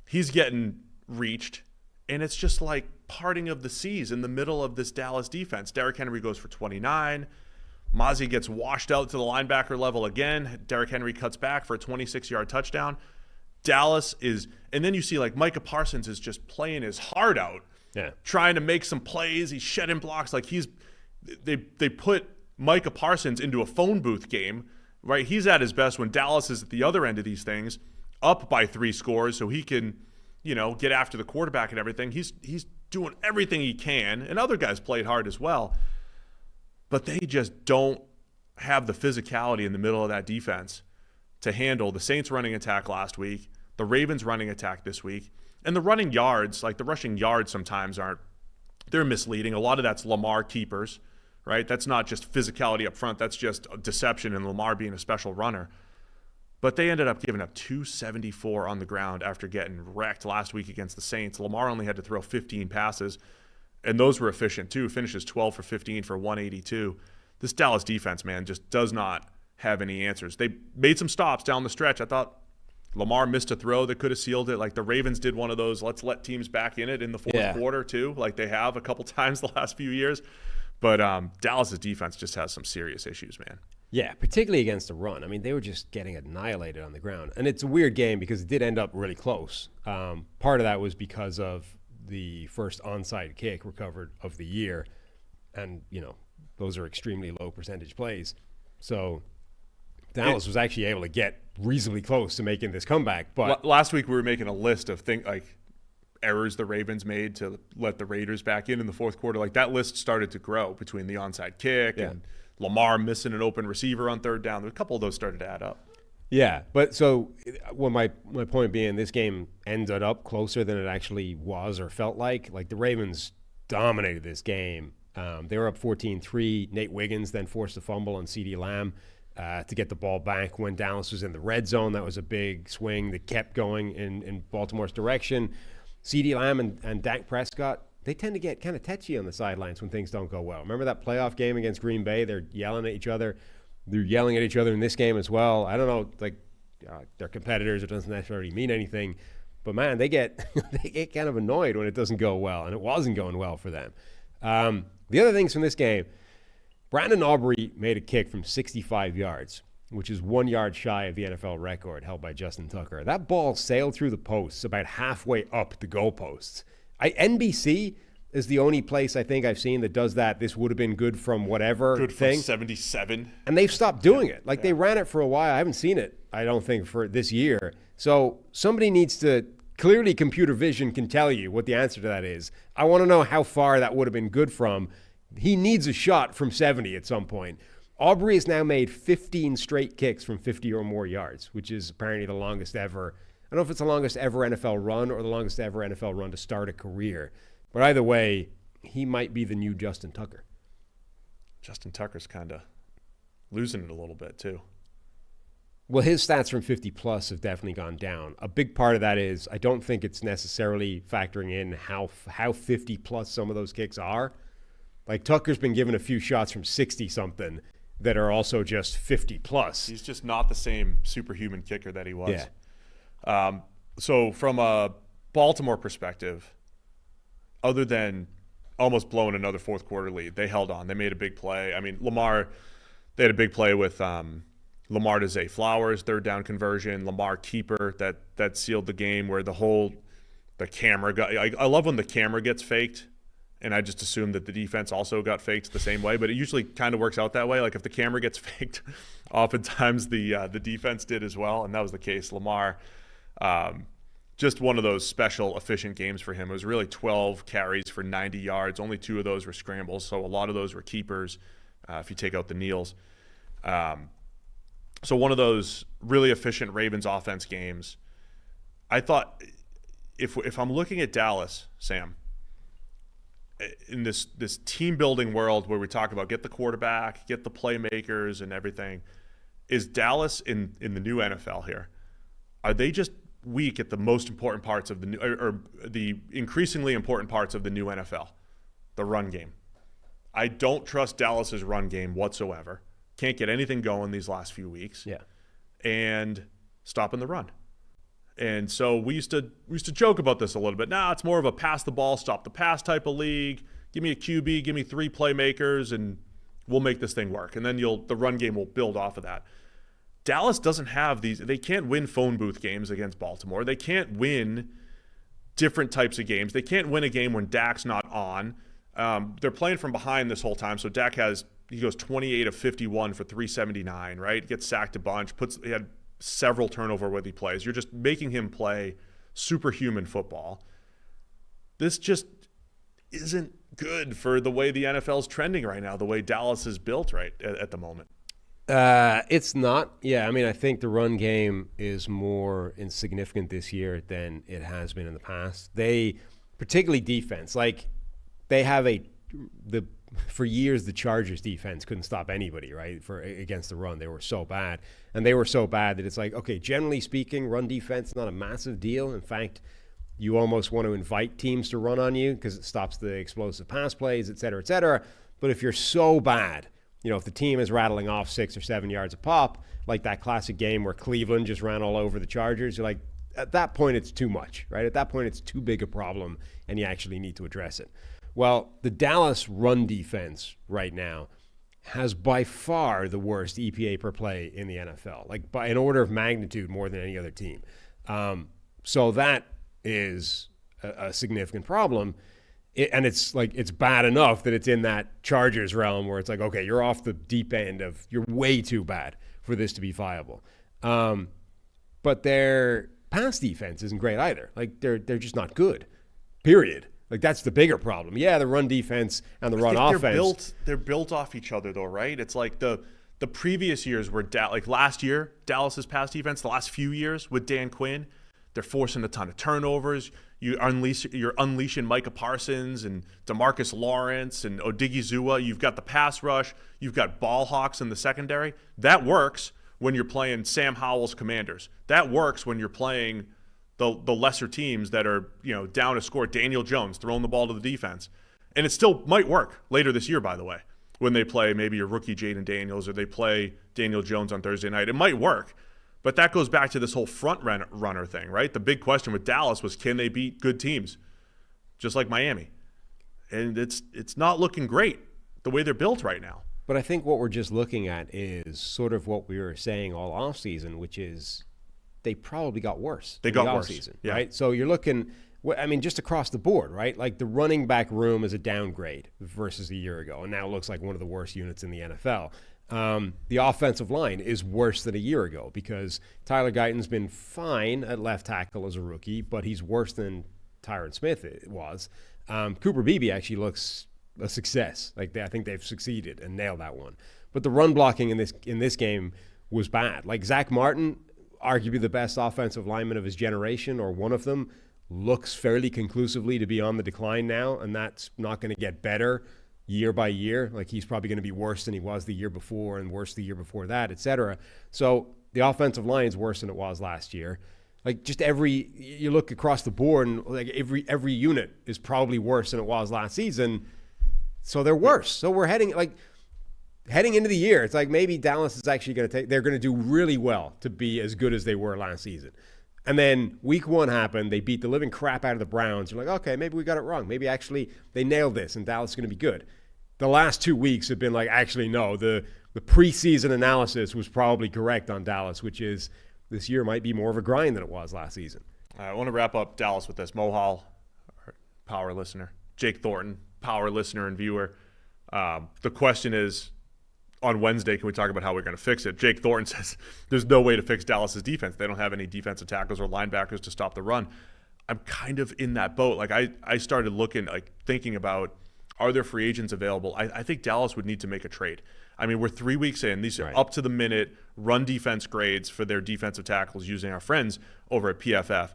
He's getting reached, and it's just like parting of the seas in the middle of this Dallas defense. Derrick Henry goes for 29. Mozzie gets washed out to the linebacker level again. Derrick Henry cuts back for a 26-yard touchdown. Dallas is, and then you see like Micah Parsons is just playing his heart out, trying to make some plays. He's shedding blocks. Like they put Micah Parsons into a phone booth game, right? He's at his best when Dallas is at the other end of these things, up by 3 scores, so he can, get after the quarterback and everything. He's doing everything he can, and other guys played hard as well. But they just don't have the physicality in the middle of that defense to handle the Saints running attack last week, the Ravens running attack this week, and the running yards, like the rushing yards sometimes they're misleading. A lot of that's Lamar keepers, right? That's not just physicality up front. That's just deception and Lamar being a special runner. But they ended up giving up 274 on the ground after getting wrecked last week against the Saints. Lamar only had to throw 15 passes, and those were efficient too. Finishes 12 for 15 for 182. This Dallas defense, man, just does not have any answers. They made some stops down the stretch. I thought Lamar missed a throw that could have sealed it. Like the Ravens did one of those, let's let teams back in it in the fourth quarter too, like they have a couple times the last few years. But Dallas's defense just has some serious issues, man. Yeah, particularly against the run. I mean, they were just getting annihilated on the ground. And it's a weird game because it did end up really close. Part of that was because of the first onside kick recovered of the year. And, those are extremely low percentage plays. So Dallas was actually able to get reasonably close to making this comeback. But last week we were making a list of errors the Ravens made to let the Raiders back in the fourth quarter. Like, that list started to grow between the onside kick and Lamar missing an open receiver on third down. A couple of those started to add up. Yeah, but so my point being, this game ended up closer than it actually was or felt like. Like, the Ravens dominated this game. They were up 14-3. Nate Wiggins then forced a fumble on CeeDee Lamb to get the ball back when Dallas was in the red zone. That was a big swing that kept going in Baltimore's direction. CeeDee Lamb and Dak Prescott, they tend to get kind of tetchy on the sidelines when things don't go well. Remember that playoff game against Green Bay? They're yelling at each other. They're yelling at each other in this game as well. I don't know, they're competitors. It doesn't necessarily mean anything. But, man, they get kind of annoyed when it doesn't go well, and it wasn't going well for them. The other things from this game, Brandon Aubrey made a kick from 65 yards, which is 1 yard shy of the NFL record held by Justin Tucker. That ball sailed through the posts about halfway up the goalposts. NBC is the only place I think I've seen that does that. This would have been good from whatever good thing. From 77. And they've stopped doing it. They ran it for a while. I haven't seen it, I don't think, for this year. So somebody needs to, clearly computer vision can tell you what the answer to that is. I want to know how far that would have been good from. He needs a shot from 70 at some point. Aubrey has now made 15 straight kicks from 50 or more yards, which is apparently the longest ever. I don't know if it's the longest ever NFL run or the longest ever NFL run to start a career. But either way, he might be the new Justin Tucker. Justin Tucker's kind of losing it a little bit, too. Well, his stats from 50-plus have definitely gone down. A big part of that is I don't think it's necessarily factoring in how 50-plus some of those kicks are. Like, Tucker's been given a few shots from 60-something that are also just 50-plus. He's just not the same superhuman kicker that he was. Yeah. So from a Baltimore perspective, other than almost blowing another fourth quarter lead, they held on. They made a big play. I mean, they had a big play with Lamar to Zay Flowers, third down conversion, Lamar keeper that sealed the game where the camera got – I love when the camera gets faked, and I just assume that the defense also got faked the same way, but it usually kind of works out that way. Like, if the camera gets faked, oftentimes the defense did as well, and that was the case. Lamar, just one of those special, efficient games for him. It was really 12 carries for 90 yards. Only 2 of those were scrambles, so a lot of those were keepers if you take out the kneels. So one of those really efficient Ravens offense games. I thought if I'm looking at Dallas, Sam, in this team building world where we talk about get the quarterback, get the playmakers and everything, is Dallas in the new NFL here? Are they just weak at the most important parts of the new, or the increasingly important parts of the new NFL, the run game? I don't trust Dallas's run game whatsoever. Can't get anything going these last few weeks. Yeah. And stopping the run. And so we used to joke about this a little bit. Now it's more of a pass the ball, stop the pass type of league. Give me a QB, give me 3 playmakers, and we'll make this thing work. And then the run game will build off of that. Dallas doesn't have these. They can't win phone booth games against Baltimore. They can't win different types of games. They can't win a game when Dak's not on. They're playing from behind this whole time. So Dak he goes 28 of 51 for 379, right? Gets sacked a bunch. He had several turnover-worthy plays. You're just making him play superhuman football. This just isn't good for the way the NFL's trending right now, the way Dallas is built right at the moment. It's not. Yeah, I mean, I think the run game is more insignificant this year than it has been in the past. They, particularly defense, they have for years the Chargers defense couldn't stop anybody, right? Against the run, they were so bad, and they were so bad that it's like, okay, generally speaking, run defense is not a massive deal. In fact, you almost want to invite teams to run on you because it stops the explosive pass plays, et cetera, et cetera. But if you're so bad, if the team is rattling off 6 or 7 yards a pop, like that classic game where Cleveland just ran all over the Chargers, you're like, at that point, it's too much, right? At that point, it's too big a problem, and you actually need to address it. Well, the Dallas run defense right now has by far the worst EPA per play in the NFL, like by an order of magnitude more than any other team. So that is a significant problem. And it's bad enough that it's in that Chargers realm where it's like, okay, you're off the deep end of, you're way too bad for this to be viable. But their pass defense isn't great either. Like they're just not good, period. Like that's the bigger problem. Yeah, the run defense and the run offense. They're built off each other though, right? It's like the previous years were like last year, Dallas's pass defense, the last few years with Dan Quinn, they're forcing a ton of turnovers. You're unleashing Micah Parsons and DeMarcus Lawrence and Odigizua. You've got the pass rush. You've got ball hawks in the secondary. That works when you're playing Sam Howell's Commanders. That works when you're playing the lesser teams that are down to score. Daniel Jones throwing the ball to the defense. And it still might work later this year, by the way, when they play maybe a rookie Jaden Daniels or they play Daniel Jones on Thursday night. It might work. But that goes back to this whole front runner thing, right? The big question with Dallas was, can they beat good teams, just like Miami? And it's not looking great the way they're built right now. But I think what we're just looking at is sort of what we were saying all offseason, which is they probably got worse. They got worse, offseason, yeah. Right? So you're looking, I mean, just across the board, right? Like the running back room is a downgrade versus a year ago, and now it looks like one of the worst units in the NFL. The offensive line is worse than a year ago because Tyler Guyton's been fine at left tackle as a rookie, but he's worse than Tyron Smith was. Cooper Beebe actually looks a success. I think they've succeeded and nailed that one. But the run blocking in this game was bad. Like Zach Martin, arguably the best offensive lineman of his generation, or one of them, looks fairly conclusively to be on the decline now, and that's not going to get better year by year. Like he's probably going to be worse than he was the year before and worse the year before that, et cetera. So the offensive line is worse than it was last year. Like just you look across the board and like every unit is probably worse than it was last season. So they're worse. So we're heading into the year. It's like maybe Dallas is actually they're going to do really well to be as good as they were last season. And then week one happened. They beat the living crap out of the Browns. You're like, okay, maybe we got it wrong. Maybe actually they nailed this and Dallas is going to be good. The last 2 weeks have been like, actually, no, the preseason analysis was probably correct on Dallas, which is this year might be more of a grind than it was last season. I want to wrap up Dallas with this. Mohal, power listener. Jake Thornton, power listener and viewer. The question is, on Wednesday, can we talk about how we're going to fix it? Jake Thornton says there's no way to fix Dallas's defense. They don't have any defensive tackles or linebackers to stop the run. I'm kind of in that boat. Like I started thinking about, are there free agents available? I think Dallas would need to make a trade. I mean, we're 3 weeks in. These are up to the minute run defense grades for their defensive tackles using our friends over at PFF.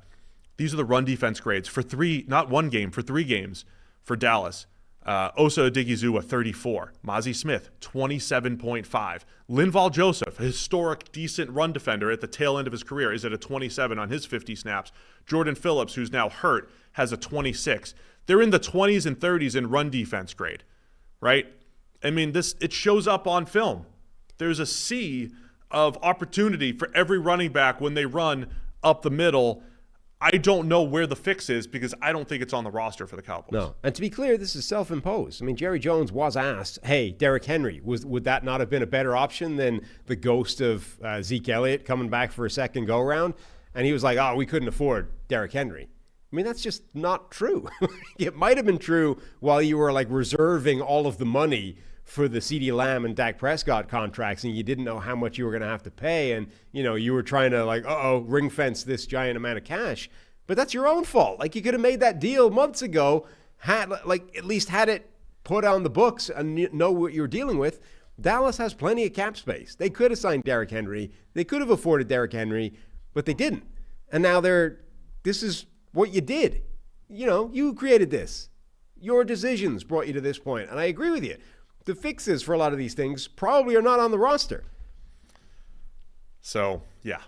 These are the run defense grades for not one game, for 3 games for Dallas. Osa Odigizua, 34. Mozzie Smith, 27.5. Linval Joseph, a historic, decent run defender at the tail end of his career, is at a 27 on his 50 snaps. Jordan Phillips, who's now hurt, has a 26. They're in the 20s and 30s in run defense grade, right? I mean, it shows up on film. There's a sea of opportunity for every running back when they run up the middle. I don't know where the fix is because I don't think it's on the roster for the Cowboys. No. And to be clear, this is self-imposed. I mean, Jerry Jones was asked, hey, Derrick Henry, would that not have been a better option than the ghost of Zeke Elliott coming back for a second go-round? And he was like, we couldn't afford Derrick Henry. I mean, that's just not true. It might have been true while you were reserving all of the money for the CeeDee Lamb and Dak Prescott contracts and you didn't know how much you were going to have to pay and, you were trying to ring fence this giant amount of cash. But that's your own fault. You could have made that deal months ago, at least had it put on the books and know what you're dealing with. Dallas has plenty of cap space. They could have signed Derrick Henry. They could have afforded Derrick Henry, but they didn't. And now this is what you did. You created this. Your decisions brought you to this point. And I agree with you. The fixes for a lot of these things probably are not on the roster. So, yeah.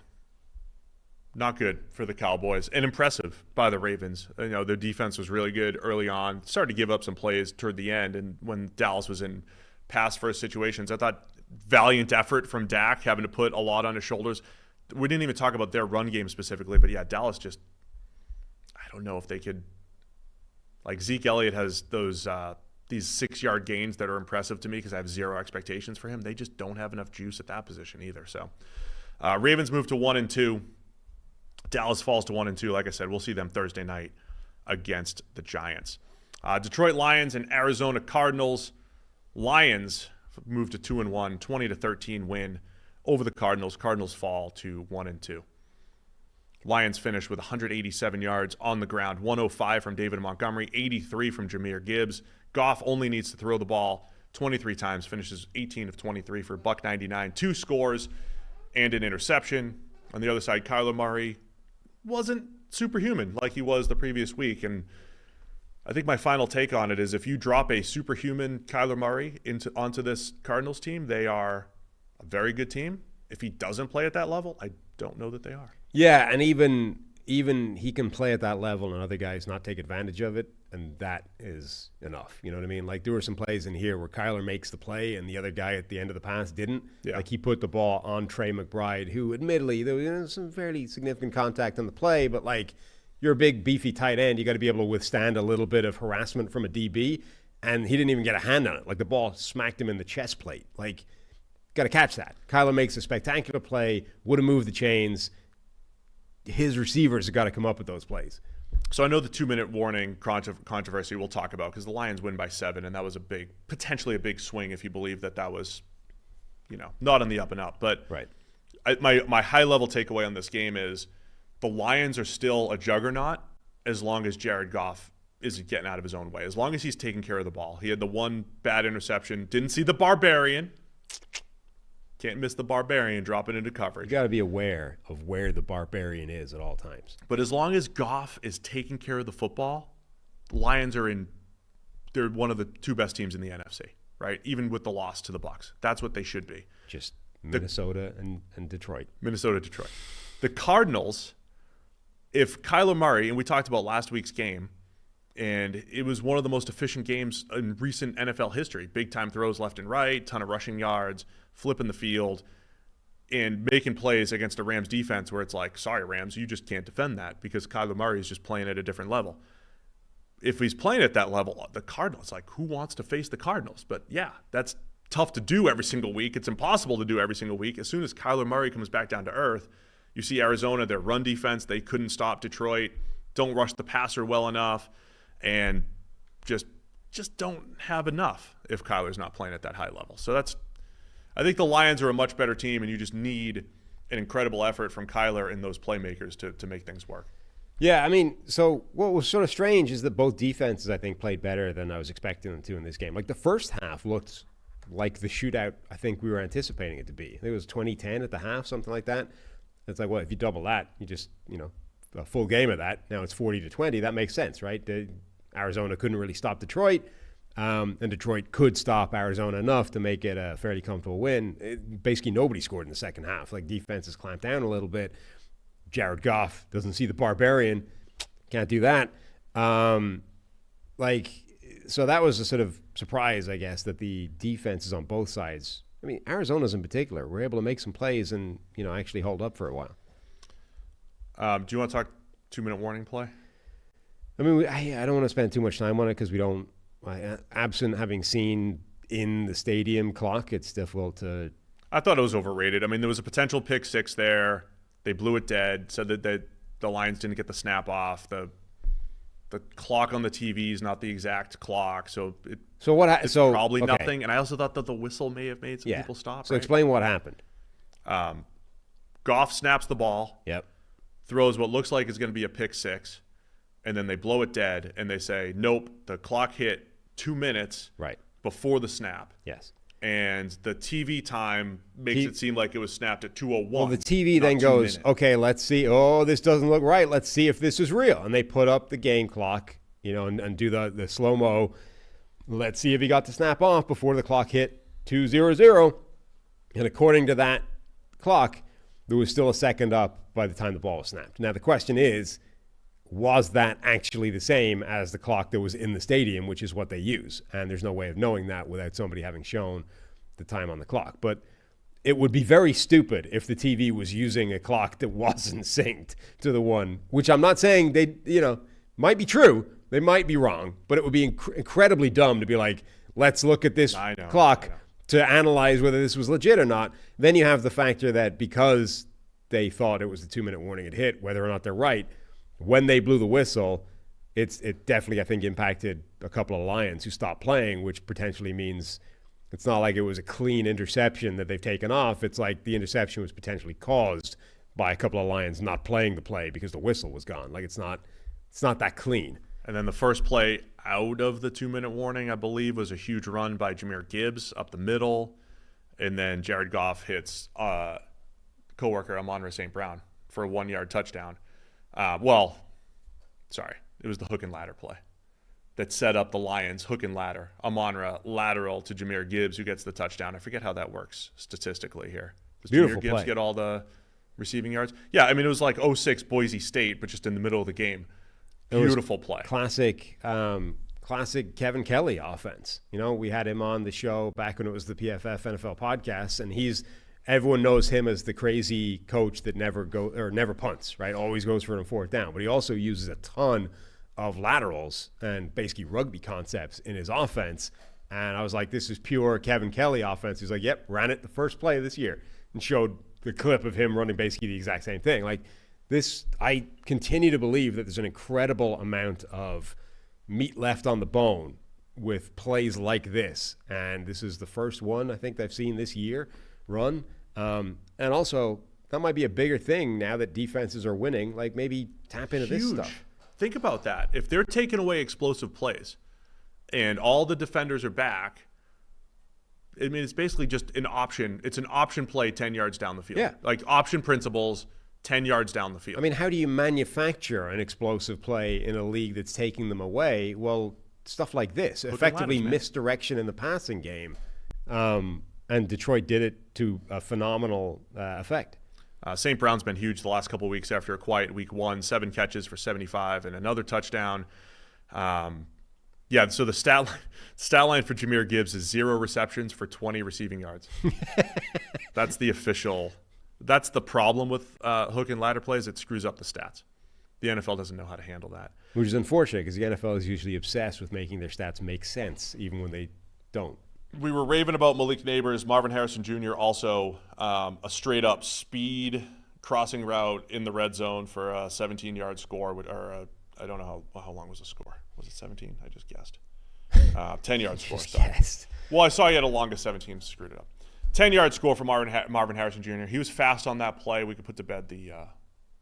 Not good for the Cowboys. And impressive by the Ravens. Their defense was really good early on. Started to give up some plays toward the end. And when Dallas was in pass-first situations, I thought valiant effort from Dak, having to put a lot on his shoulders. We didn't even talk about their run game specifically. But, yeah, Dallas just – I don't know if they could – Zeke Elliott has those these 6-yard gains that are impressive to me because I have zero expectations for him. They just don't have enough juice at that position either. So Ravens move to 1-2. Dallas falls to 1-2. Like I said, we'll see them Thursday night against the Giants. Detroit Lions and Arizona Cardinals. Lions move to 2-1, 20-13 win over the Cardinals. Cardinals fall to 1-2. Lions finish with 187 yards on the ground, 105 from David Montgomery, 83 from Jahmyr Gibbs. Goff only needs to throw the ball 23 times, finishes 18 of 23 for $199, 2 scores and an interception. On the other side, Kyler Murray wasn't superhuman like he was the previous week. And I think my final take on it is if you drop a superhuman Kyler Murray onto this Cardinals team, they are a very good team. If he doesn't play at that level, I don't know that they are. Yeah, and even he can play at that level and other guys not take advantage of it, and that is enough. You know what I mean? Like there were some plays in here where Kyler makes the play and the other guy at the end of the pass didn't. Yeah. Like he put the ball on Trey McBride, who admittedly there was some fairly significant contact on the play, but like you're a big beefy tight end, you got to be able to withstand a little bit of harassment from a DB, and he didn't even get a hand on it. Like the ball smacked him in the chest plate. Like got to catch that. Kyler makes a spectacular play, would have moved the chains. His receivers have got to come up with those plays. So I know the 2-minute warning controversy we'll talk about because the Lions win by 7, and that was potentially a big swing if you believe that was, not on the up and up. But right. My high-level takeaway on this game is the Lions are still a juggernaut as long as Jared Goff isn't getting out of his own way. As long as he's taking care of the ball. He had the one bad interception. Didn't see the Barbarian. Can't miss the Barbarian dropping into coverage. You got to be aware of where the Barbarian is at all times. But as long as Goff is taking care of the football, the Lions they're one of the 2 best teams in the NFC, right? Even with the loss to the Bucs. That's what they should be. Just Minnesota and Detroit. Minnesota, Detroit. The Cardinals, if Kyler Murray, and we talked about last week's game, and it was one of the most efficient games in recent NFL history. Big-time throws left and right, ton of rushing yards, flipping the field, and making plays against a Rams defense where it's like, sorry, Rams, you just can't defend that because Kyler Murray is just playing at a different level. If he's playing at that level, the Cardinals, like, who wants to face the Cardinals? But, yeah, that's tough to do every single week. It's impossible to do every single week. As soon as Kyler Murray comes back down to earth, you see Arizona, their run defense, they couldn't stop Detroit, don't rush the passer well enough, and just don't have enough if Kyler's not playing at that high level. So I think the Lions are a much better team, and you just need an incredible effort from Kyler and those playmakers to make things work. Yeah, I mean, so what was sort of strange is that both defenses, I think, played better than I was expecting them to in this game. Like the first half looked like the shootout I think we were anticipating it to be. I think it was 20-10 at the half, something like that. It's like, well, if you double that, you just, a full game of that. Now it's 40-20. That makes sense, right? Arizona couldn't really stop Detroit, and Detroit could stop Arizona enough to make it a fairly comfortable win. Basically, nobody scored in the second half. Like, defenses clamped down a little bit. Jared Goff doesn't see the Barbarian. Can't do that. So that was a sort of surprise, I guess, that the defenses on both sides, I mean, Arizona's in particular, were able to make some plays and, actually hold up for a while. Do you want to talk 2-minute warning play? I mean, I don't want to spend too much time on it because we don't, absent having seen in the stadium clock, it's difficult to. I thought it was overrated. I mean, there was a potential pick 6 there. They blew it dead, said that the Lions didn't get the snap off. The clock on the TV is not the exact clock, so it's probably okay. nothing. And I also thought that the whistle may have made some people stop. So right? Explain what happened. Goff snaps the ball. Yep. Throws what looks like is going to be a pick 6, and then they blow it dead, and they say, nope, the clock hit 2 minutes before the snap. Yes. And the TV time makes it seem like it was snapped at 2:01. Well, the TV then goes, okay, let's see. Oh, this doesn't look right. Let's see if this is real. And they put up the game clock, and do the slow-mo. Let's see if he got the snap off before the clock hit 2:00. And according to that clock, there was still a second up by the time the ball was snapped. Now, the question is, was that actually the same as the clock that was in the stadium, which is what they use? And there's no way of knowing that without somebody having shown the time on the clock. But it would be very stupid if the TV was using a clock that wasn't synced to the one, which I'm not saying they, might be true. They might be wrong, but it would be incredibly dumb to be like, let's look at this clock to analyze whether this was legit or not. Then you have the factor that because they thought it was the 2-minute warning had hit, whether or not they're right, when they blew the whistle, it definitely, I think, impacted a couple of Lions who stopped playing, which potentially means it's not like it was a clean interception that they've taken off. It's like the interception was potentially caused by a couple of Lions not playing the play because the whistle was gone. Like it's not that clean. And then the first play out of the 2-minute warning, I believe, was a huge run by Jahmyr Gibbs up the middle. And then Jared Goff hits coworker Amon-Ra St. Brown for a 1-yard touchdown. It was the hook and ladder play that set up the Lions hook and ladder. Amon-Ra lateral to Jahmyr Gibbs, who gets the touchdown. I forget how that works statistically here. Does Beautiful Jahmyr Gibbs play. get all the receiving yards? Yeah, I mean, it was like 06 Boise State, but just in the middle of the game. Beautiful play. Classic Kevin Kelly offense. You know, we had him on the show back when it was the PFF NFL podcast, and everyone knows him as the crazy coach that never punts, right? Always goes for it on 4th down. But he also uses a ton of laterals and basically rugby concepts in his offense. And I was like, this is pure Kevin Kelly offense. He's like, yep, ran it the first play of this year, and showed the clip of him running basically the exact same thing. Like this, I continue to believe that there's an incredible amount of meat left on the bone with plays like this. And this is the first one I think I've seen this year run. And also, that might be a bigger thing now that defenses are winning. Like maybe tap into this stuff. Think about that. If they're taking away explosive plays and all the defenders are back, I mean, it's basically just an option. It's an option play 10 yards down the field. Yeah. Like option principles 10 yards down the field. I mean, how do you manufacture an explosive play in a league that's taking them away? Well, stuff like this. Effectively misdirection in the passing game. And Detroit did it to a phenomenal effect. St. Brown's been huge the last couple of weeks after a quiet week 1, 7 catches for 75 and another touchdown. So the stat line for Jahmyr Gibbs is 0 receptions for 20 receiving yards. That's the problem with hook and ladder plays. It screws up the stats. The NFL doesn't know how to handle that. Which is unfortunate because the NFL is usually obsessed with making their stats make sense even when they don't. We were raving about Malik Neighbors. Marvin Harrison Jr. also a straight-up speed crossing route in the red zone for a 17-yard score. I don't know how long was the score. Was it 17? I just guessed. 10-yard score. Guessed. Well, I saw he had a longest 17. Screwed it up. 10-yard score for Marvin Harrison Jr. He was fast on that play. We could put to bed the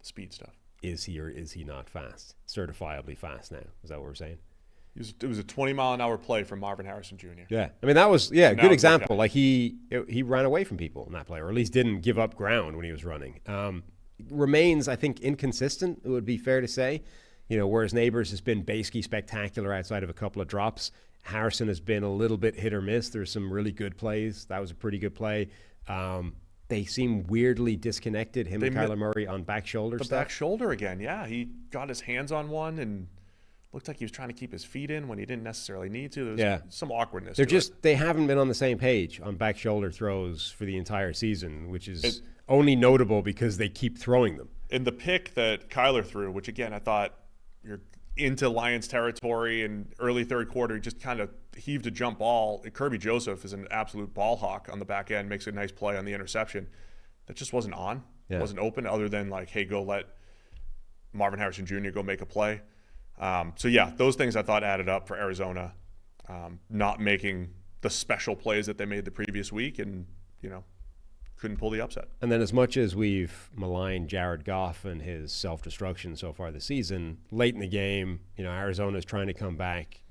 speed stuff. Is he or is he not fast? Certifiably fast now. Is that what we're saying? It was a 20-mile-an-hour play from Marvin Harrison Jr. Yeah. I mean, that was, a good example. Like, he ran away from people in that play, or at least didn't give up ground when he was running. Remains, I think, inconsistent, it would be fair to say. You know, whereas Neighbors has been basically spectacular outside of a couple of drops. Harrison has been a little bit hit or miss. There's some really good plays. That was a pretty good play. They seem weirdly disconnected, and Kyler Murray on back shoulder stuff. Back shoulder again, yeah. He got his hands on one and looked like he was trying to keep his feet in when he didn't necessarily need to. There was some awkwardness. They haven't been on the same page on back shoulder throws for the entire season, which is only notable because they keep throwing them. In the pick that Kyler threw, which again I thought you're into Lions territory in early third quarter, he just kind of heaved a jump ball. Kirby Joseph is an absolute ball hawk on the back end, makes a nice play on the interception. That just wasn't on. It wasn't open other than like, hey, go let Marvin Harrison Jr. go make a play. Those things I thought added up for Arizona, not making the special plays that they made the previous week and, couldn't pull the upset. And then as much as we've maligned Jared Goff and his self-destruction so far this season, late in the game, Arizona's trying to come back.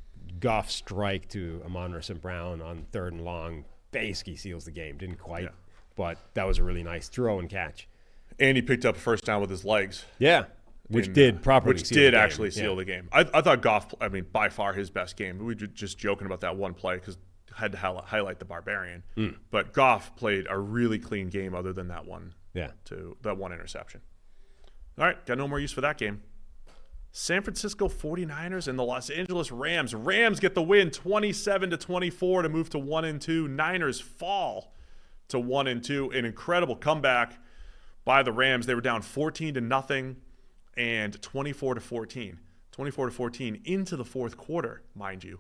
Goff strike to Amon-Ra St. Brown on 3rd and long basically seals the game. Didn't quite, but that was a really nice throw and catch. And he picked up a first down with his legs. Yeah. Which did actually seal the game. I thought Goff, by far his best game. We were just joking about that one play because I had to highlight the Barbarian. But Goff played a really clean game other than that one. That one interception. All right, got no more use for that game. San Francisco 49ers and the Los Angeles Rams. Rams get the win 27-24 to move to 1-2. Niners fall to 1-2. An incredible comeback by the Rams. They were down 14-0. And 24-14. 24-14 into the fourth quarter, mind you.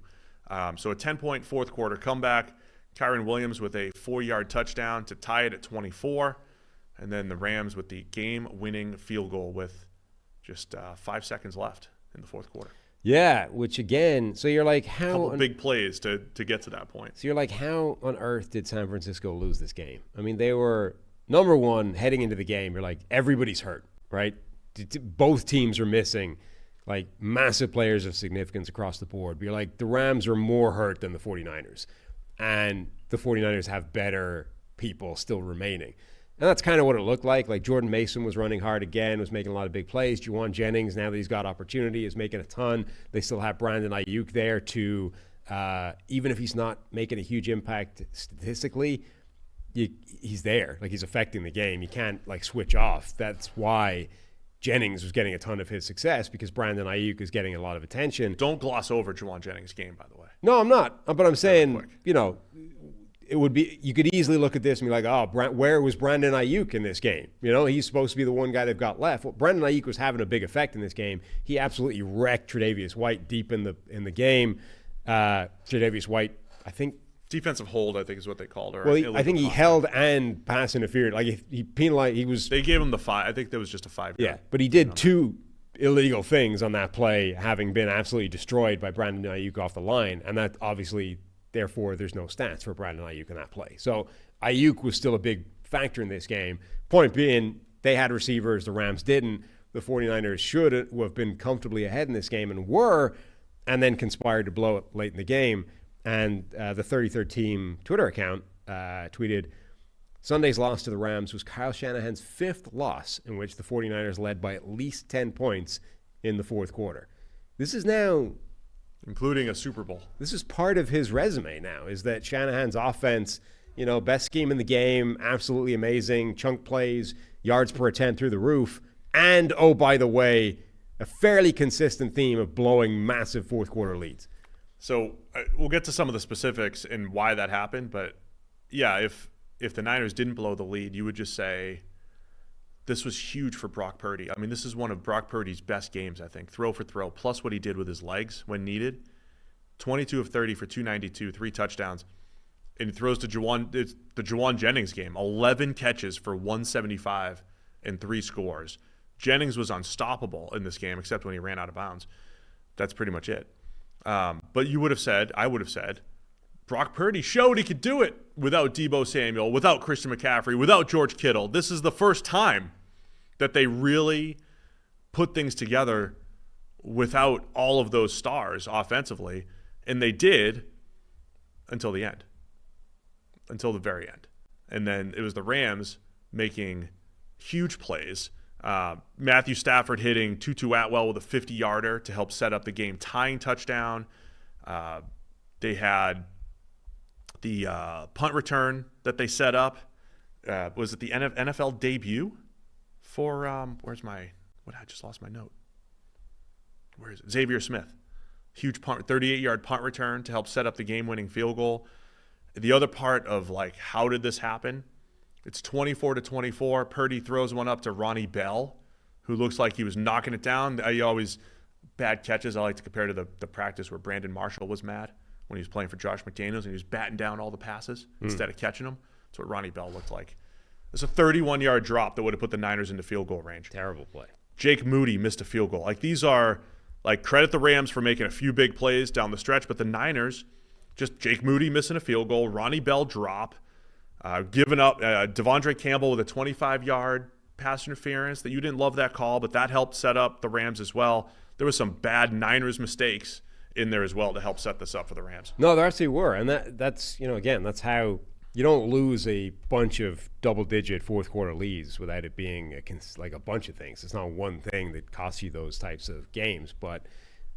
So a 10-point fourth quarter comeback. Kyron Williams with a 4-yard touchdown to tie it at 24. And then the Rams with the game-winning field goal with just 5 seconds left in the fourth quarter. Yeah, which again, so you're like, how... Couple big plays to get to that point. So you're like, how on earth did San Francisco lose this game? I mean, they were, number one, heading into the game, you're like, everybody's hurt, right? Both teams are missing, like, massive players of significance across the board. But you're like, the Rams are more hurt than the 49ers. And the 49ers have better people still remaining. And that's kind of what it looked like. Like, Jordan Mason was running hard again, was making a lot of big plays. Juwan Jennings, now that he's got opportunity, is making a ton. They still have Brandon Ayuk there to, even if he's not making a huge impact statistically, he's there. Like, he's affecting the game. You can't, like, switch off. That's why Jennings was getting a ton of his success, because Brandon Ayuk is getting a lot of attention. Don't gloss over Juwan Jennings' game, by the way. No, I'm not. But I'm saying, you know, it would be, you could easily look at this and be like, oh, where was Brandon Ayuk in this game? You know, he's supposed to be the one guy they've got left. Well, Brandon Ayuk was having a big effect in this game. He absolutely wrecked Tre'Davious White deep in the game. Tre'Davious White, I think, defensive hold, I think is what they called her. Well, I think he held and pass interfered. Like, he penalized, he was. They gave him the 5. I think there was just a 5. Yeah, but he did 2 illegal things on that play, having been absolutely destroyed by Brandon Ayuk off the line, and that obviously. Therefore, there's no stats for Brandon Ayuk in that play. So Ayuk was still a big factor in this game. Point being, they had receivers, the Rams didn't. The 49ers should have been comfortably ahead in this game and were, and then conspired to blow it late in the game. And the 33rd Team Twitter account tweeted, Sunday's loss to the Rams was Kyle Shanahan's 5th loss in which the 49ers led by at least 10 points in the fourth quarter. This is now... including a Super Bowl. This is part of his resume now, is that Shanahan's offense, you know, best scheme in the game, absolutely amazing, chunk plays, yards per attempt through the roof, and, oh, by the way, a fairly consistent theme of blowing massive fourth quarter leads. So we'll get to some of the specifics and why that happened, but yeah, if the Niners didn't blow the lead, you would just say this was huge for Brock Purdy. I mean, this is one of Brock Purdy's best games, I think, throw for throw, plus what he did with his legs when needed. 22 of 30 for 292, 3 touchdowns. And he throws to the Juwan Jennings game, 11 catches for 175 and 3 scores. Jennings was unstoppable in this game, except when he ran out of bounds. That's pretty much it. But I would have said, Brock Purdy showed he could do it without Deebo Samuel, without Christian McCaffrey, without George Kittle. This is the first time that they really put things together without all of those stars offensively. And they did until the end, until the very end. And then it was the Rams making huge plays. Matthew Stafford hitting Tutu Atwell with a 50-yarder to help set up the game-tying touchdown. They had the punt return that they set up. Was it the NFL debut for I just lost my note. Where is it? Xavier Smith. Huge punt, 38-yard punt return to help set up the game-winning field goal. The other part of, like, how did this happen? It's 24-24. Purdy throws one up to Ronnie Bell, who looks like he was knocking it down. Bad catches I like to compare to the practice where Brandon Marshall was mad when he was playing for Josh McDaniels and he was batting down all the passes instead of catching them. That's what Ronnie Bell looked like. It's a 31-yard drop that would have put the Niners into field goal range. Terrible play. Jake Moody missed a field goal. Like, these are, like, credit the Rams for making a few big plays down the stretch, but the Niners, just Jake Moody missing a field goal, Ronnie Bell drop, giving up Devondre Campbell with a 25-yard pass interference that you didn't love that call, but that helped set up the Rams as well. There was some bad Niners mistakes in there as well to help set this up for the Rams. No, there actually were, and that's again, that's how you don't lose a bunch of double-digit fourth-quarter leads without it being like a bunch of things. It's not one thing that costs you those types of games, but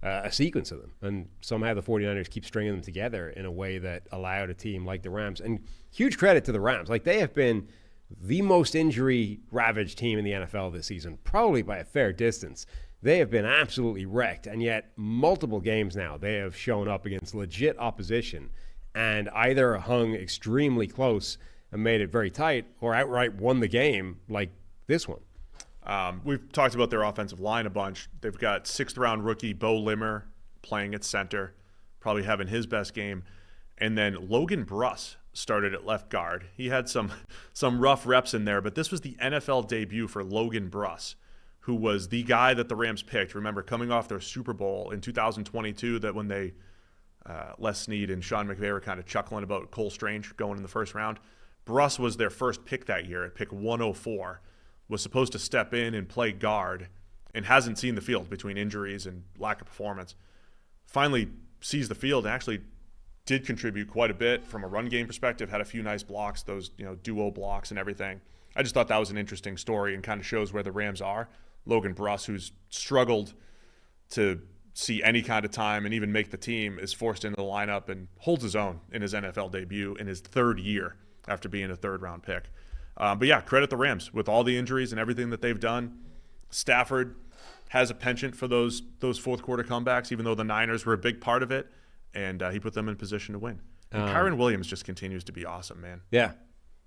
a sequence of them. And somehow the 49ers keep stringing them together in a way that allowed a team like the Rams. And huge credit to the Rams. Like, they have been the most injury-ravaged team in the NFL this season, probably by a fair distance. They have been absolutely wrecked, and yet multiple games now they have shown up against legit opposition and either hung extremely close and made it very tight or outright won the game like this one. We've talked about their offensive line a bunch. They've got 6th-round rookie Bo Limmer playing at center, probably having his best game. And then Logan Bruss started at left guard. He had some rough reps in there, but this was the NFL debut for Logan Bruss, who was the guy that the Rams picked. Remember, coming off their Super Bowl in 2022, that when they Les Snead and Sean McVay were kind of chuckling about Cole Strange going in the first round. Bruss was their first pick that year at pick 104, was supposed to step in and play guard, and hasn't seen the field between injuries and lack of performance. Finally sees the field and actually did contribute quite a bit from a run game perspective, had a few nice blocks, those duo blocks and everything. I just thought that was an interesting story and kind of shows where the Rams are. Logan Bruss, who's struggled to see any kind of time and even make the team, is forced into the lineup and holds his own in his NFL debut in his 3rd year after being a 3rd-round pick. But yeah, credit the Rams with all the injuries and everything that they've done. Stafford has a penchant for those fourth-quarter comebacks, even though the Niners were a big part of it, and he put them in position to win. And Kyron Williams just continues to be awesome, man. Yeah,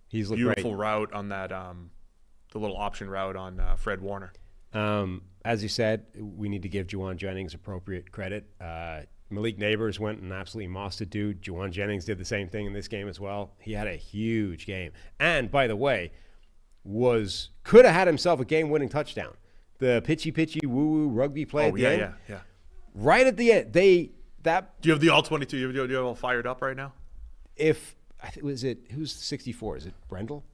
he's looked beautiful great. Route on that, the little option route on Fred Warner. As you said, we need to give Juwan Jennings appropriate credit. Malik Neighbors went and absolutely mossed a dude. Juwan Jennings did the same thing in this game as well. He had a huge game. And, by the way, could have had himself a game-winning touchdown. The pitchy, woo-woo rugby play at the end. Yeah. Right at the end, Do you have the all-22? Do you have it all fired up right now? Who's 64? Is it Brendel?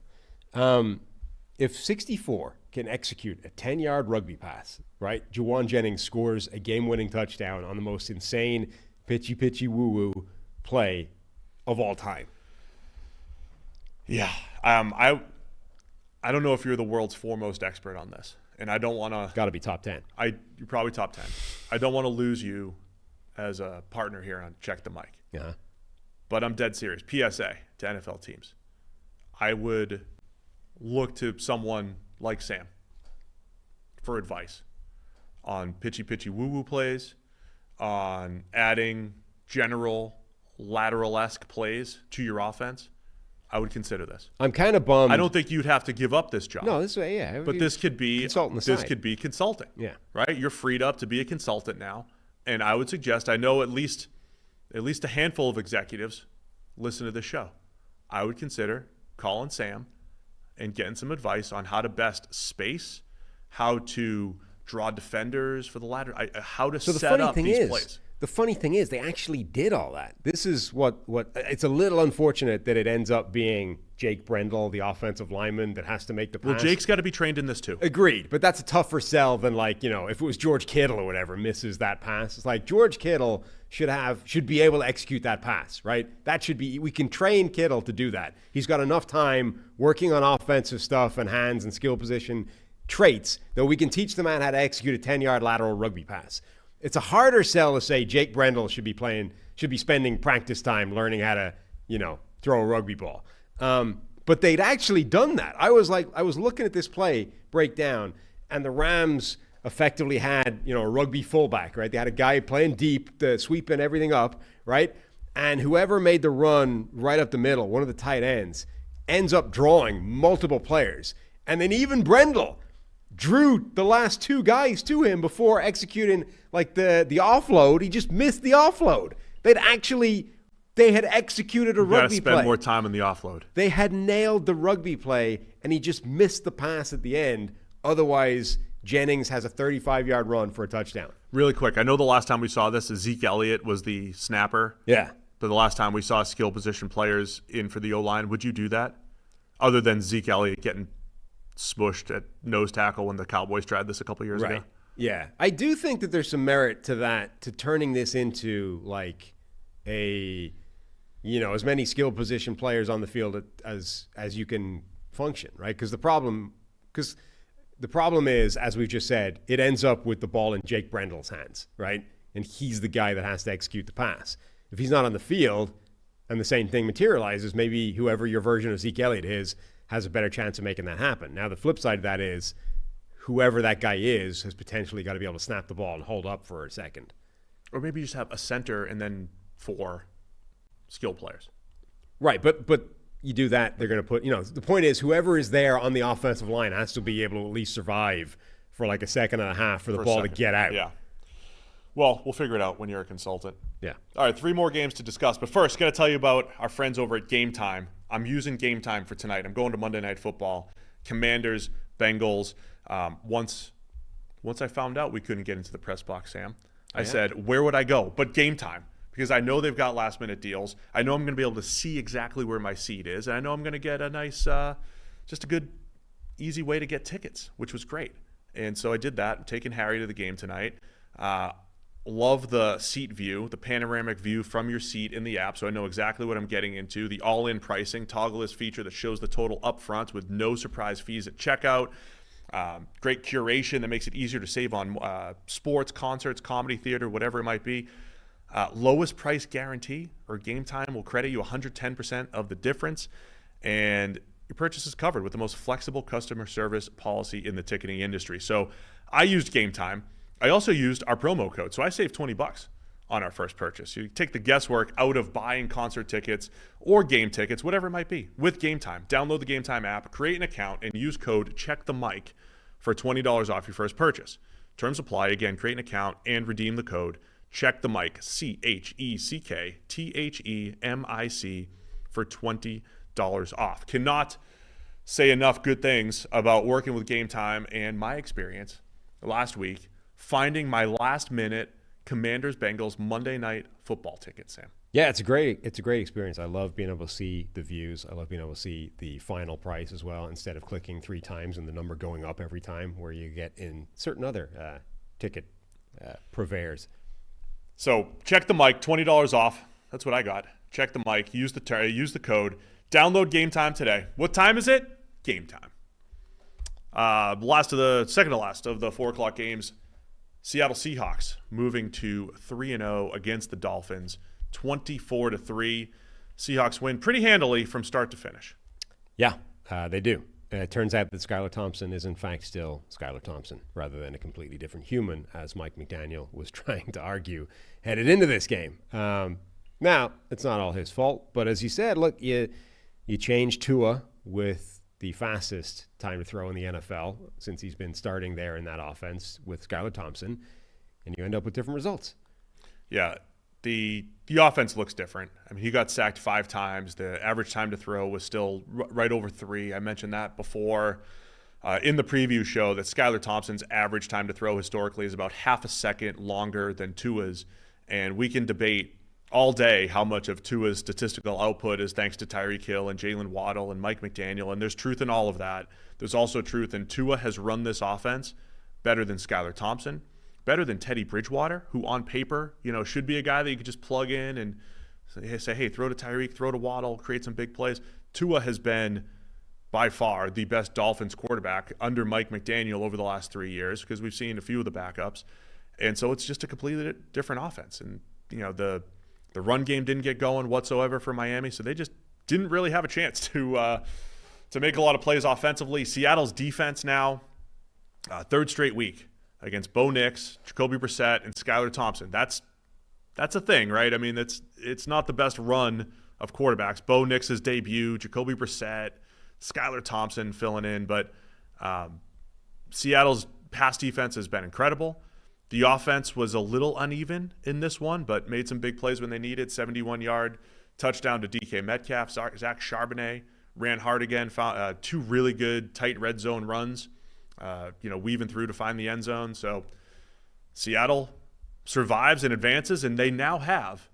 If 64 can execute a 10-yard rugby pass, right, Juwan Jennings scores a game-winning touchdown on the most insane pitchy woo-woo play of all time. Yeah. I don't know if you're the world's foremost expert on this, and I don't want to. Got to be top 10. You're probably top 10. I don't want to lose you as a partner here on Check the Mic. Yeah. But I'm dead serious. PSA to NFL teams. I would look to someone like Sam for advice on pitchy woo-woo plays, on adding general lateral-esque plays to your offense. I would consider this. I'm kind of bummed. I don't think you'd have to give up this job. No, this way, yeah. But this could be consulting. Yeah. Right? You're freed up to be a consultant now. And I would suggest, I know at least a handful of executives listen to this show. I would consider calling Sam and getting some advice on how to best space, how to draw defenders for the ladder, how to set up these plays. The funny thing is, they actually did all that. This is what it's a little unfortunate that it ends up being Jake Brendel, the offensive lineman, that has to make the pass. Well, Jake's got to be trained in this too. Agreed, but that's a tougher sell than if it was George Kittle or whatever misses that pass. It's like George Kittle should be able to execute that pass, right? We can train Kittle to do that. He's got enough time working on offensive stuff and hands and skill position traits that we can teach the man how to execute a 10-yard lateral rugby pass. It's a harder sell to say Jake Brendel should be spending practice time learning how to, throw a rugby ball. But they'd actually done that. I was looking at this play breakdown, and the Rams effectively had, a rugby fullback, right? They had a guy playing deep, sweeping everything up, right? And whoever made the run right up the middle, one of the tight ends, ends up drawing multiple players. And then even Brendel drew the last two guys to him before executing the offload. He just missed the offload. They had executed a rugby play. Spend more time on the offload. They had nailed the rugby play, and he just missed the pass at the end. Otherwise, Jennings has a 35-yard run for a touchdown. Really quick, I know the last time we saw this, Zeke Elliott was the snapper. Yeah. But the last time we saw skill position players in for the O-line, would you do that? Other than Zeke Elliott getting smushed at nose tackle when the Cowboys tried this a couple years ago. Yeah. I do think that there's some merit to that, to turning this into as many skill position players on the field as you can function, right? Because the problem is, as we've just said, it ends up with the ball in Jake Brendel's hands, right? And he's the guy that has to execute the pass. If he's not on the field and the same thing materializes, maybe whoever your version of Zeke Elliott is has a better chance of making that happen. Now, the flip side of that is whoever that guy is has potentially got to be able to snap the ball and hold up for a second. Or maybe you just have a center and then 4 skill players. Right, but you do that, they're going to put, the point is whoever is there on the offensive line has to be able to at least survive for like a second and a half for the ball to get out. Yeah. Well, we'll figure it out when you're a consultant. Yeah. All right, 3 more games to discuss. But first, got to tell you about our friends over at Game Time. I'm using Game Time for tonight. I'm going to Monday Night Football. Commanders, Bengals. Once I found out we couldn't get into the press box, Sam, I said, where would I go? But Game Time. Because I know they've got last-minute deals. I know I'm going to be able to see exactly where my seat is. And I know I'm going to get a nice, just a good, easy way to get tickets, which was great. And so I did that. I'm taking Harry to the game tonight. Love the seat view, the panoramic view from your seat in the app, so I know exactly what I'm getting into. The all-in pricing, toggle list feature that shows the total up front with no surprise fees at checkout. Great curation that makes it easier to save on sports, concerts, comedy, theater, whatever it might be. Lowest price guarantee, or Game Time will credit you 110% of the difference, and your purchase is covered with the most flexible customer service policy in the ticketing industry. So I used Game Time. I also used our promo code, so I saved $20 on our first purchase. You take the guesswork out of buying concert tickets or game tickets, whatever it might be, with Game Time. Download the Game Time app, create an account, and use code CHECKTHEMIC for $20 off your first purchase. Terms apply. Again, create an account and redeem the code CHECKTHEMIC, CHECKTHEMIC, for $20 off. Cannot say enough good things about working with Game Time and my experience last week finding my last-minute Commanders-Bengals Monday Night Football ticket, Sam. Yeah, it's a great experience. I love being able to see the views. I love being able to see the final price as well, instead of clicking 3 times and the number going up every time, where you get in certain other ticket purveyors. So check the mic, $20 off. That's what I got. Check the mic, use the code, download Game Time today. What time is it? Game Time. Second to last of the 4 o'clock games. Seattle Seahawks moving to 3-0 against the Dolphins, 24-3. Seahawks win pretty handily from start to finish. Yeah, they do. It turns out that Skylar Thompson is in fact still Skylar Thompson, rather than a completely different human, as Mike McDaniel was trying to argue headed into this game. Now, it's not all his fault, but as you said, look, you change Tua with the fastest time to throw in the NFL since he's been starting there in that offense with Skylar Thompson, and you end up with different results. Yeah, the offense looks different. I mean, he got sacked 5 times. The average time to throw was still right over 3. I mentioned that before in the preview show, that Skylar Thompson's average time to throw historically is about half a second longer than Tua's, and we can debate all day how much of Tua's statistical output is thanks to Tyreek Hill and Jalen Waddle and Mike McDaniel, and there's truth in all of that. There's also truth in Tua has run this offense better than Skylar Thompson, better than Teddy Bridgewater, who on paper, should be a guy that you could just plug in and say, hey, throw to Tyreek, throw to Waddle, create some big plays. Tua has been by far the best Dolphins quarterback under Mike McDaniel over the last 3 years, because we've seen a few of the backups. And so it's just a completely different offense. And, the run game didn't get going whatsoever for Miami, so they just didn't really have a chance to make a lot of plays offensively. Seattle's defense now, 3rd straight week against Bo Nix, Jacoby Brissett, and Skylar Thompson. That's a thing, right? I mean, it's not the best run of quarterbacks. Bo Nix's debut, Jacoby Brissett, Skylar Thompson filling in, but Seattle's pass defense has been incredible. The offense was a little uneven in this one, but made some big plays when they needed. 71-yard touchdown to DK Metcalf. Zach Charbonnet ran hard again, found 2 really good tight red zone runs, weaving through to find the end zone. So Seattle survives and advances, and they now have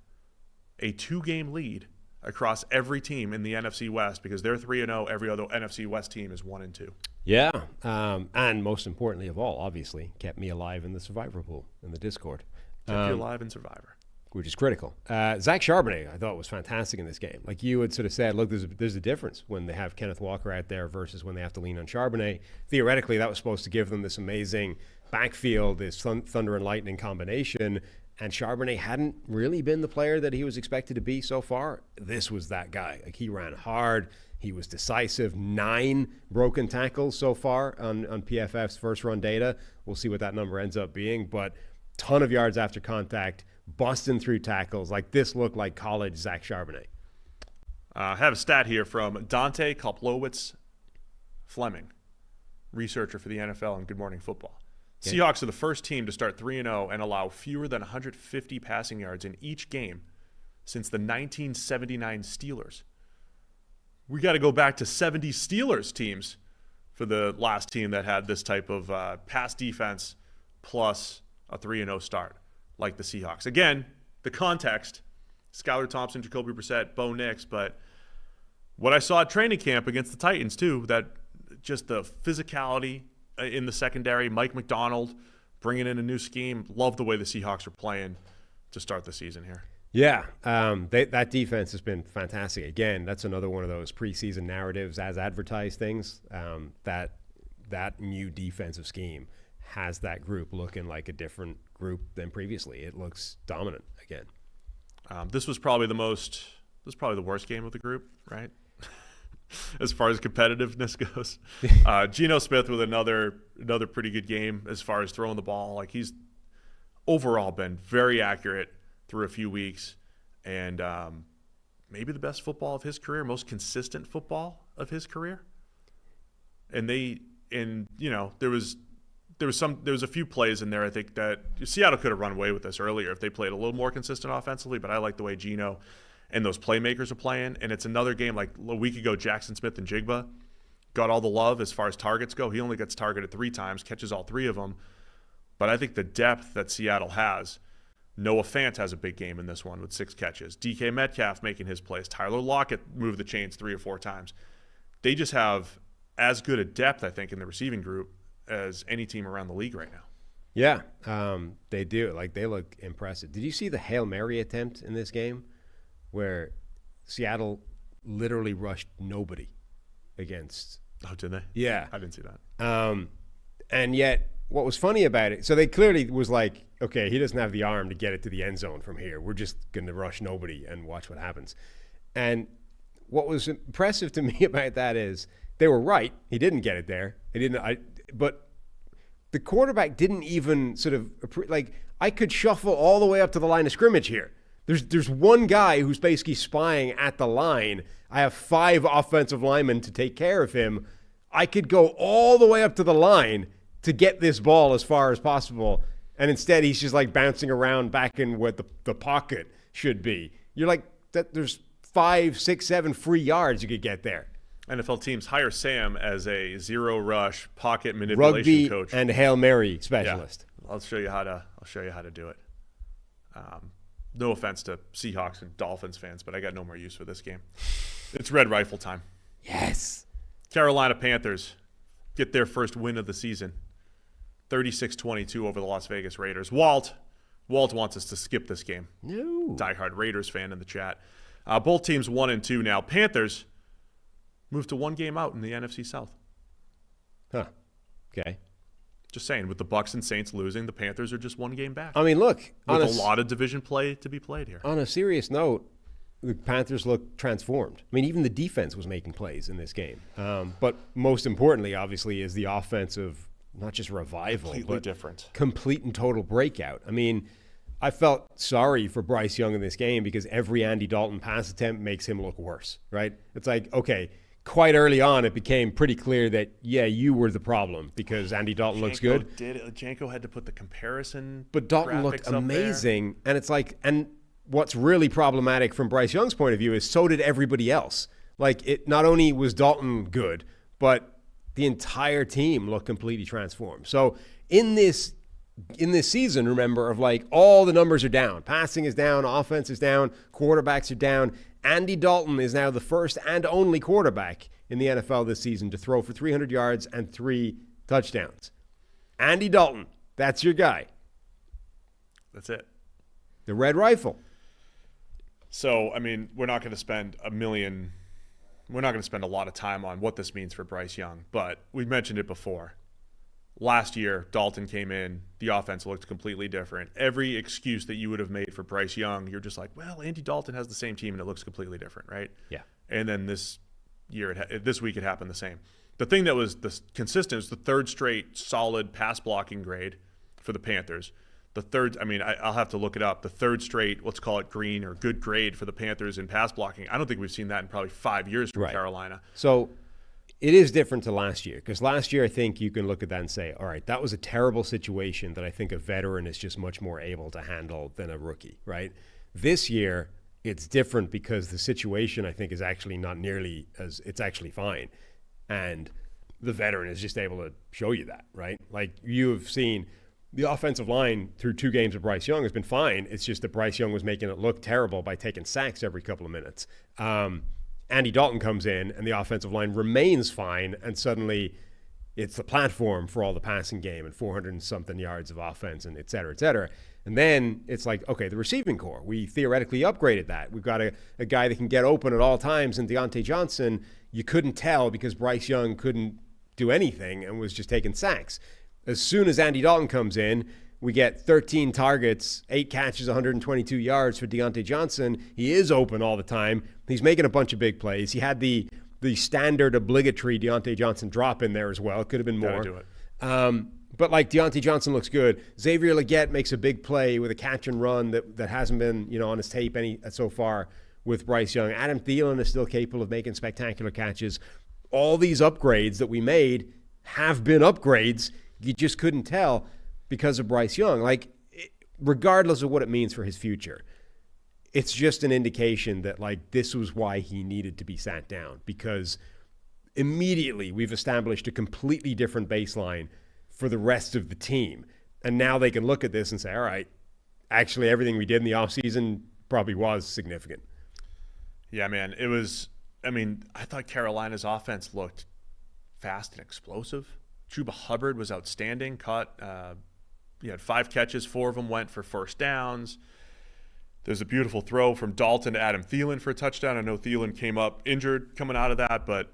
a 2-game lead across every team in the NFC West, because they're 3-0. Every other NFC West team is 1-2. Yeah, and most importantly of all, obviously, kept me alive in the Survivor pool, in the Discord. Kept you alive in Survivor. Which is critical. Zach Charbonnet, I thought, was fantastic in this game. Like you had sort of said, look, there's a difference when they have Kenneth Walker out there versus when they have to lean on Charbonnet. Theoretically, that was supposed to give them this amazing backfield, this thunder and lightning combination, and Charbonnet hadn't really been the player that he was expected to be so far. This was that guy. Like, he ran hard. He was decisive. 9 broken tackles so far on PFF's first run data. We'll see what that number ends up being, but ton of yards after contact, busting through tackles. Like, this looked like college Zach Charbonnet. I have a stat here from Dante Koplowitz Fleming, researcher for the NFL and Good Morning Football. Okay. Seahawks are the first team to start 3-0 and allow fewer than 150 passing yards in each game since the 1979 Steelers. We got to go back to 70 Steelers teams for the last team that had this type of pass defense plus a 3-0 start like the Seahawks. Again, the context, Skylar Thompson, Jacoby Brissett, Bo Nix, but what I saw at training camp against the Titans too, that just the physicality in the secondary, Mike McDonald bringing in a new scheme. Love the way the Seahawks are playing to start the season here. Yeah, that defense has been fantastic. Again, that's another one of those preseason narratives as advertised things. That new defensive scheme has that group looking like a different group than previously. It looks dominant again. This was probably the worst game of the group, right? As far as competitiveness goes. Geno Smith with another pretty good game as far as throwing the ball. Like, he's overall been very accurate through a few weeks, and maybe the best football of his career, most consistent football of his career. And there was a few plays in there, I think, that Seattle could have run away with this earlier if they played a little more consistent offensively, but I like the way Geno and those playmakers are playing. And it's another game like a week ago, Jackson Smith and Jigba got all the love as far as targets go. He only gets targeted 3 times, catches all 3 of them. But I think the depth that Seattle has, Noah Fant has a big game in this one with 6 catches. DK Metcalf making his plays. Tyler Lockett moved the chains 3 or 4 times. They just have as good a depth, I think, in the receiving group as any team around the league right now. Yeah, they do. Like, they look impressive. Did you see the Hail Mary attempt in this game where Seattle literally rushed nobody against? Oh, did they? Yeah. I didn't see that. And yet, what was funny about it, so they clearly was like, okay, he doesn't have the arm to get it to the end zone from here. We're just going to rush nobody and watch what happens. And what was impressive to me about that is they were right. He didn't get it there. But the quarterback didn't even sort of, like, I could shuffle all the way up to the line of scrimmage here. There's one guy who's basically spying at the line. I have 5 offensive linemen to take care of him. I could go all the way up to the line to get this ball as far as possible. And instead, he's just like bouncing around back in what the pocket should be. You're like, there's 5, 6, 7 free yards you could get there. NFL teams hire Sam as a zero rush pocket manipulation coach and Hail Mary specialist. Yeah. I'll show you how to do it. No offense to Seahawks and Dolphins fans, but I got no more use for this game. It's Red Rifle time. Yes. Carolina Panthers get their first win of the season. 36-22 over the Las Vegas Raiders. Walt wants us to skip this game. No. Diehard Raiders fan in the chat. Both teams 1-2 now. Panthers moved to 1 game out in the NFC South. Huh. Okay. Just saying, with the Bucs and Saints losing, the Panthers are just 1 game back. I mean, look. With a lot of division play to be played here. On a serious note, the Panthers look transformed. I mean, even the defense was making plays in this game. But most importantly, obviously, is the offensive, not just revival, but different. Complete and total breakout. I mean, I felt sorry for Bryce Young in this game because every Andy Dalton pass attempt makes him look worse, right? It's like, okay, quite early on, it became pretty clear that, yeah, you were the problem because Andy Dalton looks good. Janko had to put the comparison. But Dalton looked amazing. And it's like, and what's really problematic from Bryce Young's point of view is so did everybody else. Like, it not only was Dalton good, but the entire team looked completely transformed. So in this season, remember, of like all the numbers are down. Passing is down, offense is down, quarterbacks are down. Andy Dalton is now the first and only quarterback in the NFL this season to throw for 300 yards and 3 touchdowns. Andy Dalton, that's your guy. That's it. The Red Rifle. So, I mean, we're not going to spend a lot of time on what this means for Bryce Young, but we've mentioned it before. Last year, Dalton came in. The offense looked completely different. Every excuse that you would have made for Bryce Young, you're just like, well, Andy Dalton has the same team and it looks completely different, right? Yeah. And then this week it happened the same. The thing that was consistent was the 3rd straight solid pass blocking grade for the Panthers, the the third, I mean, I'll have to look it up. The third straight, let's call it green or good grade for the Panthers in pass blocking. I don't think we've seen that in probably 5 years from Carolina. So it is different to last year, because last year I think you can look at that and say, all right, that was a terrible situation that I think a veteran is just much more able to handle than a rookie, right? This year, it's different because the situation I think is actually not nearly as, it's actually fine. And the veteran is just able to show you that, right? Like you have seen the offensive line through 2 games of Bryce Young has been fine. It's just that Bryce Young was making it look terrible by taking sacks every couple of minutes. Andy Dalton comes in and the offensive line remains fine, and suddenly it's the platform for all the passing game and 400 and something yards of offense and et cetera, et cetera. And then it's like, okay, the receiving core, we theoretically upgraded that. We've got a guy that can get open at all times, and Deontay Johnson, you couldn't tell because Bryce Young couldn't do anything and was just taking sacks. As soon as Andy Dalton comes in, we get 13 targets, 8 catches, 122 yards for Deontay Johnson. He is open all the time. He's making a bunch of big plays. He had the standard obligatory Deontay Johnson drop in there as well. It could have been more. Gotta do it. But like Deontay Johnson looks good. Xavier Legette makes a big play with a catch and run that hasn't been on his tape any so far with Bryce Young. Adam Thielen is still capable of making spectacular catches. All these upgrades that we made have been upgrades. You just couldn't tell because of Bryce Young. Like, regardless of what it means for his future, it's just an indication that, like, this was why he needed to be sat down, because immediately we've established a completely different baseline for the rest of the team. And now they can look at this and say, all right, actually everything we did in the offseason probably was significant. Yeah, man. I thought Carolina's offense looked fast and explosive. Chuba Hubbard was outstanding. He had 5 catches, 4 of them went for first downs. There's a beautiful throw from Dalton to Adam Thielen for a touchdown. I know Thielen came up injured coming out of that, but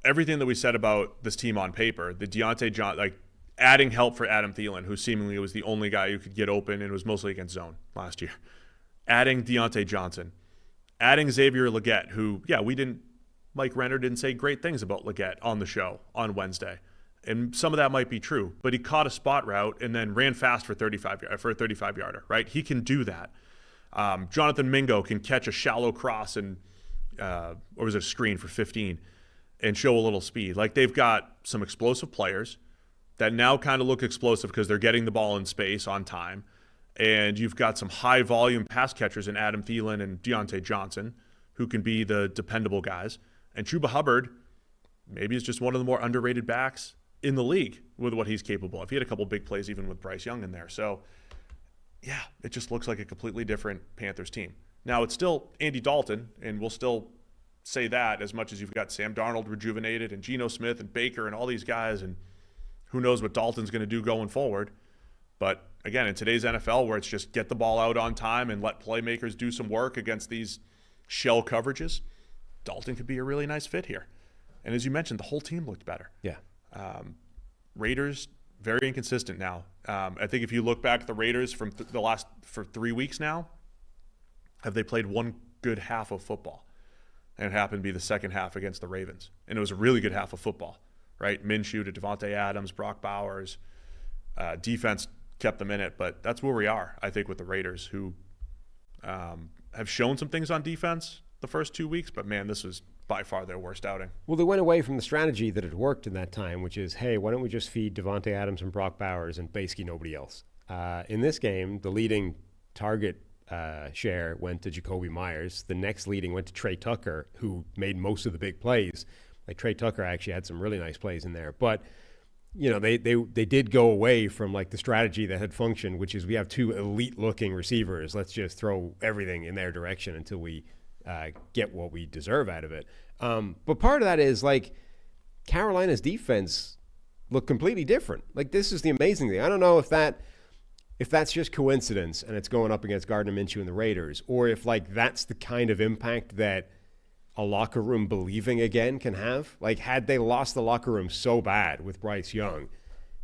everything that we said about this team on paper, the Deontay Johnson, like adding help for Adam Thielen, who seemingly was the only guy who could get open and was mostly against zone last year. Adding Deontay Johnson. Adding Xavier Legette, who, Mike Renner didn't say great things about Legette on the show on Wednesday. And some of that might be true, but he caught a spot route and then ran fast for a 35-yarder, right? He can do that. Jonathan Mingo can catch a shallow cross and, or was it a screen for 15 and show a little speed. Like, they've got some explosive players that now kind of look explosive because they're getting the ball in space on time. And you've got some high volume pass catchers in Adam Thielen and Deontay Johnson who can be the dependable guys. And Chuba Hubbard maybe is just one of the more underrated backs in the league with what he's capable of. He had a couple big plays even with Bryce Young in there. So, yeah, it just looks like a completely different Panthers team. Now, it's still Andy Dalton, and we'll still say that as much as you've got Sam Darnold rejuvenated and Geno Smith and Baker and all these guys, and who knows what Dalton's going to do going forward. But, again, in today's NFL where it's just get the ball out on time and let playmakers do some work against these shell coverages, Dalton could be a really nice fit here. And as you mentioned, the whole team looked better. Yeah. Raiders, very inconsistent now. I think if you look back at the Raiders from for 3 weeks now, have they played one good half of football? And it happened to be the second half against the Ravens. And it was a really good half of football, right? Minshew to Devontae Adams, Brock Bowers. Defense kept them in it, but that's where we are, I think, with the Raiders, who have shown some things on defense the first 2 weeks, but, man, this was by far their worst outing. Well, they went away from the strategy that had worked in that time, which is, hey, why don't we just feed Devontae Adams and Brock Bowers and basically nobody else? In this game, the leading target share went to Jacoby Myers. The next leading went to Trey Tucker, who made most of the big plays. Like, Trey Tucker actually had some really nice plays in there. But, they did go away from, like, the strategy that had functioned, which is we have 2 elite-looking receivers. Let's just throw everything in their direction until we get what we deserve out of it. But part of that is, like, Carolina's defense looked completely different. Like, this is the amazing thing. I don't know if that's just coincidence and it's going up against Gardner Minshew and the Raiders, or if, like, that's the kind of impact that a locker room believing again can have. Like, had they lost the locker room so bad with Bryce Young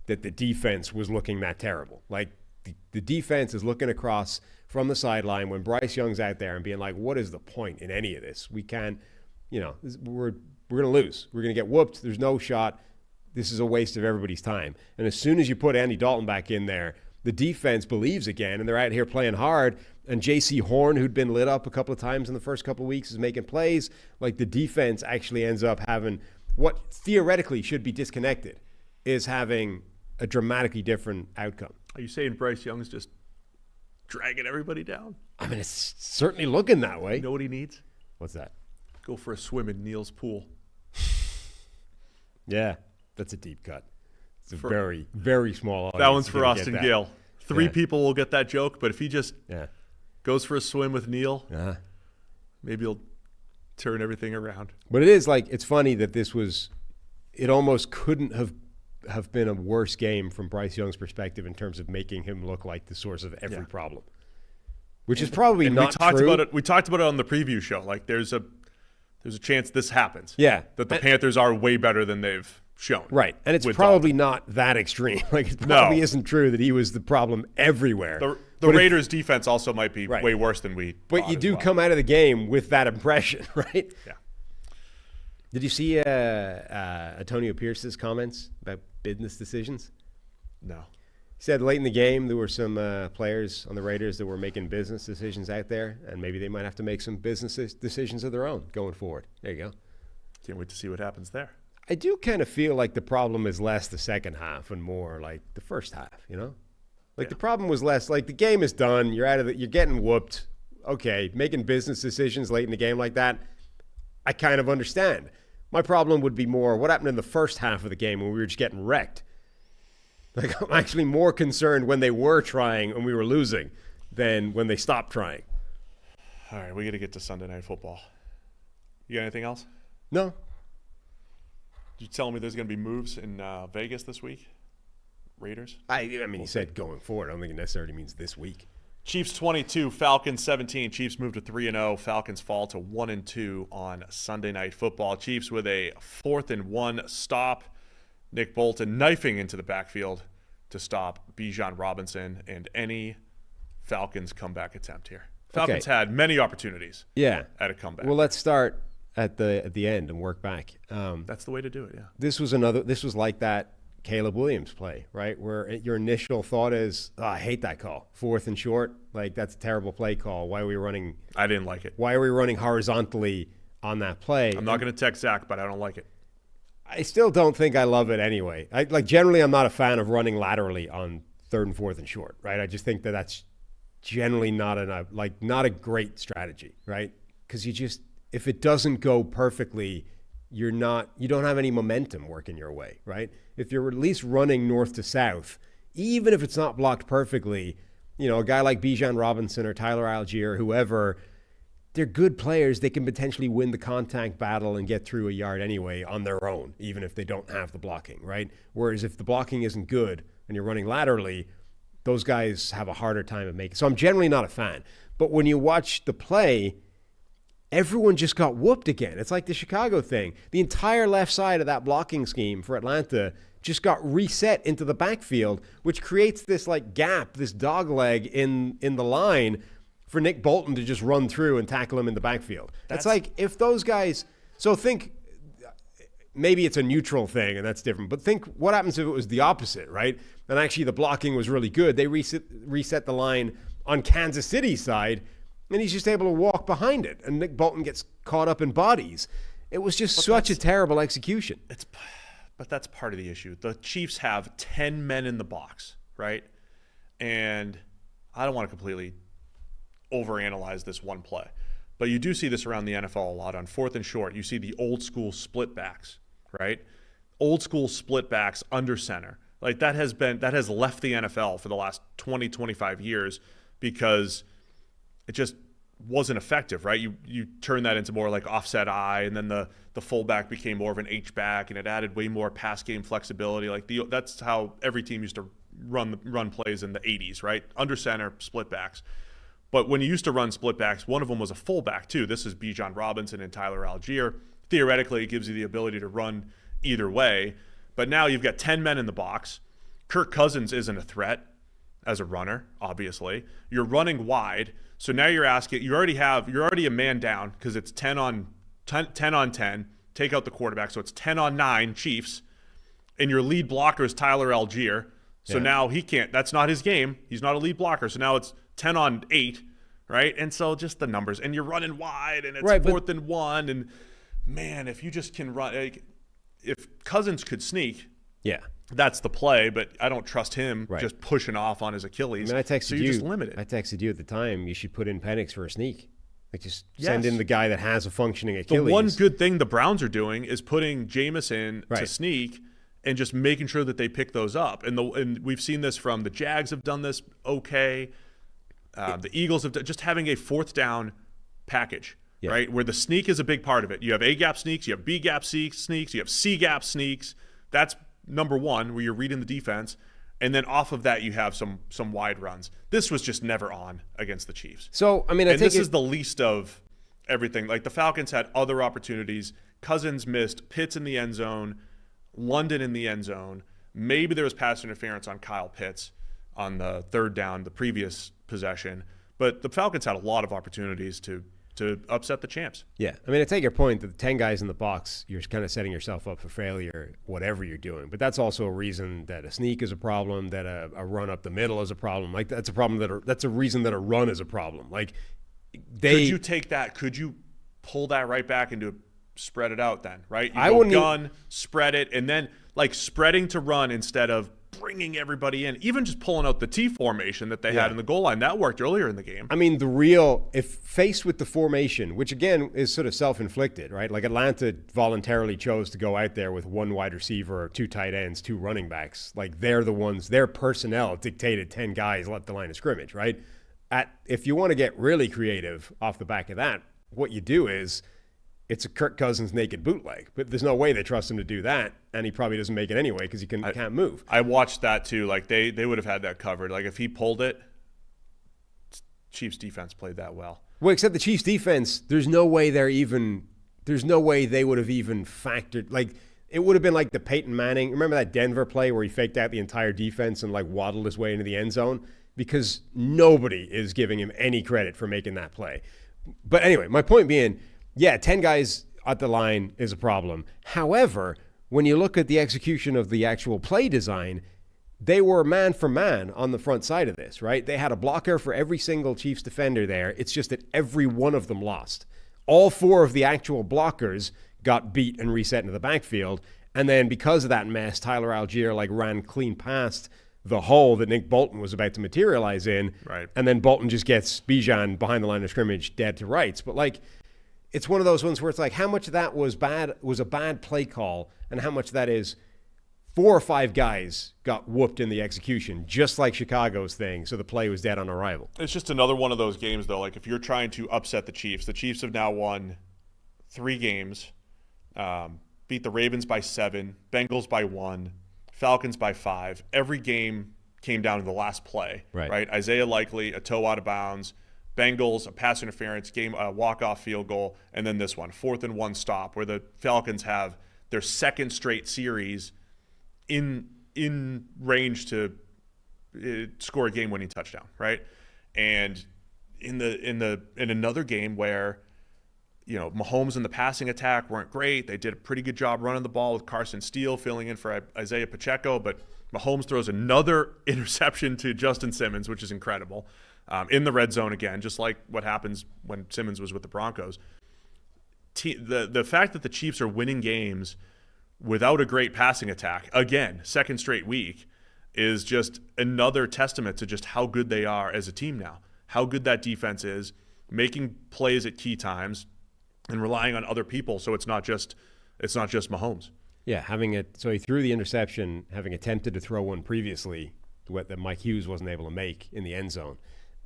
that the defense was looking that terrible. Like, the defense is looking across from the sideline when Bryce Young's out there and being like, what is the point in any of this? We can't, we're going to lose. We're going to get whooped. There's no shot. This is a waste of everybody's time. And as soon as you put Andy Dalton back in there, the defense believes again, and they're out here playing hard. And J.C. Horn, who'd been lit up a couple of times in the first couple of weeks, is making plays. Like, the defense actually ends up having what theoretically should be disconnected is having a dramatically different outcome. Are you saying Bryce Young's just dragging everybody down? I mean, it's certainly looking that way. You know what he needs? What's that? Go for a swim in Neil's pool. Yeah, that's a deep cut. It's a very, very small audience. That one's for Austin Gill. Three Yeah. people will get that joke, but if he just goes for a swim with Neil, maybe he'll turn everything around. But it is like, it's funny that it almost couldn't have been a worse game from Bryce Young's perspective in terms of making him look like the source of every problem, which is probably not true. We talked about it on the preview show. Like, there's a chance this happens. Yeah. That the Panthers are way better than they've shown. Right. And it's probably not that extreme. Like, it probably isn't true that he was the problem everywhere. The Raiders' defense also might be way worse than we But thought you as do well. come out of the game with that impression, right? Yeah. Did you see Antonio Pierce's comments about business decisions? No. He said late in the game there were some players on the Raiders that were making business decisions out there, and maybe they might have to make some business decisions of their own going forward. There you go. Can't wait to see what happens there. I do kind of feel like the problem is less the second half and more like the first half, you know? Like, the problem was less like the game is done, you're getting whooped. Okay, making business decisions late in the game like that, I kind of understand. My problem would be more what happened in the first half of the game when we were just getting wrecked. Like, I'm actually more concerned when they were trying and we were losing than when they stopped trying. All right, we got to get to Sunday Night Football. You got anything else? No. You telling me there's going to be moves in Vegas this week? Raiders? I mean, he said going forward. I don't think it necessarily means this week. Chiefs 22, Falcons 17. Chiefs move to 3-0. Falcons fall to 1-2 on Sunday Night Football. Chiefs with a 4th-and-1 stop. Nick Bolton knifing into the backfield to stop Bijan Robinson and any Falcons comeback attempt here. Falcons had many opportunities at a comeback. Well, let's start at the end and work back. That's the way to do it, yeah. This was like that Caleb Williams play, right? Where your initial thought is, I hate that call. 4th and short, like, that's a terrible play call. Why are we running? I didn't like it. Why are we running horizontally on that play? I'm not going to text Zach, but I don't like it. I still don't think I love it anyway. Generally, I'm not a fan of running laterally on 3rd and 4th and short, right? I just think that's generally not a great strategy, right? Because if it doesn't go perfectly, you don't have any momentum working your way, right? If you're at least running north to south, even if it's not blocked perfectly, a guy like Bijan Robinson or Tyler Algier or whoever, they're good players. They can potentially win the contact battle and get through a yard anyway on their own, even if they don't have the blocking, right? Whereas if the blocking isn't good and you're running laterally, those guys have a harder time of making. So I'm generally not a fan. But when you watch the play, everyone just got whooped again. It's like the Chicago thing. The entire left side of that blocking scheme for Atlanta just got reset into the backfield, which creates this gap, this dog leg in the line for Nick Bolton to just run through and tackle him in the backfield. That's like if those guys – so think maybe it's a neutral thing and that's different, but think what happens if it was the opposite, right? And actually the blocking was really good. They reset the line on Kansas City's side, and he's just able to walk behind it, and Nick Bolton gets caught up in bodies. It was just such a terrible execution. But that's part of the issue. The Chiefs have 10 men in the box, right? And I don't want to completely overanalyze this one play, but you do see this around the NFL a lot. On 4th and short, you see the old school split backs, right? Old school split backs under center. Like, that has left the NFL for the last 20, 25 years because it just wasn't effective, right? You turn that into more like offset eye, and then the fullback became more of an H-back, and it added way more pass game flexibility. That's how every team used to run plays in the 80s, right? Under center, split backs. But when you used to run split backs, one of them was a fullback too. This is Bijan Robinson and Tyler Algier. Theoretically, it gives you the ability to run either way. But now you've got 10 men in the box. Kirk Cousins isn't a threat as a runner, obviously. You're running wide. So now you're already a man down because it's 10 on 10. Take out the quarterback. So it's 10 on 9 Chiefs. And your lead blocker is Tyler Algier. So now he can't. That's not his game. He's not a lead blocker. So now it's 10 on 8, right? And so just the numbers. And you're running wide, and it's 4th and 1. And, man, if you just can run if Cousins could sneak, that's the play. But I don't trust him just pushing off on his Achilles. I mean, I texted so you're just limited. I texted you at the time, you should put in Penix for a sneak. Like, just send in the guy that has a functioning Achilles. The one good thing the Browns are doing is putting Jameis in to sneak and just making sure that they pick those up. And we've seen this from the Jags have done this okay. The Eagles have just having a 4th down package, right? Where the sneak is a big part of it. You have A-gap sneaks, you have B-gap sneaks, you have C-gap sneaks. That's number one, where you're reading the defense. And then off of that, you have some wide runs. This was just never on against the Chiefs. So, I mean, this is the least of everything. Like, the Falcons had other opportunities. Cousins missed Pitts in the end zone, London in the end zone. Maybe there was pass interference on Kyle Pitts on the 3rd down, the previous possession. But the Falcons had a lot of opportunities to upset the champs. Yeah. I mean, I take your point that the 10 guys in the box, you're kind of setting yourself up for failure, whatever you're doing. But that's also a reason that a sneak is a problem, that a run up the middle is a problem. Like, that's a problem that's a reason that a run is a problem. Like, could you take that? Could you pull that right back into spread it out then, right? You go spread it, and then, like, spreading to run instead of bringing everybody in. Even just pulling out the T formation that they had in the goal line, that worked earlier in the game. I mean, if faced with the formation, which again is sort of self-inflicted, right? Like, Atlanta voluntarily chose to go out there with 1 wide receiver, 2 tight ends, 2 running backs. Like, they're the ones, their personnel dictated 10 guys left the line of scrimmage, right? If you want to get really creative off the back of that, what you do is, it's a Kirk Cousins naked bootleg, but there's no way they trust him to do that, and he probably doesn't make it anyway because he can't move. I watched that too. Like, they would have had that covered. Like, if he pulled it, Chiefs defense played that well. Well, except the Chiefs defense, there's no way they would have even factored. Like, it would have been like the Peyton Manning. Remember that Denver play where he faked out the entire defense and, like, waddled his way into the end zone? Because nobody is giving him any credit for making that play. But anyway, my point being, 10 guys at the line is a problem. However, when you look at the execution of the actual play design, they were man for man on the front side of this, right? They had a blocker for every single Chiefs defender there. It's just that every one of them lost. All 4 of the actual blockers got beat and reset into the backfield. And then because of that mess, Tyler Algier ran clean past the hole that Nick Bolton was about to materialize in. Right. And then Bolton just gets Bijan behind the line of scrimmage dead to rights. But, it's one of those ones where it's like, how much of that was a bad play call, and how much of that is 4 or 5 guys got whooped in the execution, just like Chicago's thing, so the play was dead on arrival. It's just another one of those games, though. Like, if you're trying to upset the Chiefs have now won 3 games, beat the Ravens by 7, Bengals by 1, Falcons by 5. Every game came down to the last play, right? Isaiah Likely, a toe out of bounds, Bengals, a pass interference, a walk-off field goal, and then this one, 4th and 1 stop, where the Falcons have their 2nd straight series in range to score a game-winning touchdown, right? And in another game where, Mahomes and the passing attack weren't great. They did a pretty good job running the ball with Carson Steele filling in for Isaiah Pacheco, but Mahomes throws another interception to Justin Simmons, which is incredible. In the red zone again, just like what happens when Simmons was with the Broncos. The fact that the Chiefs are winning games without a great passing attack, again, 2nd straight week, is just another testament to just how good they are as a team now, how good that defense is, making plays at key times and relying on other people so it's not just Mahomes. Yeah, so he threw the interception, having attempted to throw one previously that Mike Hughes wasn't able to make in the end zone.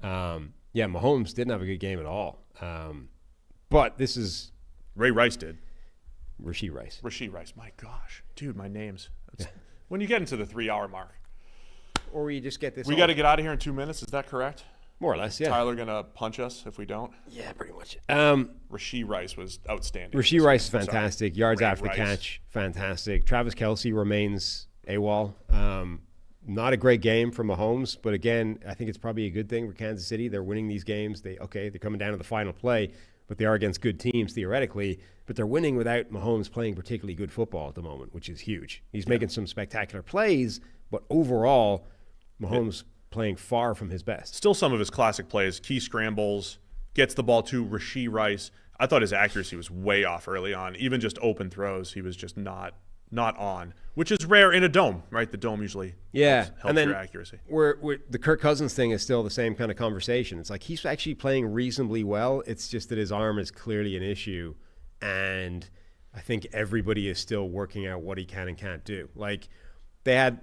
Mahomes didn't have a good game at all. But this is... Ray Rice did. Rashee Rice. My gosh. Dude, my names. When you get into the 3-hour mark. Or we just get this... We got to get out of here in 2 minutes. Is that correct? More or less, yeah. Tyler going to punch us if we don't? Yeah, pretty much. Rashee Rice was outstanding. Rashee Rice is fantastic. Yards after the catch, fantastic. Travis Kelce remains AWOL. Not a great game for Mahomes, but again, I think it's probably a good thing for Kansas City. They're winning these games. They're coming down to the final play. but they are against good teams theoretically. But they're winning without Mahomes playing particularly good football at the moment, which is huge. He's making some spectacular plays, but overall, Mahomes playing far from his best. Still some of his classic plays, key scrambles, gets the ball to Rashee Rice. I thought his accuracy was way off early on. Even just open throws, he was just not on, which is rare in a dome, right? The dome usually helps and then your accuracy. We're, the Kirk Cousins thing is still the same kind of conversation. It's like he's actually playing reasonably well. It's just that his arm is clearly an issue, and I think everybody is still working out what he can and can't do. Like they had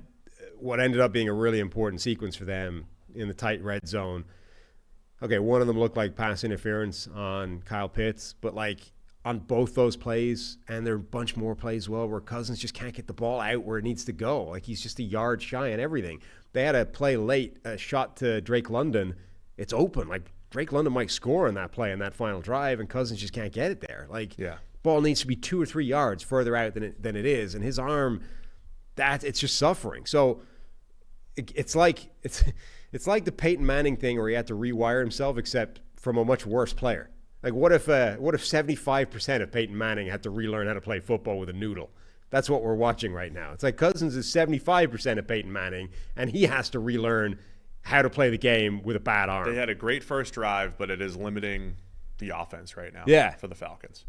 what ended up being a really important sequence for them in the tight red zone. Okay, one of them looked like pass interference on Kyle Pitts, but like on both those plays, and there are a bunch more plays as well where Cousins just can't get the ball out where it needs to go. Like he's just a yard shy on everything. They had a play late, a shot to Drake London. It's open. Like Drake London might score on that play in that final drive, and Cousins just can't get it there. Like ball needs to be 2 or 3 yards further out than it is, and his arm, it's just suffering. So it's like the Peyton Manning thing where he had to rewire himself, except from a much worse player. Like what if 75% of Peyton Manning had to relearn how to play football with a noodle? That's what we're watching right now. It's like Cousins is 75% of Peyton Manning, and he has to relearn how to play the game with a bad arm. They had a great first drive, but it is limiting the offense right now for the Falcons.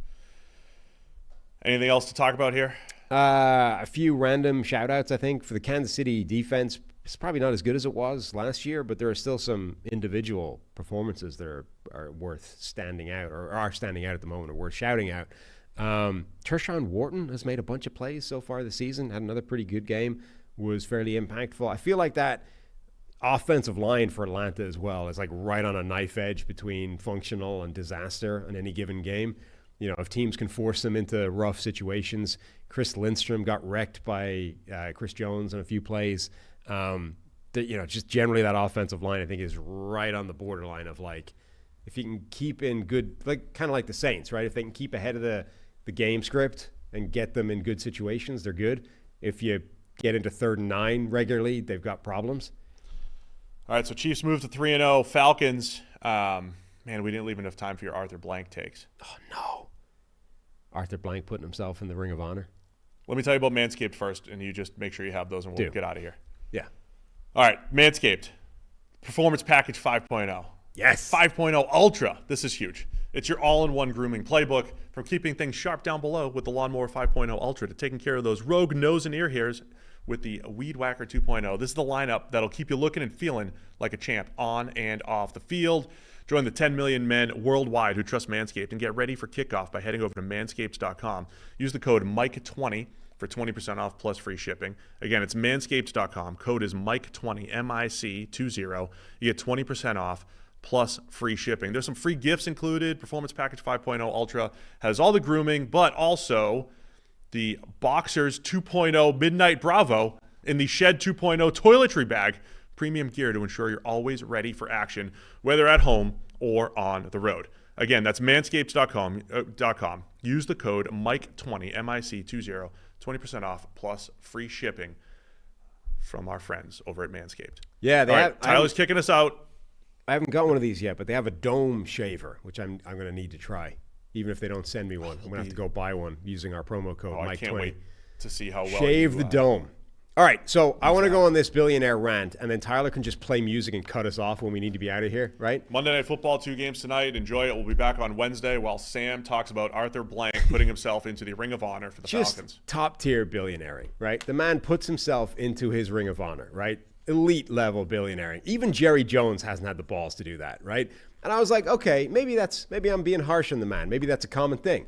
Anything else to talk about here? A few random shout-outs, I think, for the Kansas City defense. It's probably not as good as it was last year, but there are still some individual performances that are worth standing out, or are standing out at the moment, or worth shouting out. Tershawn Wharton has made a bunch of plays so far this season, had another pretty good game, was fairly impactful. I feel like that offensive line for Atlanta as well is like right on a knife edge between functional and disaster in any given game. You know, if teams can force them into rough situations. Chris Lindstrom got wrecked by Chris Jones on a few plays. Just generally that offensive line, I think, is right on the borderline of like, if you can keep in good, like kind of like the Saints, right? If they can keep ahead of the game script and get them in good situations, they're good. If you get into 3rd and 9 regularly, they've got problems. All right, so Chiefs move to 3-0. Falcons, man, we didn't leave enough time for your Arthur Blank takes. Oh, no. Arthur Blank putting himself in the Ring of Honor. Let me tell you about Manscaped first, and you just make sure you have those, and we'll get out of here. Yeah. All right, Manscaped. Performance Package 5.0. Yes. 5.0 Ultra. This is huge. It's your all-in-one grooming playbook, from keeping things sharp down below with the Lawnmower 5.0 Ultra to taking care of those rogue nose and ear hairs with the Weed Whacker 2.0. This is the lineup that'll keep you looking and feeling like a champ on and off the field. Join the 10 million men worldwide who trust Manscaped and get ready for kickoff by heading over to manscaped.com. Use the code MIKE20 for 20% off plus free shipping. Again, it's manscaped.com. Code is MIKE20, MIC20. You get 20% off plus free shipping. There's some free gifts included. Performance Package 5.0 Ultra has all the grooming, but also the Boxers 2.0 Midnight Bravo in the Shed 2.0 toiletry bag. Premium gear to ensure you're always ready for action, whether at home or on the road. Again, that's manscaped.com. Use the code MIKE20, MIC20, 20% off plus free shipping from our friends over at Manscaped. Yeah, Tyler's kicking us out. I haven't got one of these yet, but they have a dome shaver, which I'm going to need to try. Even if they don't send me one, I'm going to have to go buy one using our promo code MIKE20. I can't wait to see how well Shave the dome. All right, so I want to go on this billionaire rant, and then Tyler can just play music and cut us off when we need to be out of here, right? Monday Night Football, 2 games tonight. Enjoy it. We'll be back on Wednesday while Sam talks about Arthur Blank putting himself into the Ring of Honor for the Falcons. Just top-tier billionaire, right? The man puts himself into his Ring of Honor, right? Elite-level billionaire. Even Jerry Jones hasn't had the balls to do that, right? And I was like, okay, maybe I'm being harsh on the man. Maybe that's a common thing.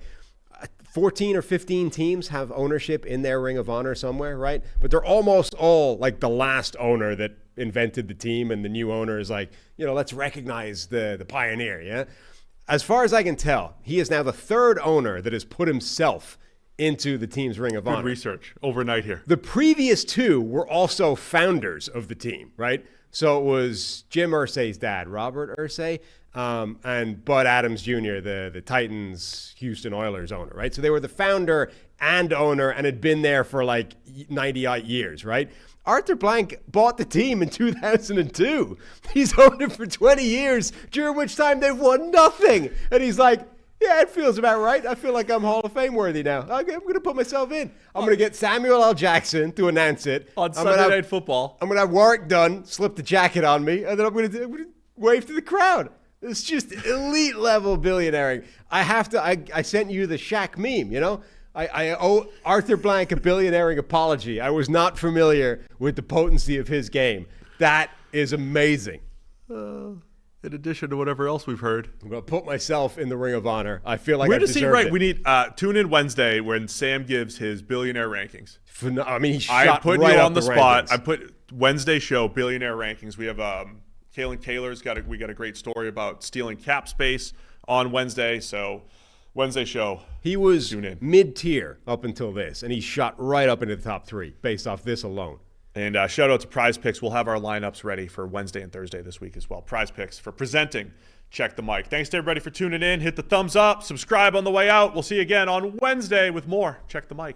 14 or 15 teams have ownership in their Ring of Honor somewhere, right? But they're almost all like the last owner that invented the team, and the new owner is like, let's recognize the pioneer, yeah? As far as I can tell, he is now the 3rd owner that has put himself into the team's Ring of Honor. Good research overnight here. The previous 2 were also founders of the team, right? So it was Jim Irsay's dad, Robert Irsay, and Bud Adams Jr., the Titans Houston Oilers owner, right? So they were the founder and owner and had been there for like 90-odd years, right? Arthur Blank bought the team in 2002. He's owned it for 20 years, during which time they've won nothing. And he's like, Yeah, it feels about right. I feel like I'm Hall of Fame worthy now. I'm going to put myself in. I'm going to get Samuel L. Jackson to announce it. On Sunday Night Football. I'm going to have Warwick Dunn slip the jacket on me, and then I'm going to wave to the crowd. It's just elite level billionairing. I sent you the Shaq meme, you know? I owe Arthur Blank a billionairing apology. I was not familiar with the potency of his game. That is amazing. In addition to whatever else we've heard. I'm going to put myself in the Ring of Honor. I feel like We're I to see, deserved right, it. we need tune in Wednesday when Sam gives his billionaire rankings. I mean, he shot I put right you up on the spot. rankings. I put Wednesday show billionaire rankings. We have Kalen Kaler's got a great story about stealing cap space on Wednesday. So Wednesday show. He was Tune in. mid-tier up until this, and he shot right up into the top 3 based off this alone. And shout out to Prize Picks. We'll have our lineups ready for Wednesday and Thursday this week as well. Prize Picks for presenting Check the Mic. Thanks to everybody for tuning in. Hit the thumbs up. Subscribe on the way out. We'll see you again on Wednesday with more Check the Mic.